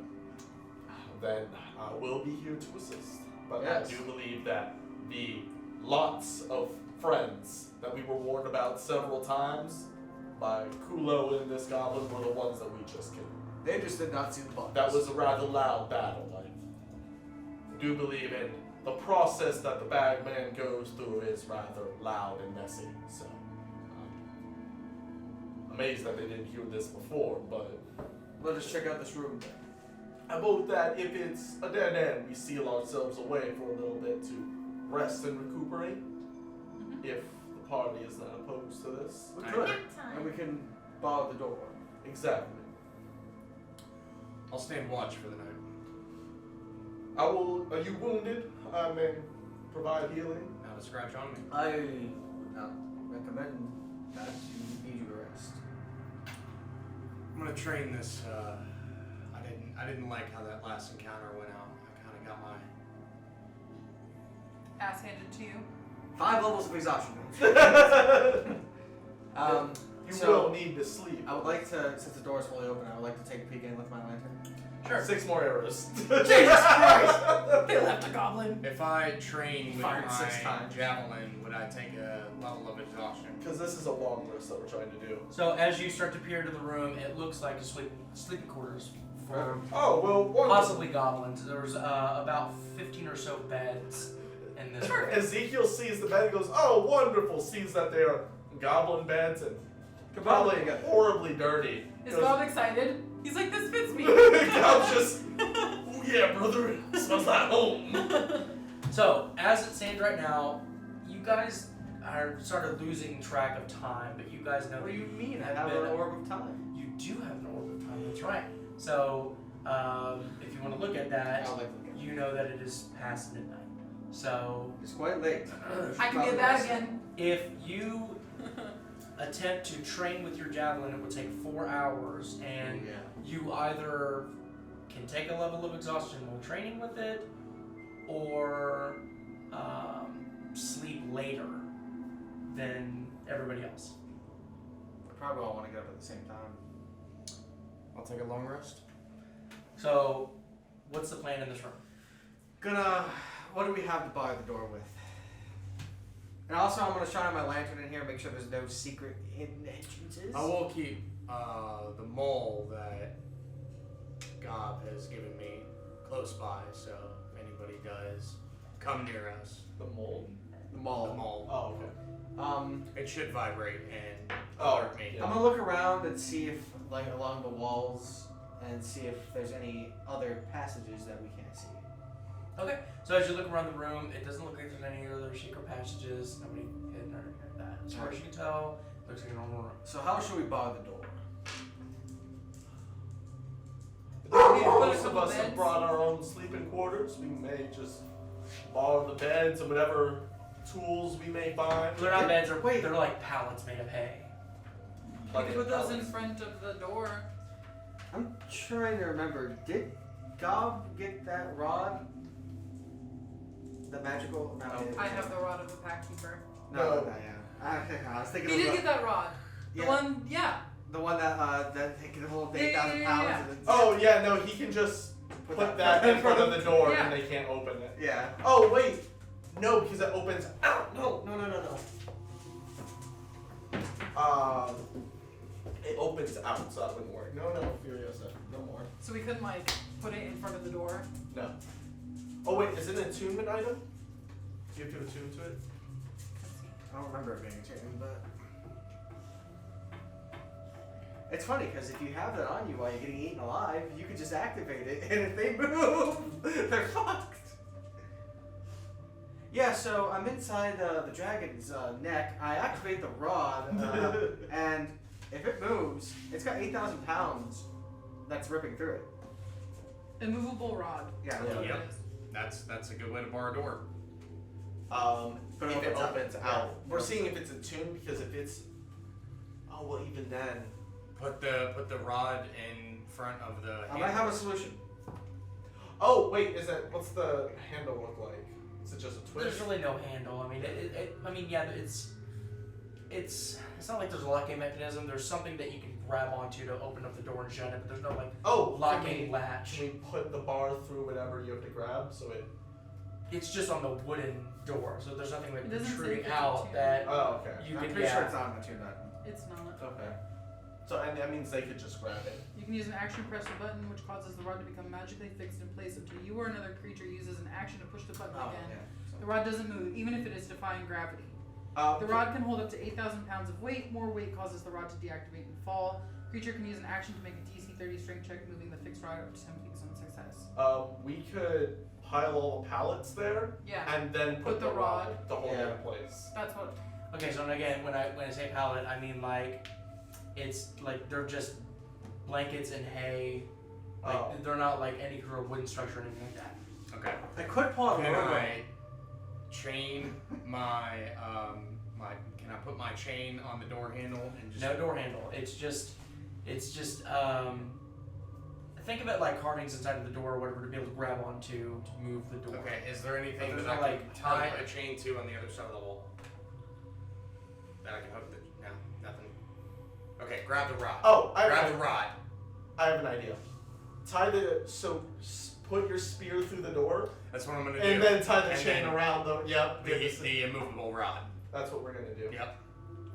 Then I will be here to assist. But Yes. I do believe that the lots of friends that we were warned about several times by Kulo and this goblin were the ones that we just killed. They just did not see the bodies. That was a rather loud battle. I do believe in the process that the bagman goes through is rather loud and messy. So I'm amazed that they didn't hear this before, but Let us check out this room then. I vote that if it's a dead end, we seal ourselves away for a little bit to rest and recuperate. If the party is not opposed to this. We I could. Nap time. And we can bar the door. Exactly. I'll stand watch for the night. I will. Are you wounded? I may provide healing. Not a scratch on me. I would not recommend that. You need your rest. I'm gonna train this. I didn't like how that last encounter went out. I kind of got my. Ass handed to you. 5 levels of exhaustion. You So- will need to sleep. I would like to, since the door is fully open, I would like to take a peek in with my lantern. Sure. 6 more arrows. Jesus Christ! They left a goblin. If I train with Fired my 6 times. javelin, would I take a level of exhaustion? Because this is a long rest that we're trying to do. So as you start to peer into the room, it looks like a sleeping quarters for Oh, well, wonderful. possibly goblins. There's about 15 or so beds in this room. Ezekiel sees the bed and goes, oh, wonderful. Sees that they are goblin beds and probably horribly dirty. Is Goes, Bob excited? He's like, this fits me. Gob's just, oh yeah, brother, it smells like home. So as it stands right now, you guys are sort of losing track of time, but you guys know What that do you mean? I have have been- an orb of time. You do have an orb of time. That's right. So if you want to look at that, I would like to look at it. you know that it is past midnight. So It's quite late. I can get that again. if you attempt to train with your javelin, it will take 4 hours, and you either can take a level of exhaustion while training with it, or sleep later than everybody else. We probably all want to get up at the same time. I'll take a long rest. So, what's the plan in this room? What do we have to bar the door with? And also, I'm gonna shine my lantern in here, make sure there's no secret hidden entrances. I will keep the mole that Gob has given me close by, so if anybody does come near us, The mold? The mall. the mall, Oh, okay. it should vibrate and Oh, alert me. yeah. I'm gonna look around and see if, like, along the walls, and see if there's any other passages that we can't see. Okay. So as you look around the room, it doesn't look like there's any other secret passages. Nobody hidden or anything like that. As far as you can tell, it looks like a normal room. So how should we bar the door? Most of us have brought our own sleeping quarters. We may just borrow the beds and whatever tools we may find. They're not beds. Wait. They're like pallets made of hay. We could put those in front of the door. I'm trying to remember. Did Gob get that rod? The magical? No. I have the rod of the pack keeper. No, yeah. I was thinking He of did the, get that rod. The Yeah. one, yeah. the one that can hold Yeah, 8,000 yeah, pounds. yeah. And it's- Oh, yeah, no, he can just put that in front of the door Yeah. and they can't open it. Yeah. Oh, wait. No, because it opens out. No. It opens out, so that wouldn't work. No, Furiosa. No more. So we couldn't like put it in front of the door. No. Oh, wait, is it an attunement item? Do you have to attune to it? I don't remember it being tuned, but it's funny because if you have that on you while you're getting eaten alive, you could just activate it, and if they move, they're fucked. Yeah, so I'm inside the dragon's neck. I activate the rod, and if it moves, it's got 8,000 pounds that's ripping through it. Immovable rod. Yeah. That's what Yep. it is. That's a good way to bar a door. But If it opens yeah. out. We're seeing if it's attuned because if it's. Oh, well, even then. Put the rod in front of the. I might have a solution. Oh, wait, what's the handle look like? Is it just a twist? There's really no handle. I mean, yeah, it's not like there's a locking mechanism. There's something that you can grab onto to open up the door and shut it, but there's no like locking latch. Can we put the bar through whatever you have to grab so it. It's just on the wooden door, so there's nothing like It doesn't say protruding if it's out attuned. that Oh, okay. you I'm can. pretty sure Yeah. it's not attuned item. It's not. Okay. So, and that means they could just grab it. You can use an action to press the button, which causes the rod to become magically fixed in place until you or another creature uses an action to push the button Oh, again. yeah. The rod doesn't move, even if it is defying gravity. Oh, The rod can hold up to 8,000 pounds of weight. More weight causes the rod to deactivate and fall. Creature can use an action to make a DC 30 strength check, moving the fixed rod up to 10 feet on success. We could pile all the pallets there Yeah, and then put the the rod rod. to hold it Yeah. in place. that's what. Okay, so again, when I say pallet, I mean like it's like they're just blankets and hay. Like Oh. they're not like any sort of wooden structure or anything like that. Okay. I could pull out Can logo. I chain my Can I put my chain on the door handle and just? No door handle. It's just think of it like carvings inside of the door or whatever to be able to grab onto to move the door. Okay. Is there anything There's that no, I like, can tie hardware. a chain to on the other side of the wall? That I can hook the. No, nothing. Okay. Grab the rod. Oh, Grab the rod. I have an idea. Put your spear through the door That's what I'm gonna and do. then tie the And chain then around the. Yep. the immovable rod. That's what we're gonna do. Yep.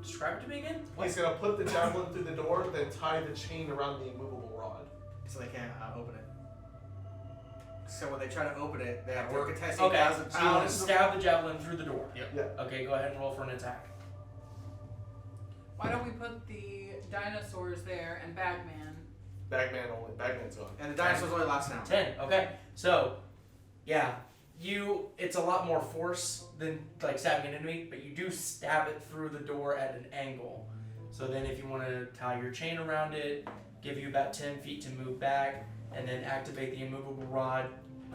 Describe it to me again. He's gonna put the javelin through the door, then tie the chain around the immovable rod. So they can't open it. So when they try to open it, they have to Work. contest Okay, 8,000 so you want to pounds. stab the javelin through the door. Yep. Yeah. Okay, go ahead and roll for an attack. Why don't we put the dinosaurs there and Bagman? Bagman's gone. And the dinosaurs only last now. 10. Okay, so yeah, it's a lot more force than like stabbing an enemy, but you do stab it through the door at an angle. So then if you want to tie your chain around it, give you about 10 feet to move back, and then activate the immovable rod.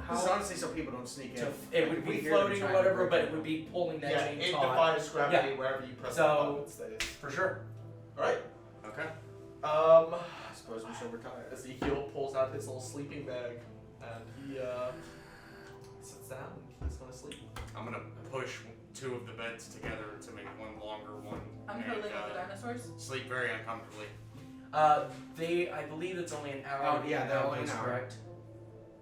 This is honestly so people don't sneak in. It would We be hear them floating or trying to whatever, break but it. it would be pulling that Yeah, chain it taut. defies gravity wherever you press So- the button, it stays. For sure. Alright. Okay. I suppose we should retire. Ezekiel pulls out his little sleeping bag and he sits down and he's gonna sleep. I'm gonna push two of the beds together to make one longer one. I'm and, hurling with the dinosaurs. sleep very uncomfortably. I believe it's only an hour. Oh, yeah, they're only an hour. Correct.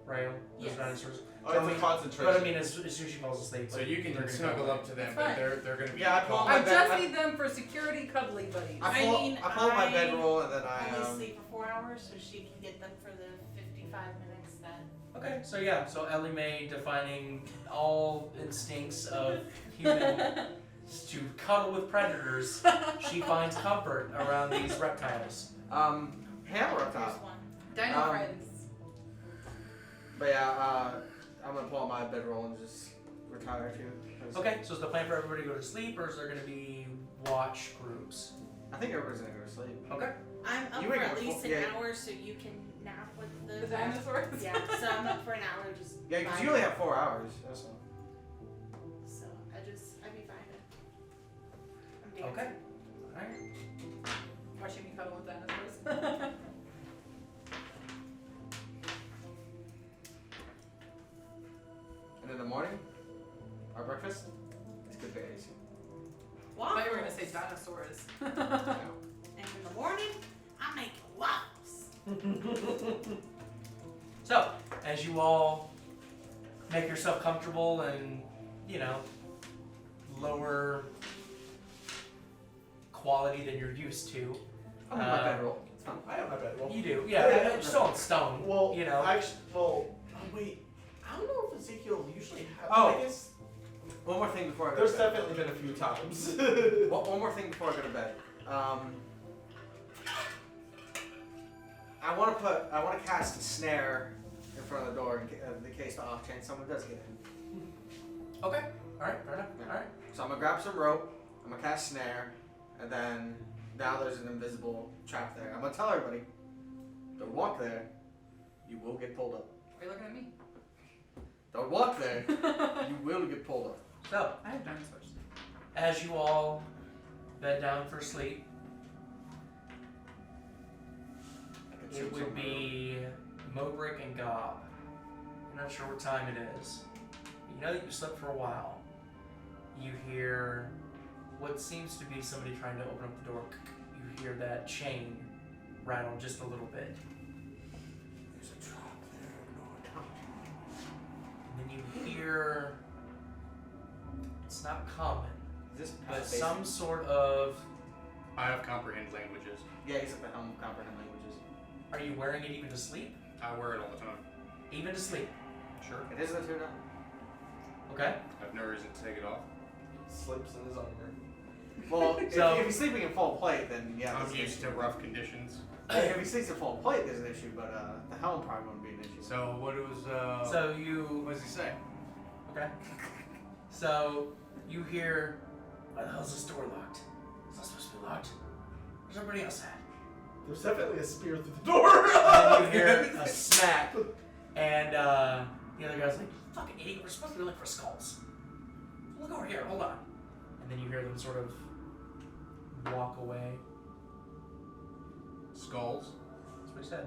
Right. Those Yes. dinosaurs. Oh, So, it's a concentration. But I mean, as soon as she falls asleep, So like, you can they're gonna snuggle go up to them, It's but fine. they're gonna be. Yeah, I pull gone. my I bed- just need them for security cuddly buddies. I I pull mean, my I bedroll and then I only sleep for 4 hours, so she can get them for the 55 minutes then. Okay, so yeah, so Elimae, defining all instincts of human to cuddle with predators, she finds comfort around these reptiles. Hammer up There's top. one. Dino friends. But yeah, I'm gonna pull out my bedroll and just retire too. 'cause Okay, so is the plan for everybody to go to sleep, or is there going to be watch groups? I think everybody's gonna go to sleep. Okay. I'm up You for wake at up least before- an yeah. hour so you can nap with The dinosaurs? Yeah, so I'm up for an hour just. Yeah, because vibing. you only have 4 hours. That's all. So I'd be vibing. I'm Okay. dancing. Alright. Watching me cuddle with dinosaurs. And in the morning, our breakfast, it's good berries. I Waffles. thought you were gonna say dinosaurs. And in the morning, I'm making waffles. So, as you all make yourself comfortable and, you know, lower quality than you're used to, I'm in my bedroll. It's fine. I have my bedroll. you do. Yeah, Yeah. it's still in stone. Well, you know. actually, oh wait, I don't know if Ezekiel usually has. Oh. I guess One more thing before I go there's to bed. definitely been a few times. One more thing before I go to bed. I want to cast a snare in front of the door in the case the off chance someone does get in. Okay. Alright, fair enough. Yeah. Alright. So I'm gonna grab some rope. I'm gonna cast snare, and then now there's an invisible trap there. I'm gonna tell everybody, don't walk there. You will get pulled up. Are you looking at me? Don't walk there. You will get pulled up. So, I have dinosaurs. as you all bed down for sleep, I can it shoot would someone. be Mobrick and Gob. I'm not sure what time it is. You know that you slept for a while. You hear what seems to be somebody trying to open up the door. You hear that chain rattle just a little bit. There's a trap there. And then you hear, it's not common, Is this but basic? some sort of, I have comprehend languages. Yeah, he's at the helm of comprehend languages. are you wearing it even to sleep? I wear it all the time. Even to sleep. Sure. It is the tune up. Okay? I have no reason to take it off. Slips in his armor. Well, So- if he's sleeping in full plate, then yeah. I'm there's an used to issue. rough conditions. If he sleeps in full plate, there's an issue, but the helm probably won't be an issue. So what was So you, what does he say? okay? So you hear, why the hell is this door locked? It's not supposed to be locked. Where's everybody else at? There's definitely a spear through the door. And then you hear a smack, and the other guy's like, "You fucking idiot, we're supposed to be looking for skulls. Look over here, hold on." And then you hear them sort of walk away. Skulls. That's what he said.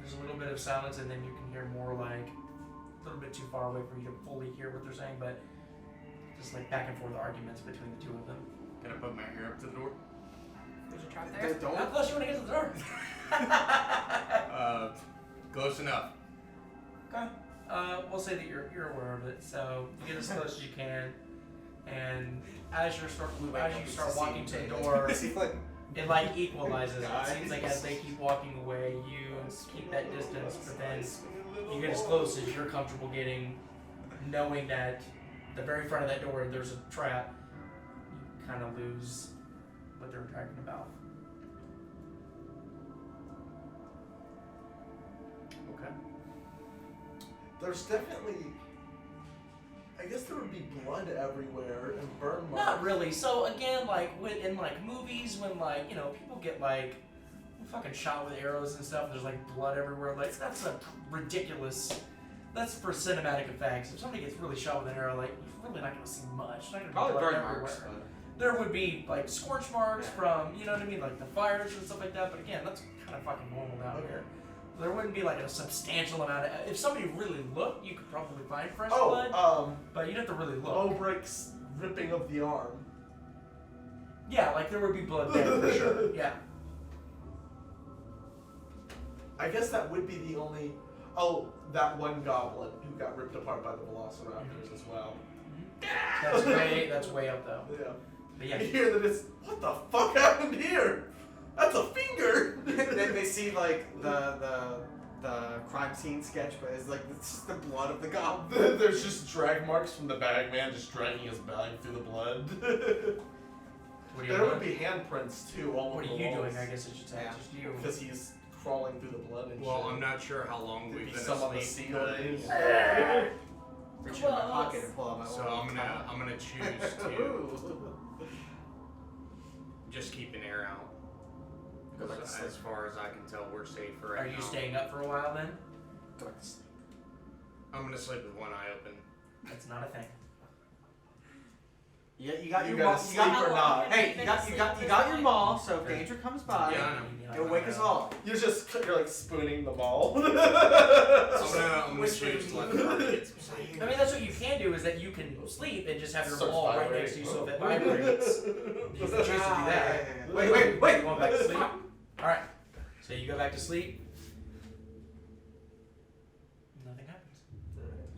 There's a little bit of silence, and then you can hear more like a little bit too far away for you to fully hear what they're saying, but just like back and forth arguments between the two of them. Can I put my ear up to the door? There's a trap there. Don't. How close you want to get to the door? Close enough. Okay. We'll say that you're aware of it, so you get as close as you can, and as you start walking to the door, it like equalizes. It seems like as they keep walking away, you keep that distance, but then you get as close as you're comfortable getting, knowing that the very front of that door there's a trap. You kind of lose what they're talking about. Okay. There's definitely. I guess there would be blood everywhere and burn marks. Not really. So again, like in like movies, when like people get like fucking shot with arrows and stuff, there's like blood everywhere. Like that's a ridiculous. That's for cinematic effects. If somebody gets really shot with an arrow, like you're really not gonna see much. Not gonna Probably be blood burn everywhere. marks. There would be like scorch marks Yeah. from you know what I mean, like the fires and stuff like that. But again, that's kind of fucking normal down here. There wouldn't be like a substantial amount of. If somebody really looked, you could probably find fresh blood. But you'd have to really look. Mobrick's ripping of the arm. Yeah, like there would be blood there for sure. Yeah. I guess that would be the only. Oh, that one goblin who got ripped apart by the velociraptors as well. That's way up though. Yeah. But You yeah. hear that it's. What the fuck happened here? That's a finger! Then they see like the crime scene sketch, but it's like it's just the blood of the goblin. There's just drag marks from the bag man just dragging his bag through the blood. What are you There would doing? be handprints too all What over are the you walls. doing? I guess I should say. Yeah. Just you. Because he's crawling through the blood and Well, shit. I'm not sure how long Could we've be been some on the asleep. ceiling. Reach in my pocket and pull out my So Warlock. I'm gonna choose to just keep an air out. Go back to sleep. As far as I can tell, we're safe for right Are now. you staying up for a while then? Go back to sleep. I'm gonna sleep with one eye open. That's not a thing. Yeah, you got You your gotta maul. You sleep got, or not. hey, you got your maul. So if danger comes by, Yeah, I know. it'll wake us all. You're like spooning the ball. I'm gonna choose to let the party get some sleep. I mean, that's what you can do is that you can sleep and just have your Starts ball right vibrating. next to you so if it vibrates. You can choose to do that. Wait. You want back to sleep? Alright. So you go back to sleep. Nothing happens.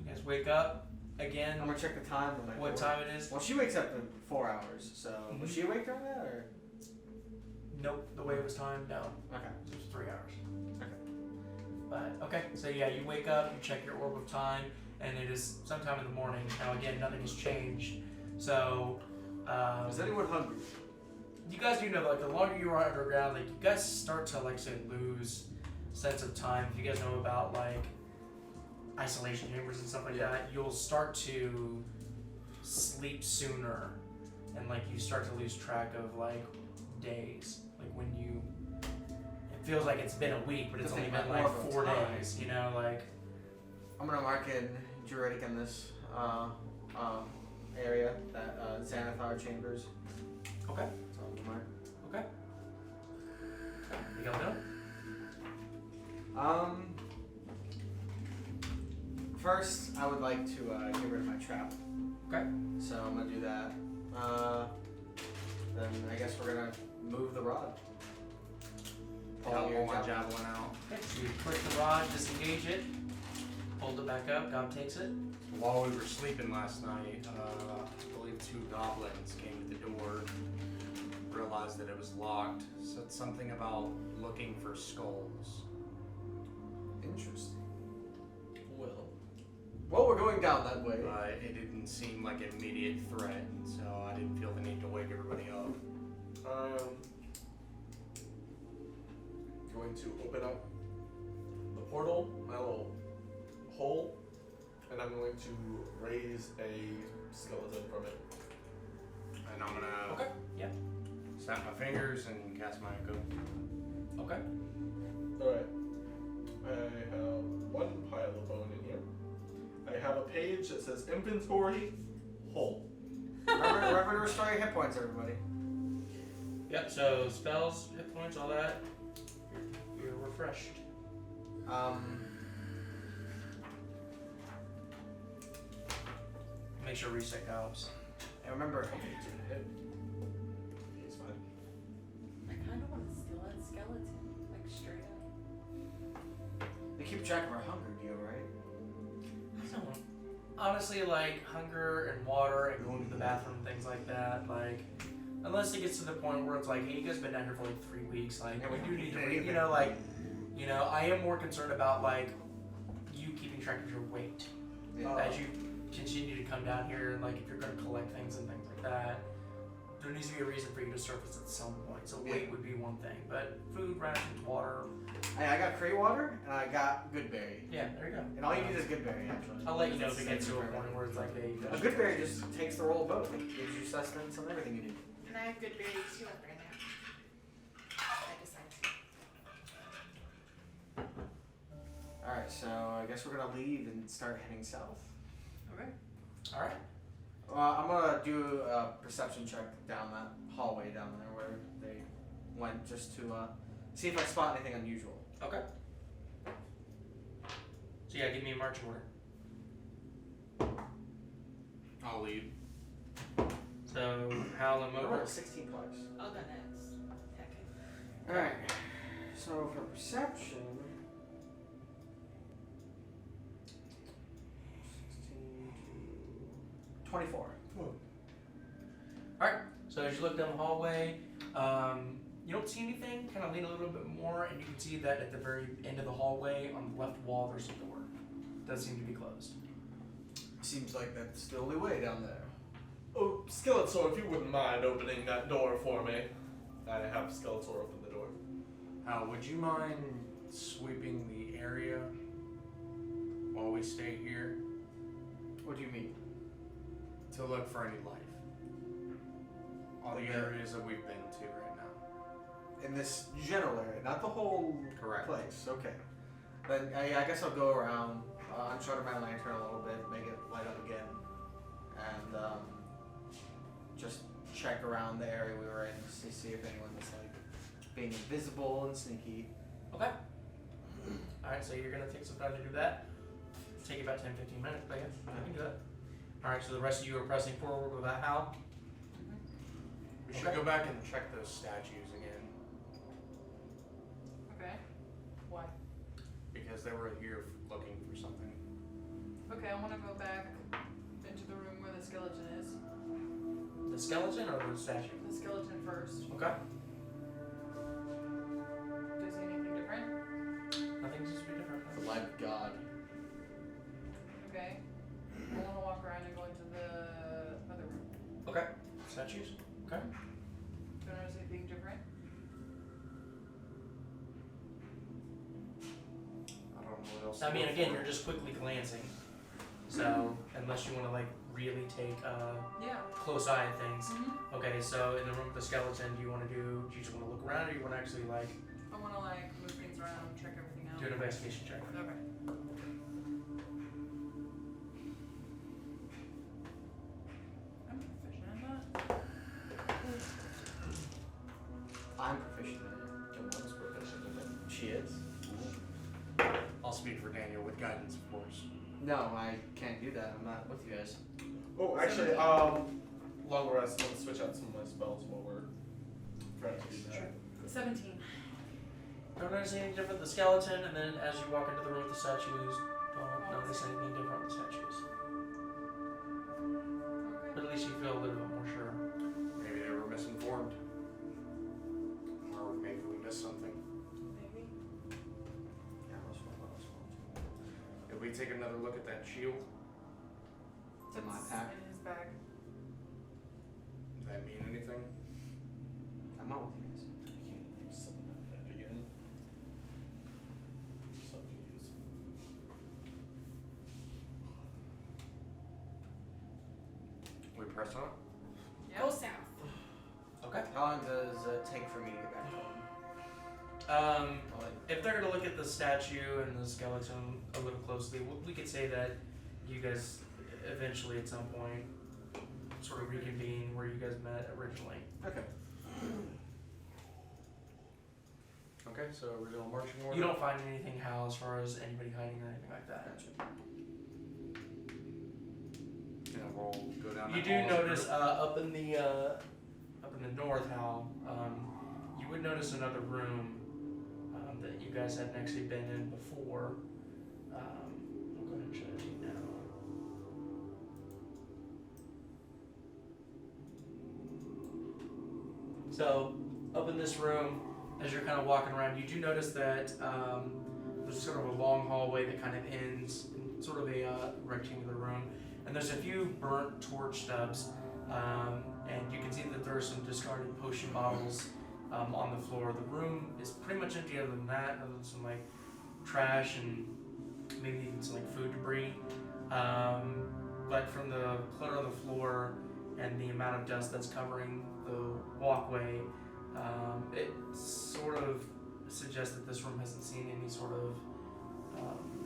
You guys wake up again. I'm gonna check the time. On my What board. time it is? Well, she wakes up in 4 hours. So was she awake during that or? Nope. The way it was timed, no. Okay. It was 3 hours. Okay. But okay, so yeah, you wake up, you check your orb of time, and it is sometime in the morning. Now again, nothing has changed. So Is anyone hungry? you guys do know that like the longer you are underground, like you guys start to like say lose sense of time. If you guys know about like isolation chambers and stuff like that, you'll start to sleep sooner, and like you start to lose track of like days. Like when you, it feels like it's been a week, but it's Doesn't only make been like more of a 4 time. days. You know, like I'm gonna mark in Druidic in this area that Xanathar chambers. okay, So I'm gonna mark. okay. You gonna know? First, I would like to get rid of my trap. Okay. So I'm gonna do that. Then I guess we're gonna move the rod. I'll your pull my javelin. javelin out. Okay, so you click the rod, disengage it, hold it back up. Gob takes it. While we were sleeping last night, I believe 2 goblins came to the door, realized that it was locked, said something about looking for skulls. Interesting. Well, We're going down that way. But it didn't seem like an immediate threat, so I didn't feel the need to wake everybody up. going to open up the portal, my little hole, and I'm going to raise a skeleton from it. And I'm gonna Okay. Yeah. snap my fingers and cast my echo. Okay. Alright. I have 1 pile of bone in here. I have a page that says inventory hole. remember to restore your hit points, everybody. Yep. So spells, hit points, all that. You're refreshed. Make sure reset helps. And remember, He's fine. I kind of want to steal that skeleton, like straight up. we keep track of our hunger, do you, right? So, honestly, like hunger and water and going to the bathroom, things like that, like unless it gets to the point where it's like, hey, you guys been down here for like 3 weeks, like Yeah, we we do don't need to, need you know, like, you know, I am more concerned about like you keeping track of your weight as you continue to come down here, and like if you're going to collect things and things like that. There needs to be a reason for you to surface at some point. So weight would be one thing, but food, rations, water. Hey, I got Crate Water and I got Goodberry. Yeah, there you go. And all you need is Goodberry, actually. I'll let you know if It's it gets to a different. point where it's like A Goodberry just takes the role of both. It gives you sustenance and everything you need. And I have good berries too up right now. I decided to. Alright, so I guess we're gonna leave and start heading south. Okay. All right. I'm gonna do a perception check down that hallway down there where they went, just to see if I spot anything unusual. Okay. So yeah, give me a marching order. I'll lead. So Hal and I rolled a Mobrick. 16 twice. I'll go next. Okay. Alright, so for perception, 16 to 24. All right. So as you look down the hallway, You don't see anything. Kind of lean a little bit more, and you can see that at the very end of the hallway on the left wall, there's a door. Does seem to be closed. Seems like that's the only way down there. Oh, Skeletor, if you wouldn't mind opening that door for me. I have Skeletor open the door. Hal, would you mind sweeping the area while we stay here What do you mean? to look for any life? All the Okay. areas that we've been to right now. In this general area, not the whole Correct. place. Okay. Then I guess I'll go around, unshutter my lantern a little bit, make it light up again, and just check around the area we were in to see if anyone was like being invisible and sneaky. Okay. Alright, so you're gonna take some time to do that. Take about 10-15 minutes, but yeah, you can do that. Alright, so the rest of you are pressing forward without Hal. We should go back and check those statues again Okay. Why? because they were here looking for something. Okay, I want to go back into the room where the skeleton is. The skeleton or the statue? The skeleton first. Okay. Do you see anything different? Nothing seems to be different. The light of God. Okay. I want to walk around and go into the other room. Okay. Statues? Okay. Do you notice anything different? I don't know what else. I to mean, look again, for. you're just quickly glancing. So, unless you want to, like, really take a Yeah. close eye at things. Mm-hmm. Okay, so in the room with the skeleton, do you just want to look around or do you want to actually, like, I want to like move things around, check everything out. do an investigation check? Okay. I'm proficient in that. I'm proficient in it. Someone's proficient in it. She is. I'll speak for Daniel with guidance, of course. No, I can't do that. I'm not with you guys. Oh, actually, long rest. Let me switch out some of my spells while we're trying to do that. 17. Don't notice anything different with the skeleton, and then as you walk into the room with the statues, don't notice anything different with the statues. Okay. But at least you feel a little bit more sure. Maybe they were misinformed. Or maybe we missed something. Maybe. Yeah, let's roll. Did we take another look at that shield? It's in my It's pack. in his bag. Does that mean anything? I'm not with you guys. I can't use some of that again. So confused. We press on? Yep. Go south. Okay. How long does it take for me to get back home? If they're gonna look at the statue and the skeleton a little closely, we could say that you guys eventually at some point sort of reconvene where you guys met originally. Okay. Okay, so we're doing marching order. You don't find anything, Hal, as far as anybody hiding or anything like that. Yeah, we'll go down You that do hall as a notice group. up in the north, Hal. You would notice another room that you guys hadn't actually been in before. I'll go ahead and show it to you now. So up in this room, as you're kind of walking around, you do notice that there's sort of a long hallway that kind of ends in sort of a rectangular room, and there's a few burnt torch stubs, and you can see that there are some discarded potion bottles on the floor. The room is pretty much empty other than that, other than some like trash and maybe even some like food debris. But from the clutter on the floor and the amount of dust that's covering the walkway, it sort of suggests that this room hasn't seen any sort of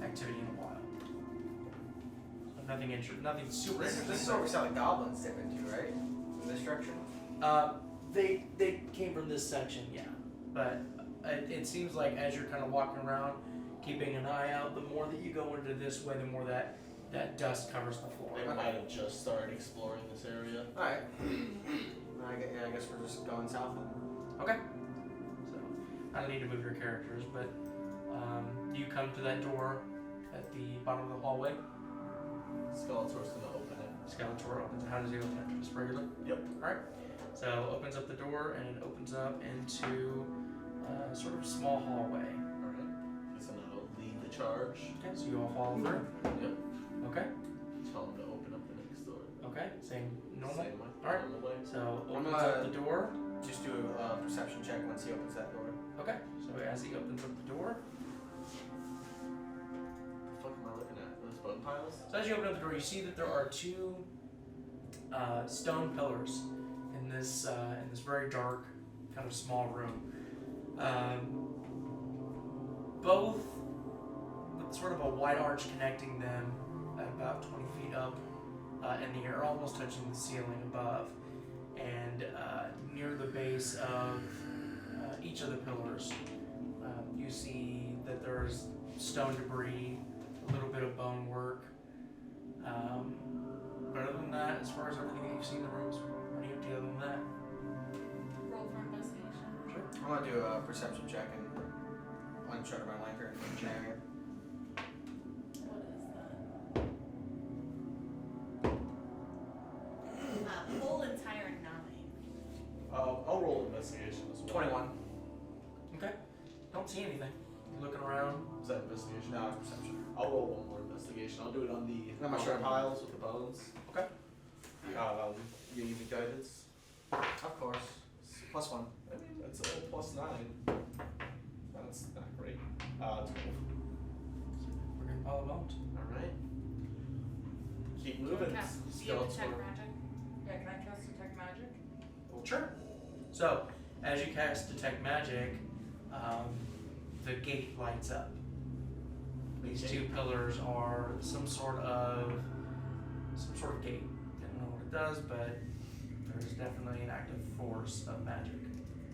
activity in a while. Nothing super This interesting. is where we saw the goblins dip into, right? In this direction? They came from this section, yeah. But it seems like as you're kind of walking around, keeping an eye out, the more that you go into this way, the more that dust covers the floor. They might have just started exploring this area. Alright. I guess we're just going south then. Okay. So I don't need to move your characters, but you come to that door at the bottom of the hallway. Skeletor's gonna open it. Skeletor opens it. How does he open it? Just regular? Yep. Alright. So opens up the door and it opens up into a sort of small hallway. Alright. He's gonna lead the charge. Okay, so you all follow through. Yep. Okay. Tell him to open up the next door. Okay. Same normal. Same way. Alright. Normal way. So I'm opens gonna- up the door. Just do a perception check once he opens that door. Okay. So as he opens up the door, The fuck am I looking at? Those bone piles? so as you open up the door, you see that there are two stone pillars in this very dark, kind of small room. Both with sort of a wide arch connecting them at about 20 feet up in the air, almost touching the ceiling above. And near the base of each of the pillars, you see that there's stone debris, a little bit of bone work. But other than that, as far as everything that you've seen in the rooms, pretty empty other than that. Roll for investigation. Sure. I'm gonna do a perception check and unshutter my lantern in the area. What is that? Whole entire 9. I'll roll investigation as well. 21. Okay. Don't see anything. You're looking around. Is that investigation? No, it's perception. I'll roll one more investigation. I'll do it on the Not much bone sure. piles with the bones. Okay. You need me guidance? Of course. +1. I mean, that's a +9. That's not great. 12. We're gonna follow bones. Alright. Keep Can moving. we cast do you detect magic? Yeah, can I cast detect magic? Sure. So, as you cast detect magic, the gate lights up. These two pillars are some sort of gate. I don't know what it does, but there's definitely an active force of magic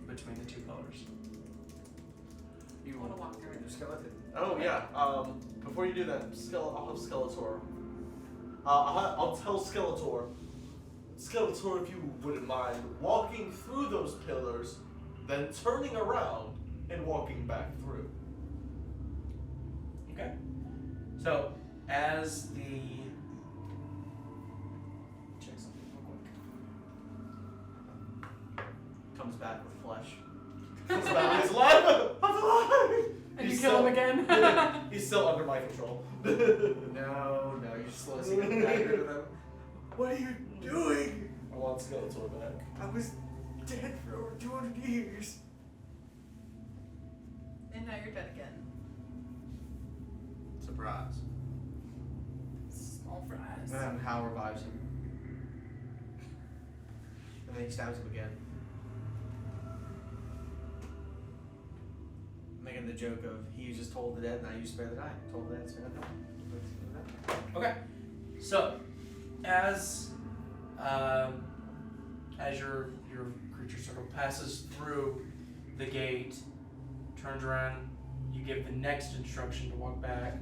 between the two pillars. You Wanna walk through it? your skeleton. Oh yeah. Before you do that, I'll have Skeletor. I'll tell Skeletor. Skeletor, if you wouldn't mind walking through those pillars, then turning around and walking back through. Okay. So, as the check something real quick. Comes back with flesh. He's alive. I'm alive. And He's you kill still- him again? He's still under my control. No, you're slowly getting back rid of them. What are you doing? I want Skeletor back. I was dead for over 200 years. And now you're dead again. Surprise. Small fries. And then Hal revives him. And then he stabs him again. Making the joke of he just told the dead, now you spare the dying. Told the dead, spare the dying. Okay. So, as your creature sort of passes through the gate, turns around, you give the next instruction to walk back.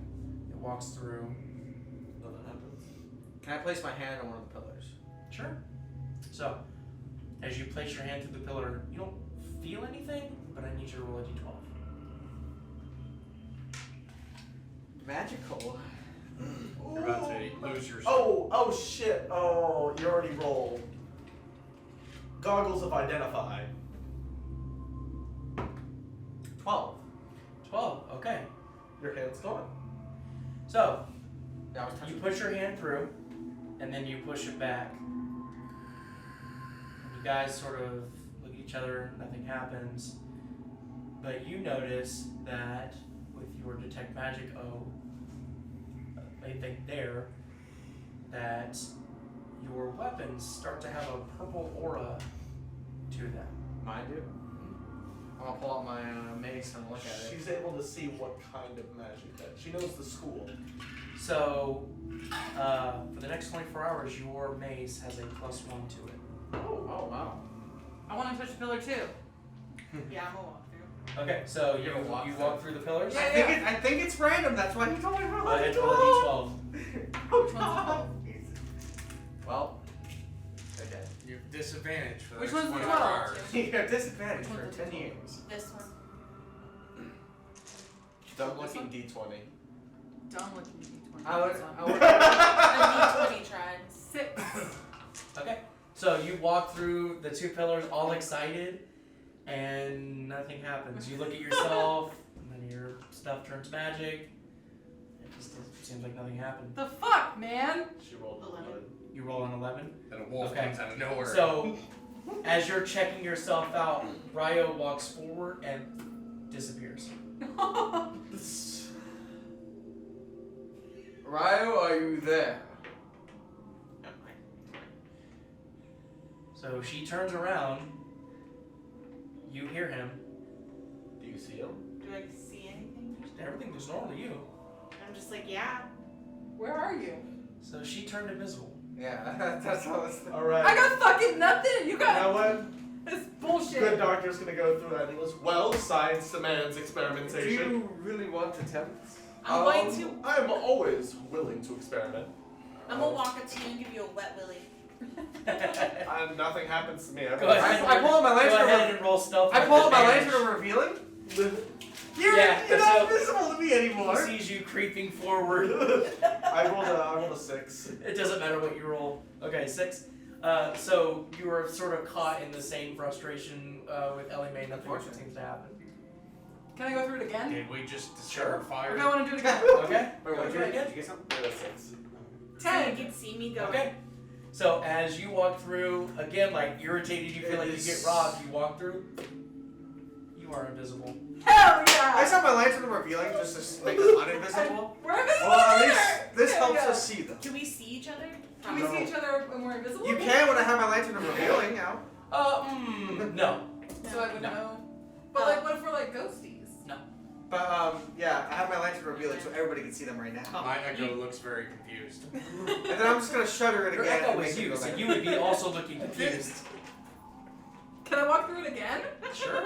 It walks through. Nothing happens. Can I place my hand on one of the pillars? Sure. So, as you place your hand through the pillar, you don't feel anything, but I need you to roll a d12. Magical. You're about to lose your. Oh shit. Oh, you already rolled. Goggles of Identify. 12. 12. Okay. Your hand's gone. So, That was touching. you push your hand through, and then you push it back. And you guys sort of look at each other, nothing happens. But you notice that with your detect magic thing there, that your weapons start to have a purple aura to them. Mine do? I'm gonna pull out my mace and look at it. She's able to see what kind of magic that. She knows the school. So, for the next 24 hours, your mace has a +1 to it. Oh wow. I want to touch the pillar too. Yeah, I'm gonna walk through. Okay, so You're gonna walk you through. walk through the pillars. Yeah. I think it's random, that's why he told me to roll Go ahead it. and roll a d12. Which one's Well, they're dead. You have disadvantage for the Which next one's the 24 12? hours. You have disadvantage Which for one's 10 the years. This one. Dumb looking D20. Dumb looking D20. I would. A D20 tried. 6. Okay, So you walk through the two pillars all excited, and nothing happens. You look at yourself, and then your stuff turns magic. It just seems like nothing happened. The fuck, man? She rolled 11. You roll an 11. And a wolf Okay. comes out of nowhere. So, as you're checking yourself out, Ryo walks forward and disappears. Ryo, are you there? So she turns around. You hear him. Do you see him? Do I see anything? Everything looks normal to you. I'm just like, yeah. Where are you? So she turned invisible. Yeah, that's how it's. Alright. I got fucking nothing. You You got know what? this bullshit. Good doctor's gonna go through that. He goes, well, science demands Do experimentation. you really want to tempt? I'm going to. I'm always willing to experiment. I'm gonna walk up to you and give you a wet willy. And nothing happens to me. Go ahead. I pull out my Go lantern. ahead and roll stealth. I with pull out my advantage. lantern of revealing. You're Yeah, not so- visible to me He anymore. sees you creeping forward. I rolled a 6. It doesn't matter what you roll. Okay, 6. So you were sort of caught in the same frustration with Elimae. Nothing seems to happen. Can I go through it again? Did we just discover fire? Okay, I want to do it again. Okay. Wait, what Go did you again. get something? I got a 6. So you 10. can see me go. Okay. So as you walk through, again, like irritated, you feel like you get robbed. You walk through. You are invisible. Hell I yeah! saw my lantern of revealing just to make us uninvisible. We're invisible Well, at together! least this Hell helps yeah. us see them. Do we see each other? Can we see each other when we're invisible? You can when I have my lantern of revealing now. No. So I would No. know. But like, what if we're like ghosties? But yeah, I have my lantern revealing so everybody can see them right now. My echo looks very confused. And then I'm just gonna shudder it Your again. echo and was make it you, go so back. you would be also looking confused. Can I walk through it again? Sure.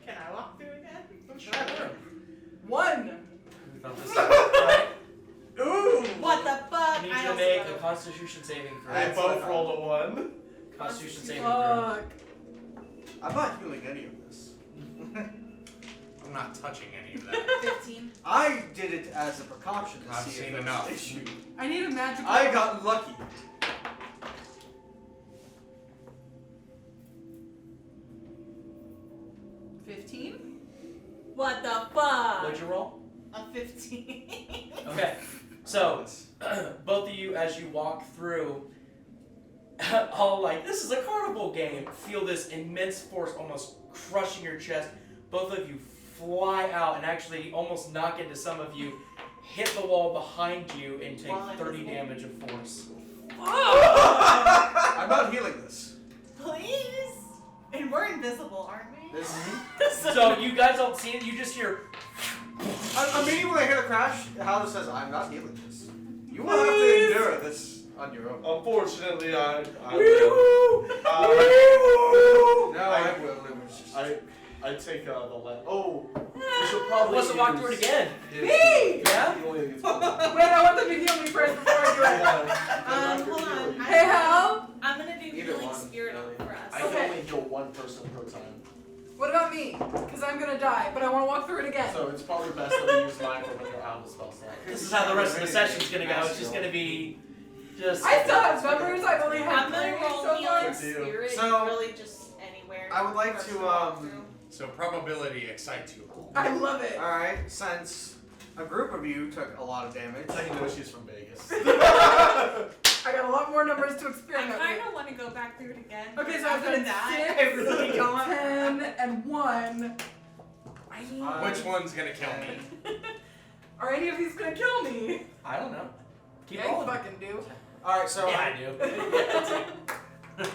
Can I walk through again? Sure. 1. We thought this right. Ooh! What the fuck? I need you I to also make got a Constitution saving throw. I That's both what I rolled a 1. Constitution saving throw. Fuck. I'm not healing any of this. I'm not touching any of that. 15. I did it as a precaution to I've see seen if there was enough. an issue. I need a magical. I got lucky. 15. What the fuck? What'd you roll? A 15. Okay. So, both of you, as you walk through, all like, this is a carnival game, feel this immense force almost crushing your chest. Both of you fly out and actually almost knock into some of you, hit the wall behind you, and take While 30 invisible? damage of force. I'm not healing this. Please. And we're invisible, aren't we? This So, you guys don't see it, you just hear. immediately when I hear the crash, Hal says, I'm not healing this. You will have to endure this on your own. Unfortunately, I Woo! will. No, I will. It was just... I take the left. Oh, we should probably. Who wants to walk through it again? Me! Yeah? Wait, I want them to heal me first before I do it. Hold on. Hey, Hal. I'm gonna do Either healing one, spirit really. for us. I Okay. can only heal one person per time. What about me? Because I'm gonna die, but I want to walk through it again. So it's probably best that we use mine for when you're out of spell slot. This is how the rest of the session's gonna go. It's just gonna be. Just. I still have numbers. I've only had I'm gonna 3 roll so healing far. spirit. So, really just anywhere. I would like for us to, walk through. So probability excites you. I love it. Alright, since a group of you took a lot of damage. That's how you know she's from Vegas. I got a lot more numbers to I experiment kind with. of want to go back through it again. Okay, so I've After done that, 6, I really don't. 10, and 1. I mean, Which one's gonna kill me? are any of these gonna kill me? I don't know. Keep Yeah, you rolling. fucking do. Alright, so Yeah, I do.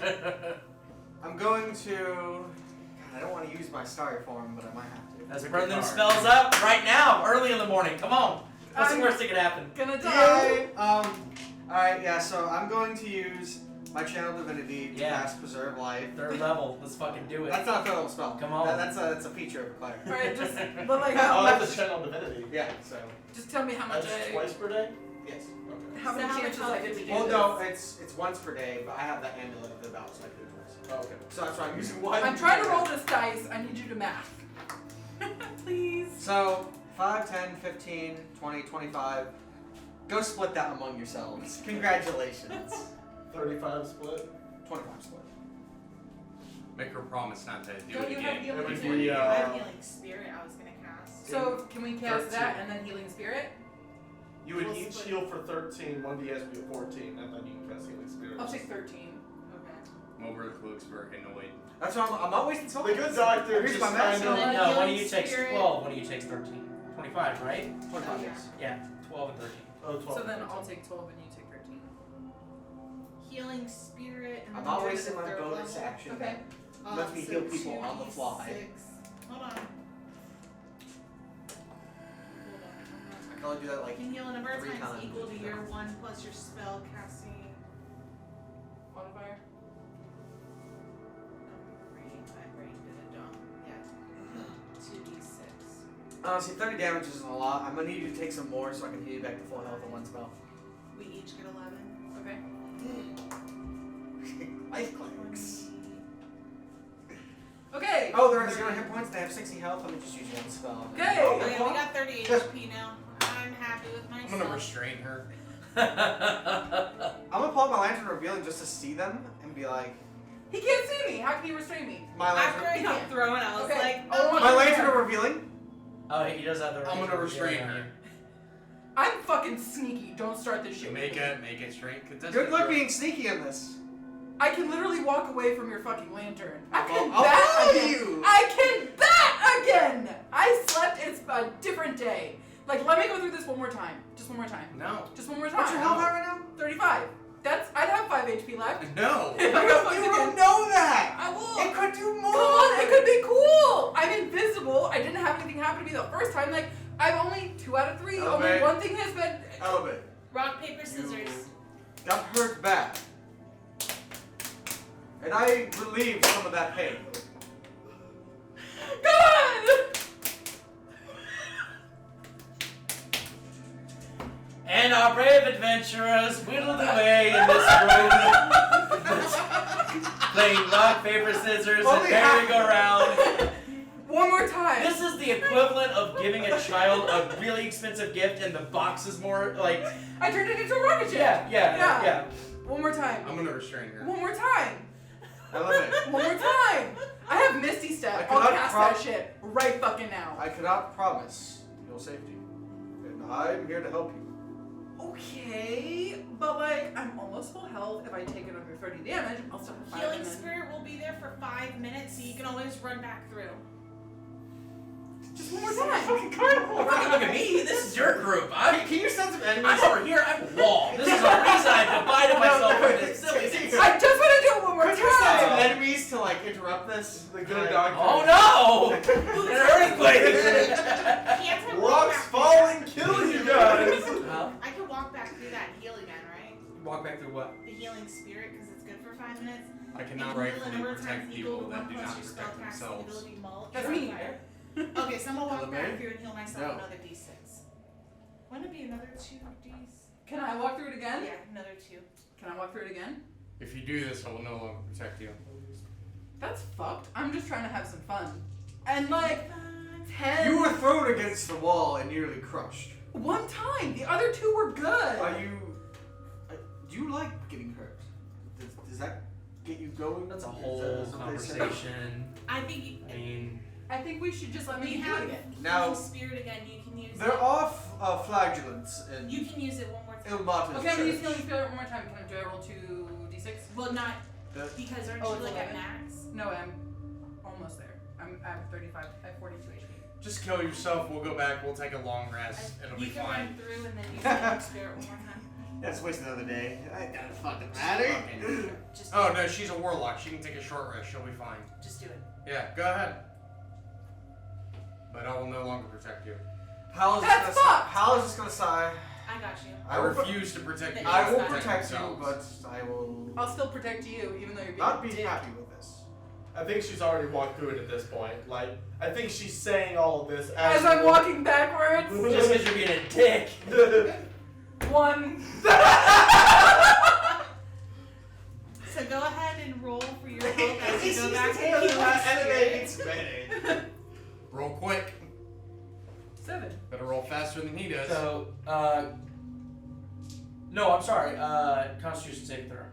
I'm going to... God, I don't want to use my starry form, but I might have to. Let's burn them spells up right now, early in the morning. Come on. What's the I'm worst that could happen? Gonna die. Yay! Alright, yeah, so I'm going to use my channel divinity to Yeah. cast Preserve Life. Third level. Let's fucking do it. That's not a third level spell. Come on. That's a feature of a cleric. Alright, just, but like, Oh, how that's much? a channel divinity. Yeah, so... Just tell me how much That's I. twice per day? Yes. Okay. How many So how chances much I health get to do do we Well, this? no, it's once per day, but I have that amulet of the belt, so I can do it twice. Oh, okay. So that's why I'm using one. I'm trying to roll this dice. I need you to math. Please. So, 5, 10, 15, 20, 25. Go split that among yourselves. Congratulations. 35 split. 25 split. Make her promise not to do Don't it you have again. healing It would spirit? be, I have healing spirit. I was gonna cast. So can we cast 13. that and then healing spirit? You would We'll each split. heal for 13, 1d has to be a 14, and then you can cast Healing Spirit. I'll take 13. Okay. Mobrick looks very annoyed. That's why I'm not wasting The tokens. good doctor Here's just my kind medicine. of... then No, one of healing you takes spirit. 12, one of you takes 13. 25, right? 25. Yeah. Yeah, 12 and 13. Oh, 12. So then I'll take 12 and you take 13. Healing spirit. And I'm then not you're at wasting the my third bonus level. action. Okay. Lets me So heal people on the fly. 2d6. Hold on. Hold on. I can only do that You like can heal a number of 3 times times. equal to your 1 plus your spell casting Modifier. My brain did it dumb. Yeah. 2d6. Honestly, 30 damage isn't a lot. I'm gonna need you to take some more so I can heal you back to full health in one spell. We each get 11. Okay. Life clerics. Okay. Oh, they're at 0 hit points. They have 60 health. Let me just use one spell. Okay. Oh, Okay, well. we got 30 HP now. I'm happy with I'm myself. gonna restrain her. I'm gonna pull out my lantern revealing just to see them and be like, He can't see me. How can he restrain me? my After lantern. I got thrown, I was Okay. like, Oh, oh, My lantern revealing. Oh, he does have the I'm range gonna of restrain healing on her. you. I'm fucking sneaky. Don't start this shit. Make it straight. Good luck being sneaky in this. I can literally walk away from your fucking lantern. I can I'll bat follow again. you. I can bat again. I slept. It's a different day. Like, let me go through this one more time. Just one more time. No. Just one more time. What's your health at right now? 35. I'd have 5 HP left. No. If I got fucked You again. don't know that. I will. It could do more. Come on, it could be cool. I'm invisible. I didn't have anything happen to me the first time. Like, I'm only 2 out of 3. Only Okay. one thing has been. Elevate. rock, paper, scissors. Got hurt bad. And I relieved some of that pain. God! And our brave adventurers whittled away in this room, playing rock, paper, scissors, and Only half- merry-go-round. One more time. This is the equivalent of giving a child a really expensive gift and the box is more like... I turned it into a rocket ship. Yeah. One more time. I'm gonna restrain her. One more time. Elevate. One more time. I have Misty I Step. I'll cannot cast that shit right fucking now. I cannot promise your safety. And I'm here to help you. Okay, but like, I'm almost full health. If I take another 30 damage, I'll still have 5 Healing and then- spirit will be there for 5 minutes, so you can always run back through. Just one more time. Don't fucking look at me. This is your group. Can you send some enemies? I'm over here. I'm a wall. This is the reason I've divided myself from this silliness. I just want to do it one more Could you send some time. enemies to like interrupt this? The good doctor. Oh no! An earthquake! Can't I walk Rocks back falling, through that? killing you guys! Huh? I can walk back through that and heal again, right? Walk back through what? The healing spirit, because it's good for 5 minutes. I And cannot you heal a rightfully number of protect times equal people to that 1 do plus not your protect spellcasting themselves. ability multiplied. That's me. Okay, so I'm gonna walk back Elimae? through and heal myself No. another d6. Wouldn't it be another 2d6? Can I walk through it again? Yeah, another 2. Can I walk through it again? If you do this, I will no longer protect you. That's fucked. I'm just trying to have some fun. And like, 10. You were thrown against the wall and nearly crushed. One time. The other 2 were good. Are you? Do you like getting hurt? Does that get you going? That's a Is whole that what they say? conversation. I think you, I mean, I think we should just let me we do it have again. Now- healing spirit again. You can use There it. are flagellants in You can use it one more time. Ilmata's Okay, I'm gonna use church. healing spirit one more time. Do I roll 2d6? Well, not The- because aren't Oh, you it's like at 11. max? No, I'm almost there. I'm at 35. I have 42 HP. Just kill yourself. We'll go back. We'll take a long rest. It'll You be can fine. run through and then use healing spirit one more time. That's waste another day. I don't fucking Just Oh no, she's a warlock. She can take a short rest. She'll be fine. Just do it. Yeah, go ahead. But I will no longer protect you. Hal's That's just gonna fucked! Hal is just gonna sigh. I got you. I refuse to protect you. I will Protect protect you, themselves. but I will I'll still protect you, even though you're being not a be dick. happy with this. I think she's already walked through it at this point. Like, I think she's saying all of this As I'm walking backwards. just because you're being a dick. 1. So go ahead and roll for your health as you go back to healing spirit. Roll quick. 7. Better roll faster than he does. So, no, I'm sorry. Constitution saving throw.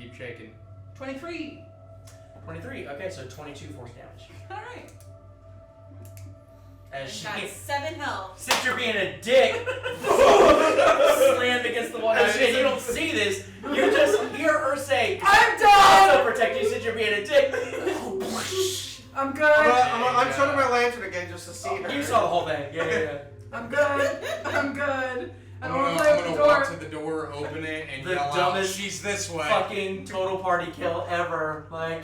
Keep shaking. 23. 23. Okay, so 22 force damage. Alright. As It's she, got 7 health. since you're being a dick, slammed against the wall. Now, shit, you don't see this. You just hear her say, I'm "Also done! protect you since you're being a dick." I'm good. I'm turning my lantern again just to see her. You saw the whole thing. Yeah. I'm good. I'm good. I I'm don't want to gonna, play I'm with the gonna door. walk to the door, open it, and The yell out, dumbest "She's this way." Fucking total party kill ever. Like,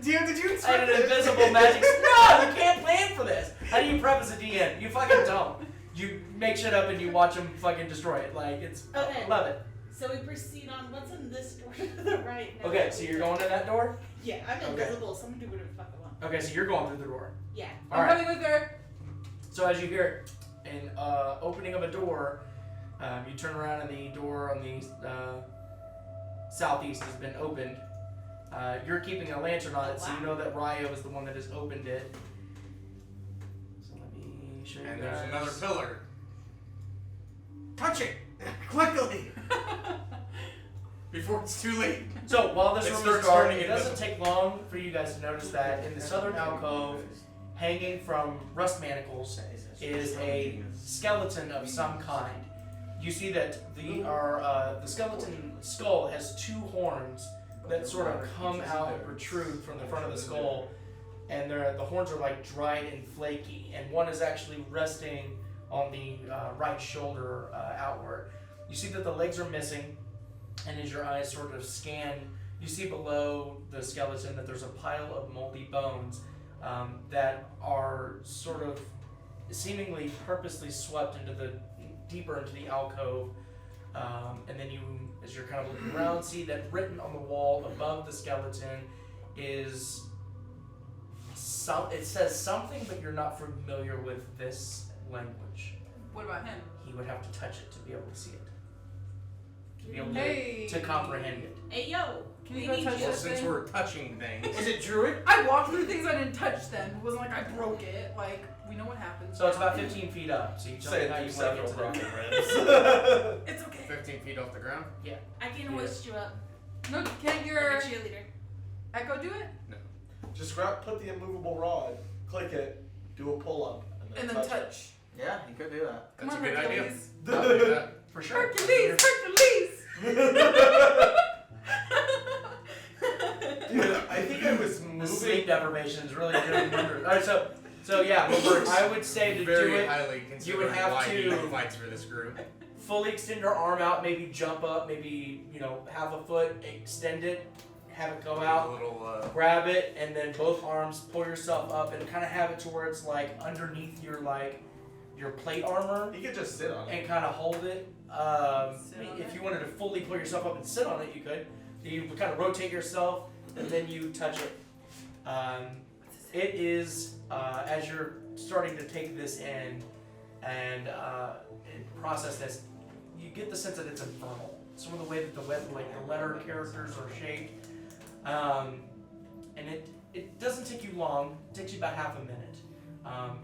Did you and expect an this? invisible magic. No, you can't plan for this. How do you prep as a DM? You fucking don't. You make shit up and you watch them fucking destroy it. Like, it's. Okay. I love it. So we proceed on what's in this door to the right now. Okay, so you're going to that door? Yeah, I'm Okay. invisible. Someone do whatever the fuck I want. Okay, so you're going through the door. Yeah. I'm Alright. coming with her. So as you hear an opening of a door, you turn around and the door on the southeast has been opened. You're keeping a lantern on it, so you know that Ryo is the one that has opened it. So let me show you And guys. there's another pillar. Touch it quickly. Before it's too late. So while this It room is starts dark, turning it doesn't invisible. take long for you guys to notice that in the southern alcove, hanging from rust manacles, is a skeleton of some kind. You see that the skeleton skull has 2 horns that sort of come out and protrude from the front of the skull, and the horns are like dried and flaky, and one is actually resting on the right shoulder outward. You see that the legs are missing, and as your eyes sort of scan, you see below the skeleton that there's a pile of moldy bones that are sort of seemingly purposely swept deeper into the alcove. And then you, as you're kind of looking around, see that written on the wall above the skeleton is it says something, but you're not familiar with this language. What about him? He would have to touch it to be able to see it. To be able Hey. to comprehend it. Hey yo, Can we you go need touch you. Well, this since thing? we're touching things, Is it Druid? I walked through things I didn't touch them. It wasn't like I broke it. Like, we know what happens. So it's about 15 feet up. So you tell me Say how it you through want to get several to broken that. ribs. It's okay. 15 feet off the ground. I can hoist you up. No, can't Like your a cheerleader. Echo do it? Just put the immovable rod, click it, do a pull up, And then touch. touch. Yeah, you could do that. Come That's on, a good idea. Hercules. I'll do that. For sure. Hercules! Hercules! Dude, I think I was The moving. sleep deprivation is really doing wonders. Alright, so yeah, I would say to do Very it, highly considering have why to- he fights for this group. fully extend your arm out, maybe jump up, maybe, half a foot, extend it, have it go A out, little, grab it, and then both arms pull yourself up and kind of have it to where it's like underneath your plate armor He could just sit on it. and kind of hold it. Sit on If it? you wanted to fully pull yourself up and sit on it, you could. You would kind of rotate yourself and then you touch it. It is, as you're starting to take this in and process this, you get the sense that it's infernal. Some of the way that the letter characters are shaped. And it doesn't take you long. It takes you about half a minute.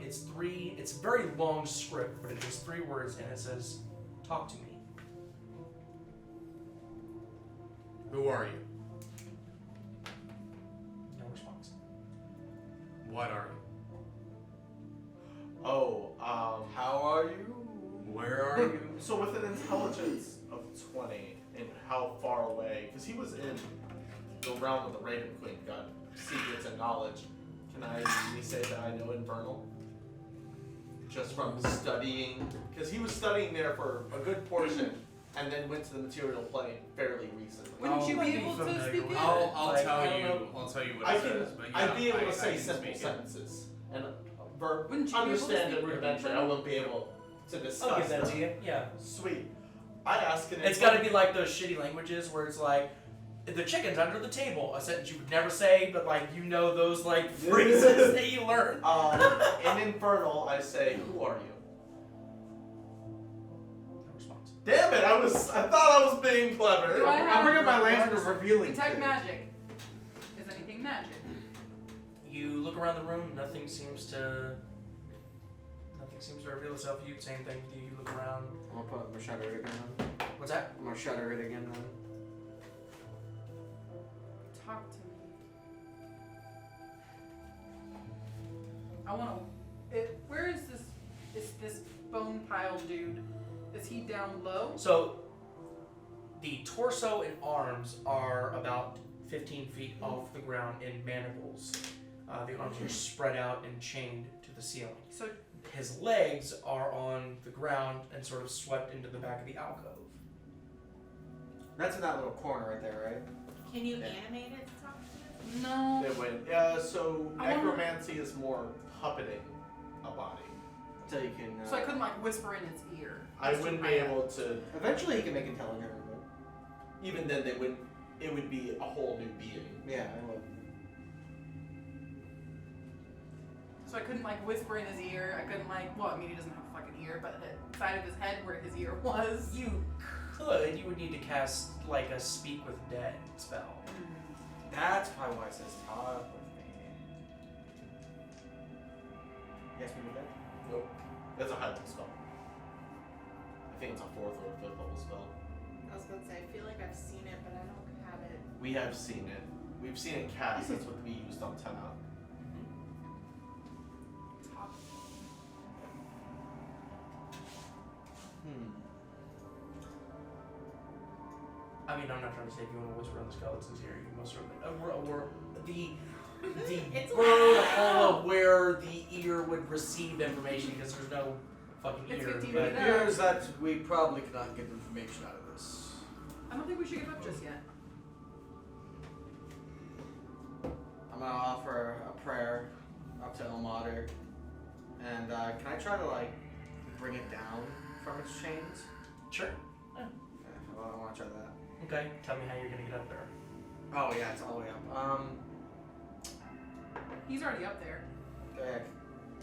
It's a very long script, but it has 3 words and it says, "Talk to me." who are you? No response. What are you? Oh, How are you? Where are you? so with an intelligence of 20, and how far away? Because he was in the realm of the Raven Queen, got secrets and knowledge. Can I easily say that I know Infernal? Just from studying, because he was studying there for a good portion, and then went to the material plane fairly recently. Wouldn't you might be be able to familiar speak with it? I'll Like, tell I don't you. know. I'll tell you what I it can, says. But yeah, I'd be able I to say can simple speak it. sentences and Wouldn't you be able to understand speak it rudimentary. I won't be able to discuss I'll give that them. to you. Yeah. Sweet. I ask an It's got to be like those shitty languages where it's like, "The chicken's under the table," a sentence you would never say, but those phrases that you learn. in Infernal, I say, "Who are you?" No response. Damn it! I thought I was being clever. Do I have- I'm bringing my lantern of revealing. Detect things. magic. Is anything magic? You look around the room. Nothing seems to reveal itself. You same thing. You look around. I'm gonna shutter it again then. What's that? I'm gonna shutter it again then. talk to me. I want to. Where is this? Is this bone pile dude? Is he down low? So the torso and arms are about 15 feet off the ground in manacles. The arms are spread out and chained to the ceiling. So His legs are on the ground and sort of swept into the back of the alcove. That's in that little corner right there, right? Can you Yeah. animate it to talk to you? no. They went. So I wonder- necromancy is more puppeting a body. So you can. So I couldn't like whisper in his ear. I That's wouldn't too be high up. able to. Eventually, you can make intelligent. Even then, they would. It would be a whole new being. Yeah, I will. So I couldn't like whisper in his ear. I couldn't like. Well, I mean he doesn't have a fucking ear, but the side of his head where his ear was. You could. You would need to cast like a speak with dead spell. That's probably why it says talk with me. Yes, we do that. Nope. That's a high level spell. I think it's a 4th or a 5th level spell. I was gonna say, I feel like I've seen it, but I don't have it. We have seen it. We've seen it cast. That's what we used on 10 up. Talk. I mean, I'm not trying to say if you want to whisper on the skeleton's ear, you most certainly. The It's bird loud. hole where the ear would receive information because there's no fucking It's ear. 15 but- feet It appears that we probably cannot get information out of this. I don't think we should give up just yet. I'm gonna offer a prayer up to Ilmater, and can I try to like bring it down from its chains? Sure. Yeah, I want to try that. Okay. Tell me how you're gonna get up there. Oh yeah, it's all the way up. He's already up there. Go ahead.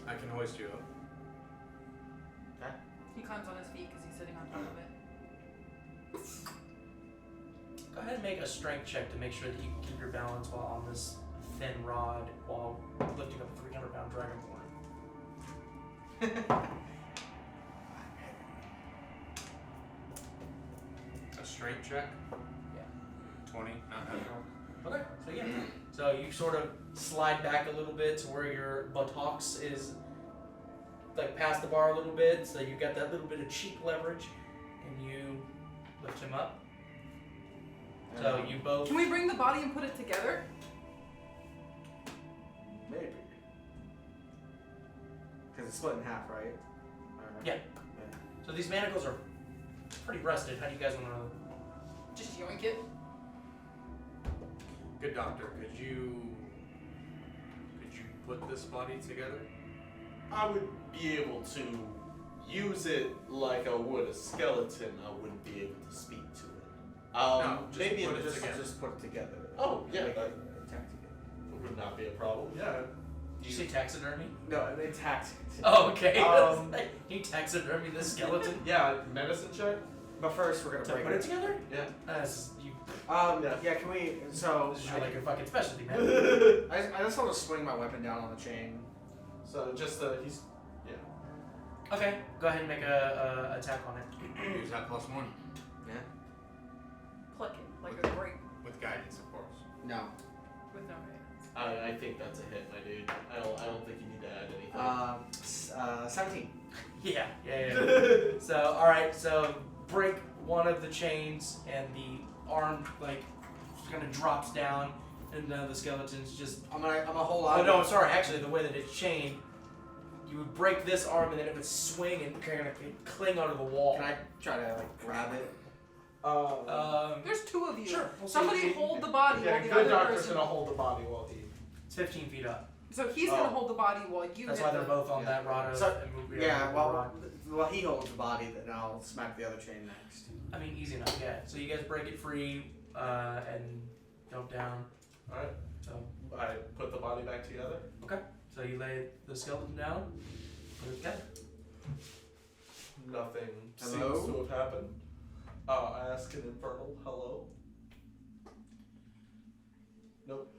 I can hoist you up. He climbs on his feet because he's sitting on top of it. Go ahead and make a strength check to make sure that you can keep your balance while on this thin rod while lifting up a 300-pound dragonborn. A strength check? Yeah. 20, not natural. Okay, so yeah. So you sort of slide back a little bit to where your buttocks is like past the bar a little bit, so you got that little bit of cheek leverage, and you lift him up. So you both. Can we bring the body and put it together? Maybe. Because it's split in half, right? Yeah. So these manacles are pretty rusted. How do you guys want to? Just yoink it. Good doctor, could you put this body together? I would be able to use it like I would a skeleton. I wouldn't be able to speak to it. No, just maybe put in it the together. Just put it together. Oh, yeah, Like, that attack together. would not be a problem. Yeah. Did you say taxidermy? No, it attacks it. Oh, okay. Um, you taxidermy the skeleton Yeah, medicine check? But first, we're gonna to break put it it. together? Yeah. You. Yeah, can we? So This is your, like your fucking specialty, man. I just want to swing my weapon down on the chain. So just, he's, yeah. Okay, go ahead and make a attack on it. Use that +1. Yeah. Pluck it like a grape With guidance, of course. No. with no hands. I think that's a hit, my dude. I don't think you need to add anything. 17. Yeah. So, all right. So break one of the chains, and the arm like kind of drops down, and the skeleton's just. I'm gonna hold on. Oh no, I'm sorry. Actually, the way that it's chained, you would break this arm, and then it would swing and kind of cling onto the wall. Can I try to like grab it? There's two of you. Sure. We'll Somebody see. hold the body Yeah, while the good other doctor's person. gonna hold the body while he. It's 15 feet up. So he's gonna Oh. hold the body while you. That's hit why they're the- both on Yeah. that rod. So- and move Yeah. the Well, rod. he holds the body, then I'll smack the other chain next. I mean, easy enough. Yeah. So you guys break it free and jump down. Alright. So I put the body back together. So you lay the skeleton down, put it together. Nothing Hello? seems to have happened. I ask an infernal hello. Nope.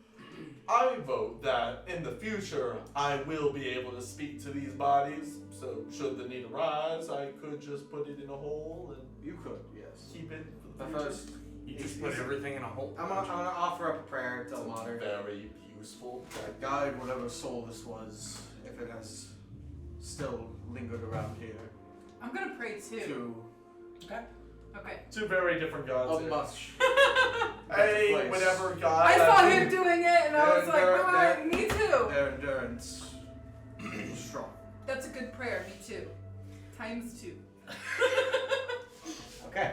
I vote that in the future I will be able to speak to these bodies. So should the need arise, I could just put it in a hole and You could, yes. keep it for the But future. first, You just put everything in a hole. I'm gonna offer up a prayer to Almater. Very useful. Guide whatever soul this was, if it has still lingered around here, I'm gonna pray too. to Okay. Two very different gods. a here. much. Hey, place. whatever god. I that saw you- him doing it, and I was like, me too. Their endurance was strong. That's a good prayer. Me too. Times 2. Okay.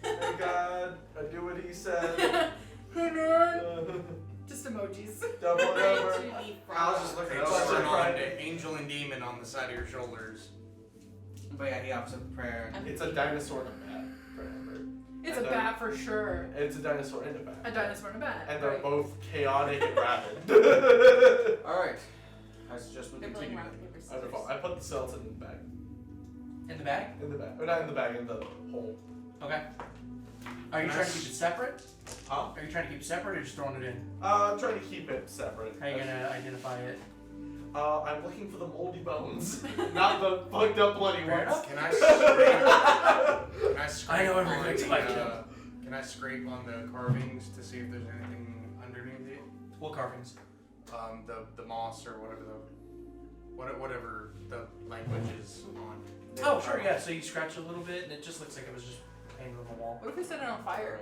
Hey God, I do what he said. Hey man. Just emojis. Double over. I was just looking They at Such a turn on pride. to angel and demon on the side of your shoulders. But yeah, he offers up a prayer. It's a dinosaur and a bat. Remember. It's And a they're- bat for sure. It's a dinosaur and a bat. A dinosaur and a bat. And they're right. both chaotic and rapid. Alright. I suggest we They're playing continue. rock, paper, scissors. Wonderful. I put the skeleton in the bag. In the bag? In the bag. Or not in the bag, in the hole. Okay. Are you trying to keep it separate? Huh? Are you trying to keep it separate or just throwing it in? I'm trying to keep it separate. How are you gonna identify it? I'm looking for the moldy bones, not the fucked up bloody Fair ones. enough. Can I scrape? Can I scrape I know every on victim the, I kill. Can I scrape on the carvings to see if there's anything underneath it? What carvings? The moss or whatever the language is on. Oh, sure, yeah. So you scratch a little bit and it just looks like it was just painted on the wall. What if we set it on fire?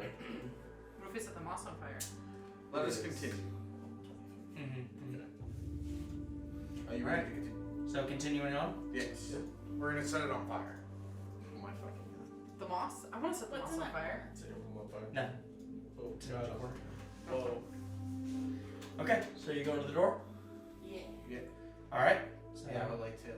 What if we set the moss on fire? Let us continue. Mm-hmm. Are you ready to continue? So continuing on. Yes. We're gonna set it on fire. Oh my fucking god. The moss? I want to set the What's moss in on it? fire. No. Oh, It's God. not working. Whoa. Okay, so you go to the door. Yeah. All right. So Yeah, I would like to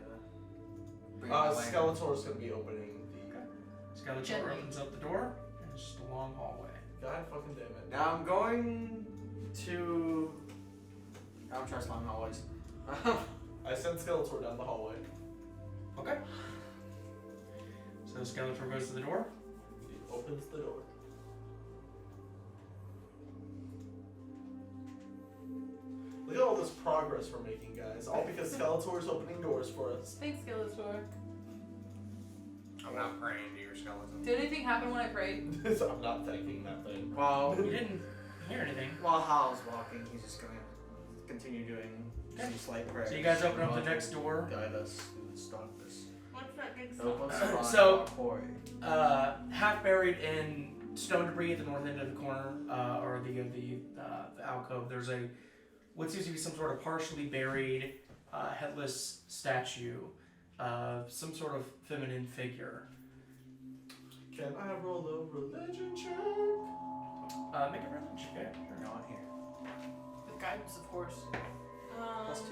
bring my lantern. Skeletor's gonna be opening the. Skeletor Gently. opens up the door, and it's just a long hallway. God fucking damn it. Now I'm going to. I don't trust long hallways. I sent Skeletor down the hallway. Okay. So Skeletor goes to the door. He opens the door. Look at all this progress we're making, guys. All because Skeletor's opening doors for us. Thanks, Skeletor. I'm not praying to your skeleton. Did anything happen when I prayed? I'm not thanking that thing. While You didn't hear anything. Hal's walking, he's just gonna continue doing some slight prayers. So you guys open up the next door. Guide us through this darkness. What's that big Help stuff? us find So- our quarry. Half buried in stone debris at the north end of the corner, or the alcove. There's a what seems to be some sort of partially buried, headless statue of some sort of feminine figure. Can I roll a religion check? Make a religion check. Not here. With guidance, of course. Plus 2.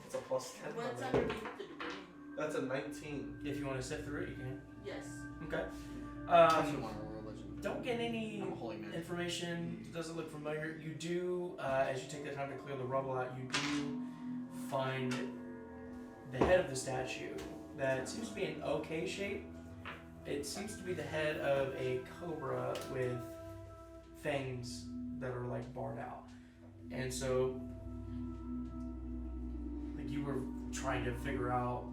It's a plus 10. What's on it. underneath the debris? That's a 19. If you want to sift through it, you can. Yes. Okay. I should want a religion. Don't get any I'm a holy man. information. Doesn't look familiar. You do, as you take the time to clear the rubble out, you do find the head of the statue that seems to be in okay shape. It seems to be the head of a cobra with fangs that are like barred out. And so, like, you were trying to figure out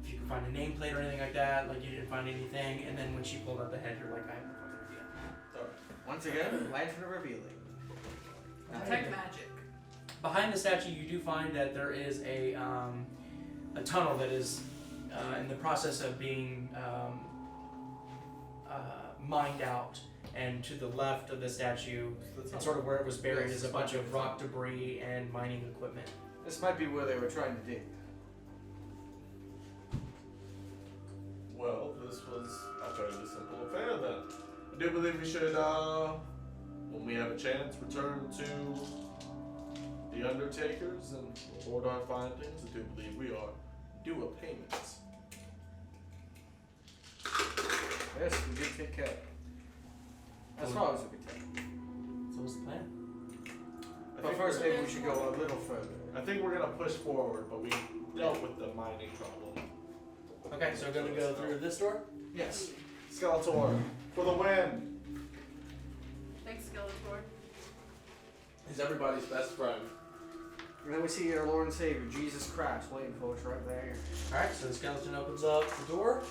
if you could find a nameplate or anything like that. Like, you didn't find anything. And then when she pulled out the head, you're like, I have no fucking idea. Once again, lantern revealing. Detect magic. Behind the statue, you do find that there is a tunnel that is in the process of being mined out. And to the left of the statue, and sort of where it was buried, is a bunch of rock debris and mining equipment. This might be where they were trying to dig. Well, this was a fairly simple affair then. I do believe we should, when we have a chance, return to the Undertakers and report our findings. I do believe we are due a payment. Yes, we did take care. As far as we could tell. So what's the plan? But first, maybe we should go a little further. I think we're gonna push forward, but we dealt with the mining problem. Okay, so we're gonna go through this door? Yes. Skeletor, for the win! Thanks, Skeletor. He's everybody's best friend. And then we see our Lord and Savior, Jesus Christ, waiting for us right there. Alright, so the skeleton opens up the door.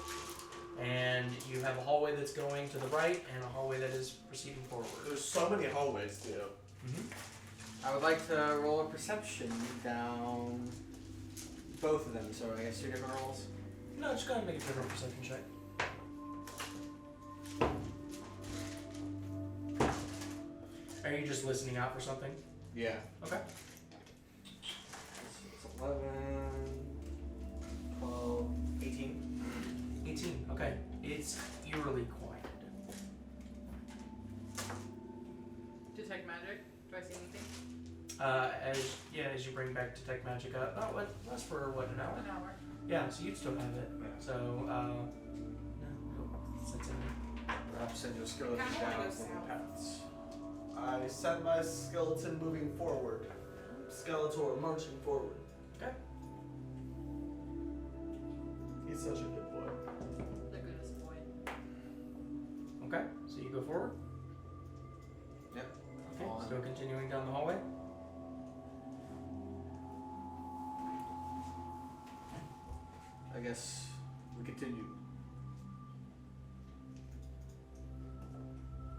And you have a hallway that's going to the right and a hallway that is proceeding forward. There's so many hallways too. Mm-hmm. I would like to roll a perception down both of them, so I guess 2 different rolls. No, just go ahead and make a different perception check. Are you just listening out for something? Yeah. Okay. It's 11, 12, 18. 18. Okay. It's eerily quiet. Detect magic. Do I see anything? As you bring back detect magic up. Oh, what? That's for what, an hour? An hour. Yeah. So you'd still have it. So no, sits in there. Perhaps send your skeleton Kinda wanna down go some south. paths. I send my skeleton moving forward. Skeletor marching forward. Okay. He's such a good boy. The goodest boy. Okay. So you go forward. Yep. Okay. On. Still continuing down the hallway. I guess we continue.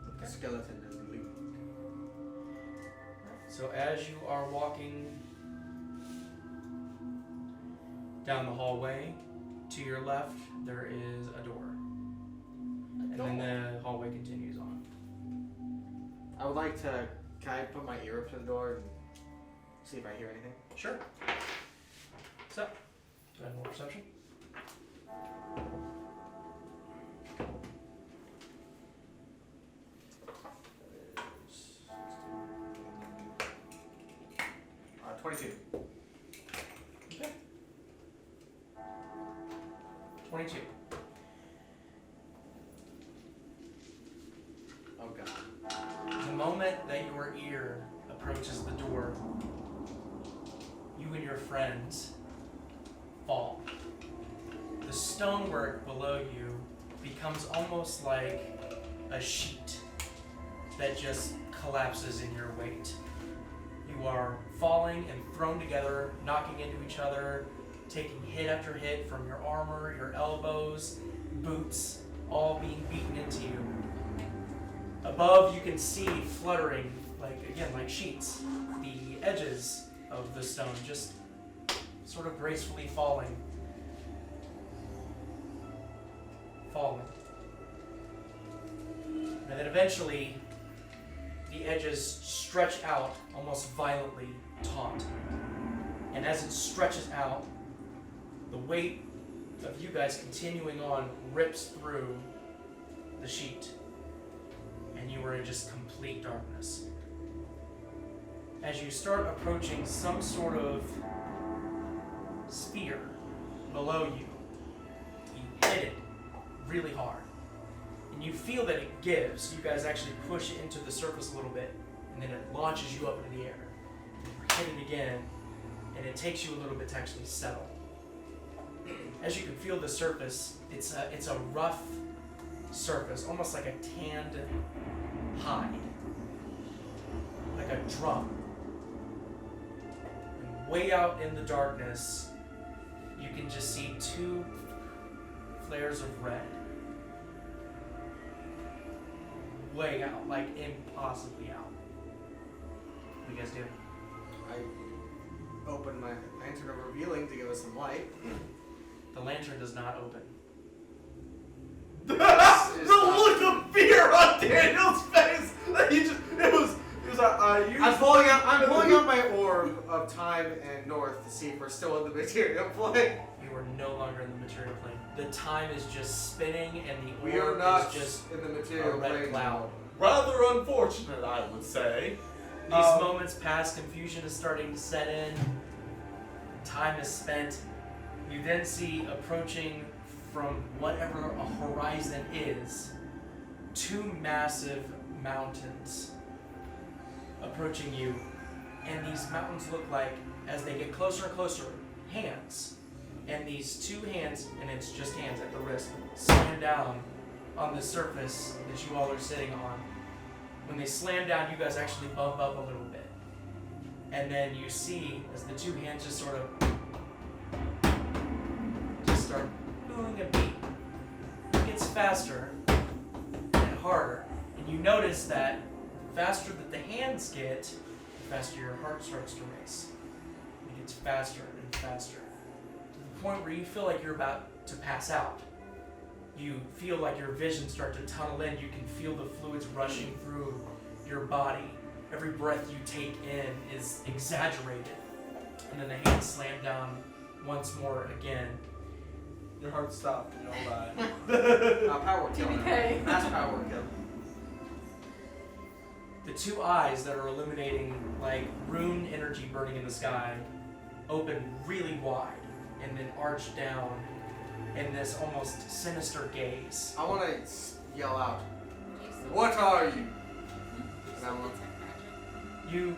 With the skeleton as the lead. So as you are walking down the hallway, to your left there is a door. And then the hallway continues on. I would like to. Can I put my ear up to the door and see if I hear anything? Sure. So, go ahead and roll perception. Uh, 22. Okay. 22. Oh god. The moment that your ear approaches the door, you and your friends fall. The stonework below you becomes almost like a sheet that just collapses in your weight. You are falling and thrown together, knocking into each other, taking hit after hit from your armor, your elbows, boots, all being beaten into you. Above, you can see fluttering, like sheets, the edges of the stone just sort of gracefully falling. And then eventually, the edges stretch out almost violently, taut. And as it stretches out, the weight of you guys continuing on rips through the sheet. And you are in just complete darkness. As you start approaching some sort of sphere below you, you hit it really hard. And you feel that it gives. You guys actually push it into the surface a little bit, and then it launches you up into the air. You hit it again, and it takes you a little bit to actually settle. As you can feel the surface, it's a rough surface, almost like a tanned hide, like a drum. And way out in the darkness, you can just see 2 flares of red. Way out, like impossibly out. What do you guys do? I open my lantern of revealing to give us some light. The lantern does not open. The look of fear on Daniel's face! It was like, I'm pulling out my orb of time and north to see if we're still in the material plane. You are no longer in the material plane. The time is just spinning, and the We are orb not is just in the a material red plane. cloud. Rather unfortunate, I would say. These moments pass, confusion is starting to set in, time is spent. You then see approaching from whatever a horizon is, 2 massive mountains approaching you. And these mountains look like, as they get closer and closer, hands. And these 2 hands, and it's just hands at the wrist, slam down on the surface that you all are sitting on. When they slam down, you guys actually bump up a little bit. And then you see, as the 2 hands just sort of just start doing a beat. You faster and harder. And you notice that the faster that the hands get, the faster your heart starts to race. It gets faster and faster. To the point where you feel like you're about to pass out. You feel like your vision start to tunnel in. You can feel the fluids rushing through your body. Every breath you take in is exaggerated. And then the hands slam down once more again. Your heart stopped and you'll die. Power kill. TBK. That's power kill. The two eyes that are illuminating like rune energy burning in the sky open really wide and then arch down in this almost sinister gaze. I want to yell out. You see- What are you? you see That one. detect magic?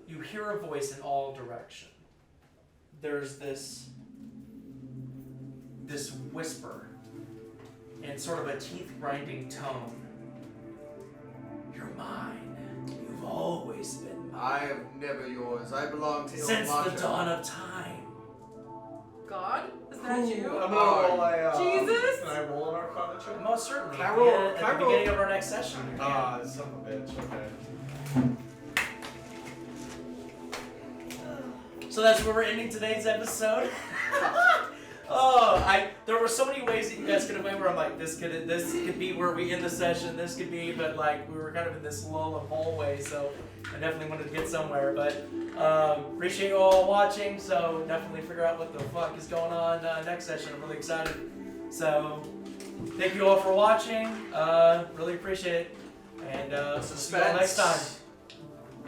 You hear a voice in all direction. There's this whisper in sort of a teeth grinding tone. You're mine. You've always been mine. I am never yours. I belong to your Since mother. the dawn of time. God? Is that you? I'm gonna roll a. Jesus? Can I roll an Arcana check? Most certainly. Can I roll- Yeah, can at I the roll- beginning of our next session. Ah, son of a bitch. Okay. So that's where we're ending today's episode. There were so many ways that you guys could have went where I'm like, this could be where we end the session, this could be, but like we were kind of in this lull of hallway, so I definitely wanted to get somewhere. But appreciate you all watching, so definitely figure out what the fuck is going on next session. I'm really excited. So thank you all for watching. Really appreciate it, and see you all next time.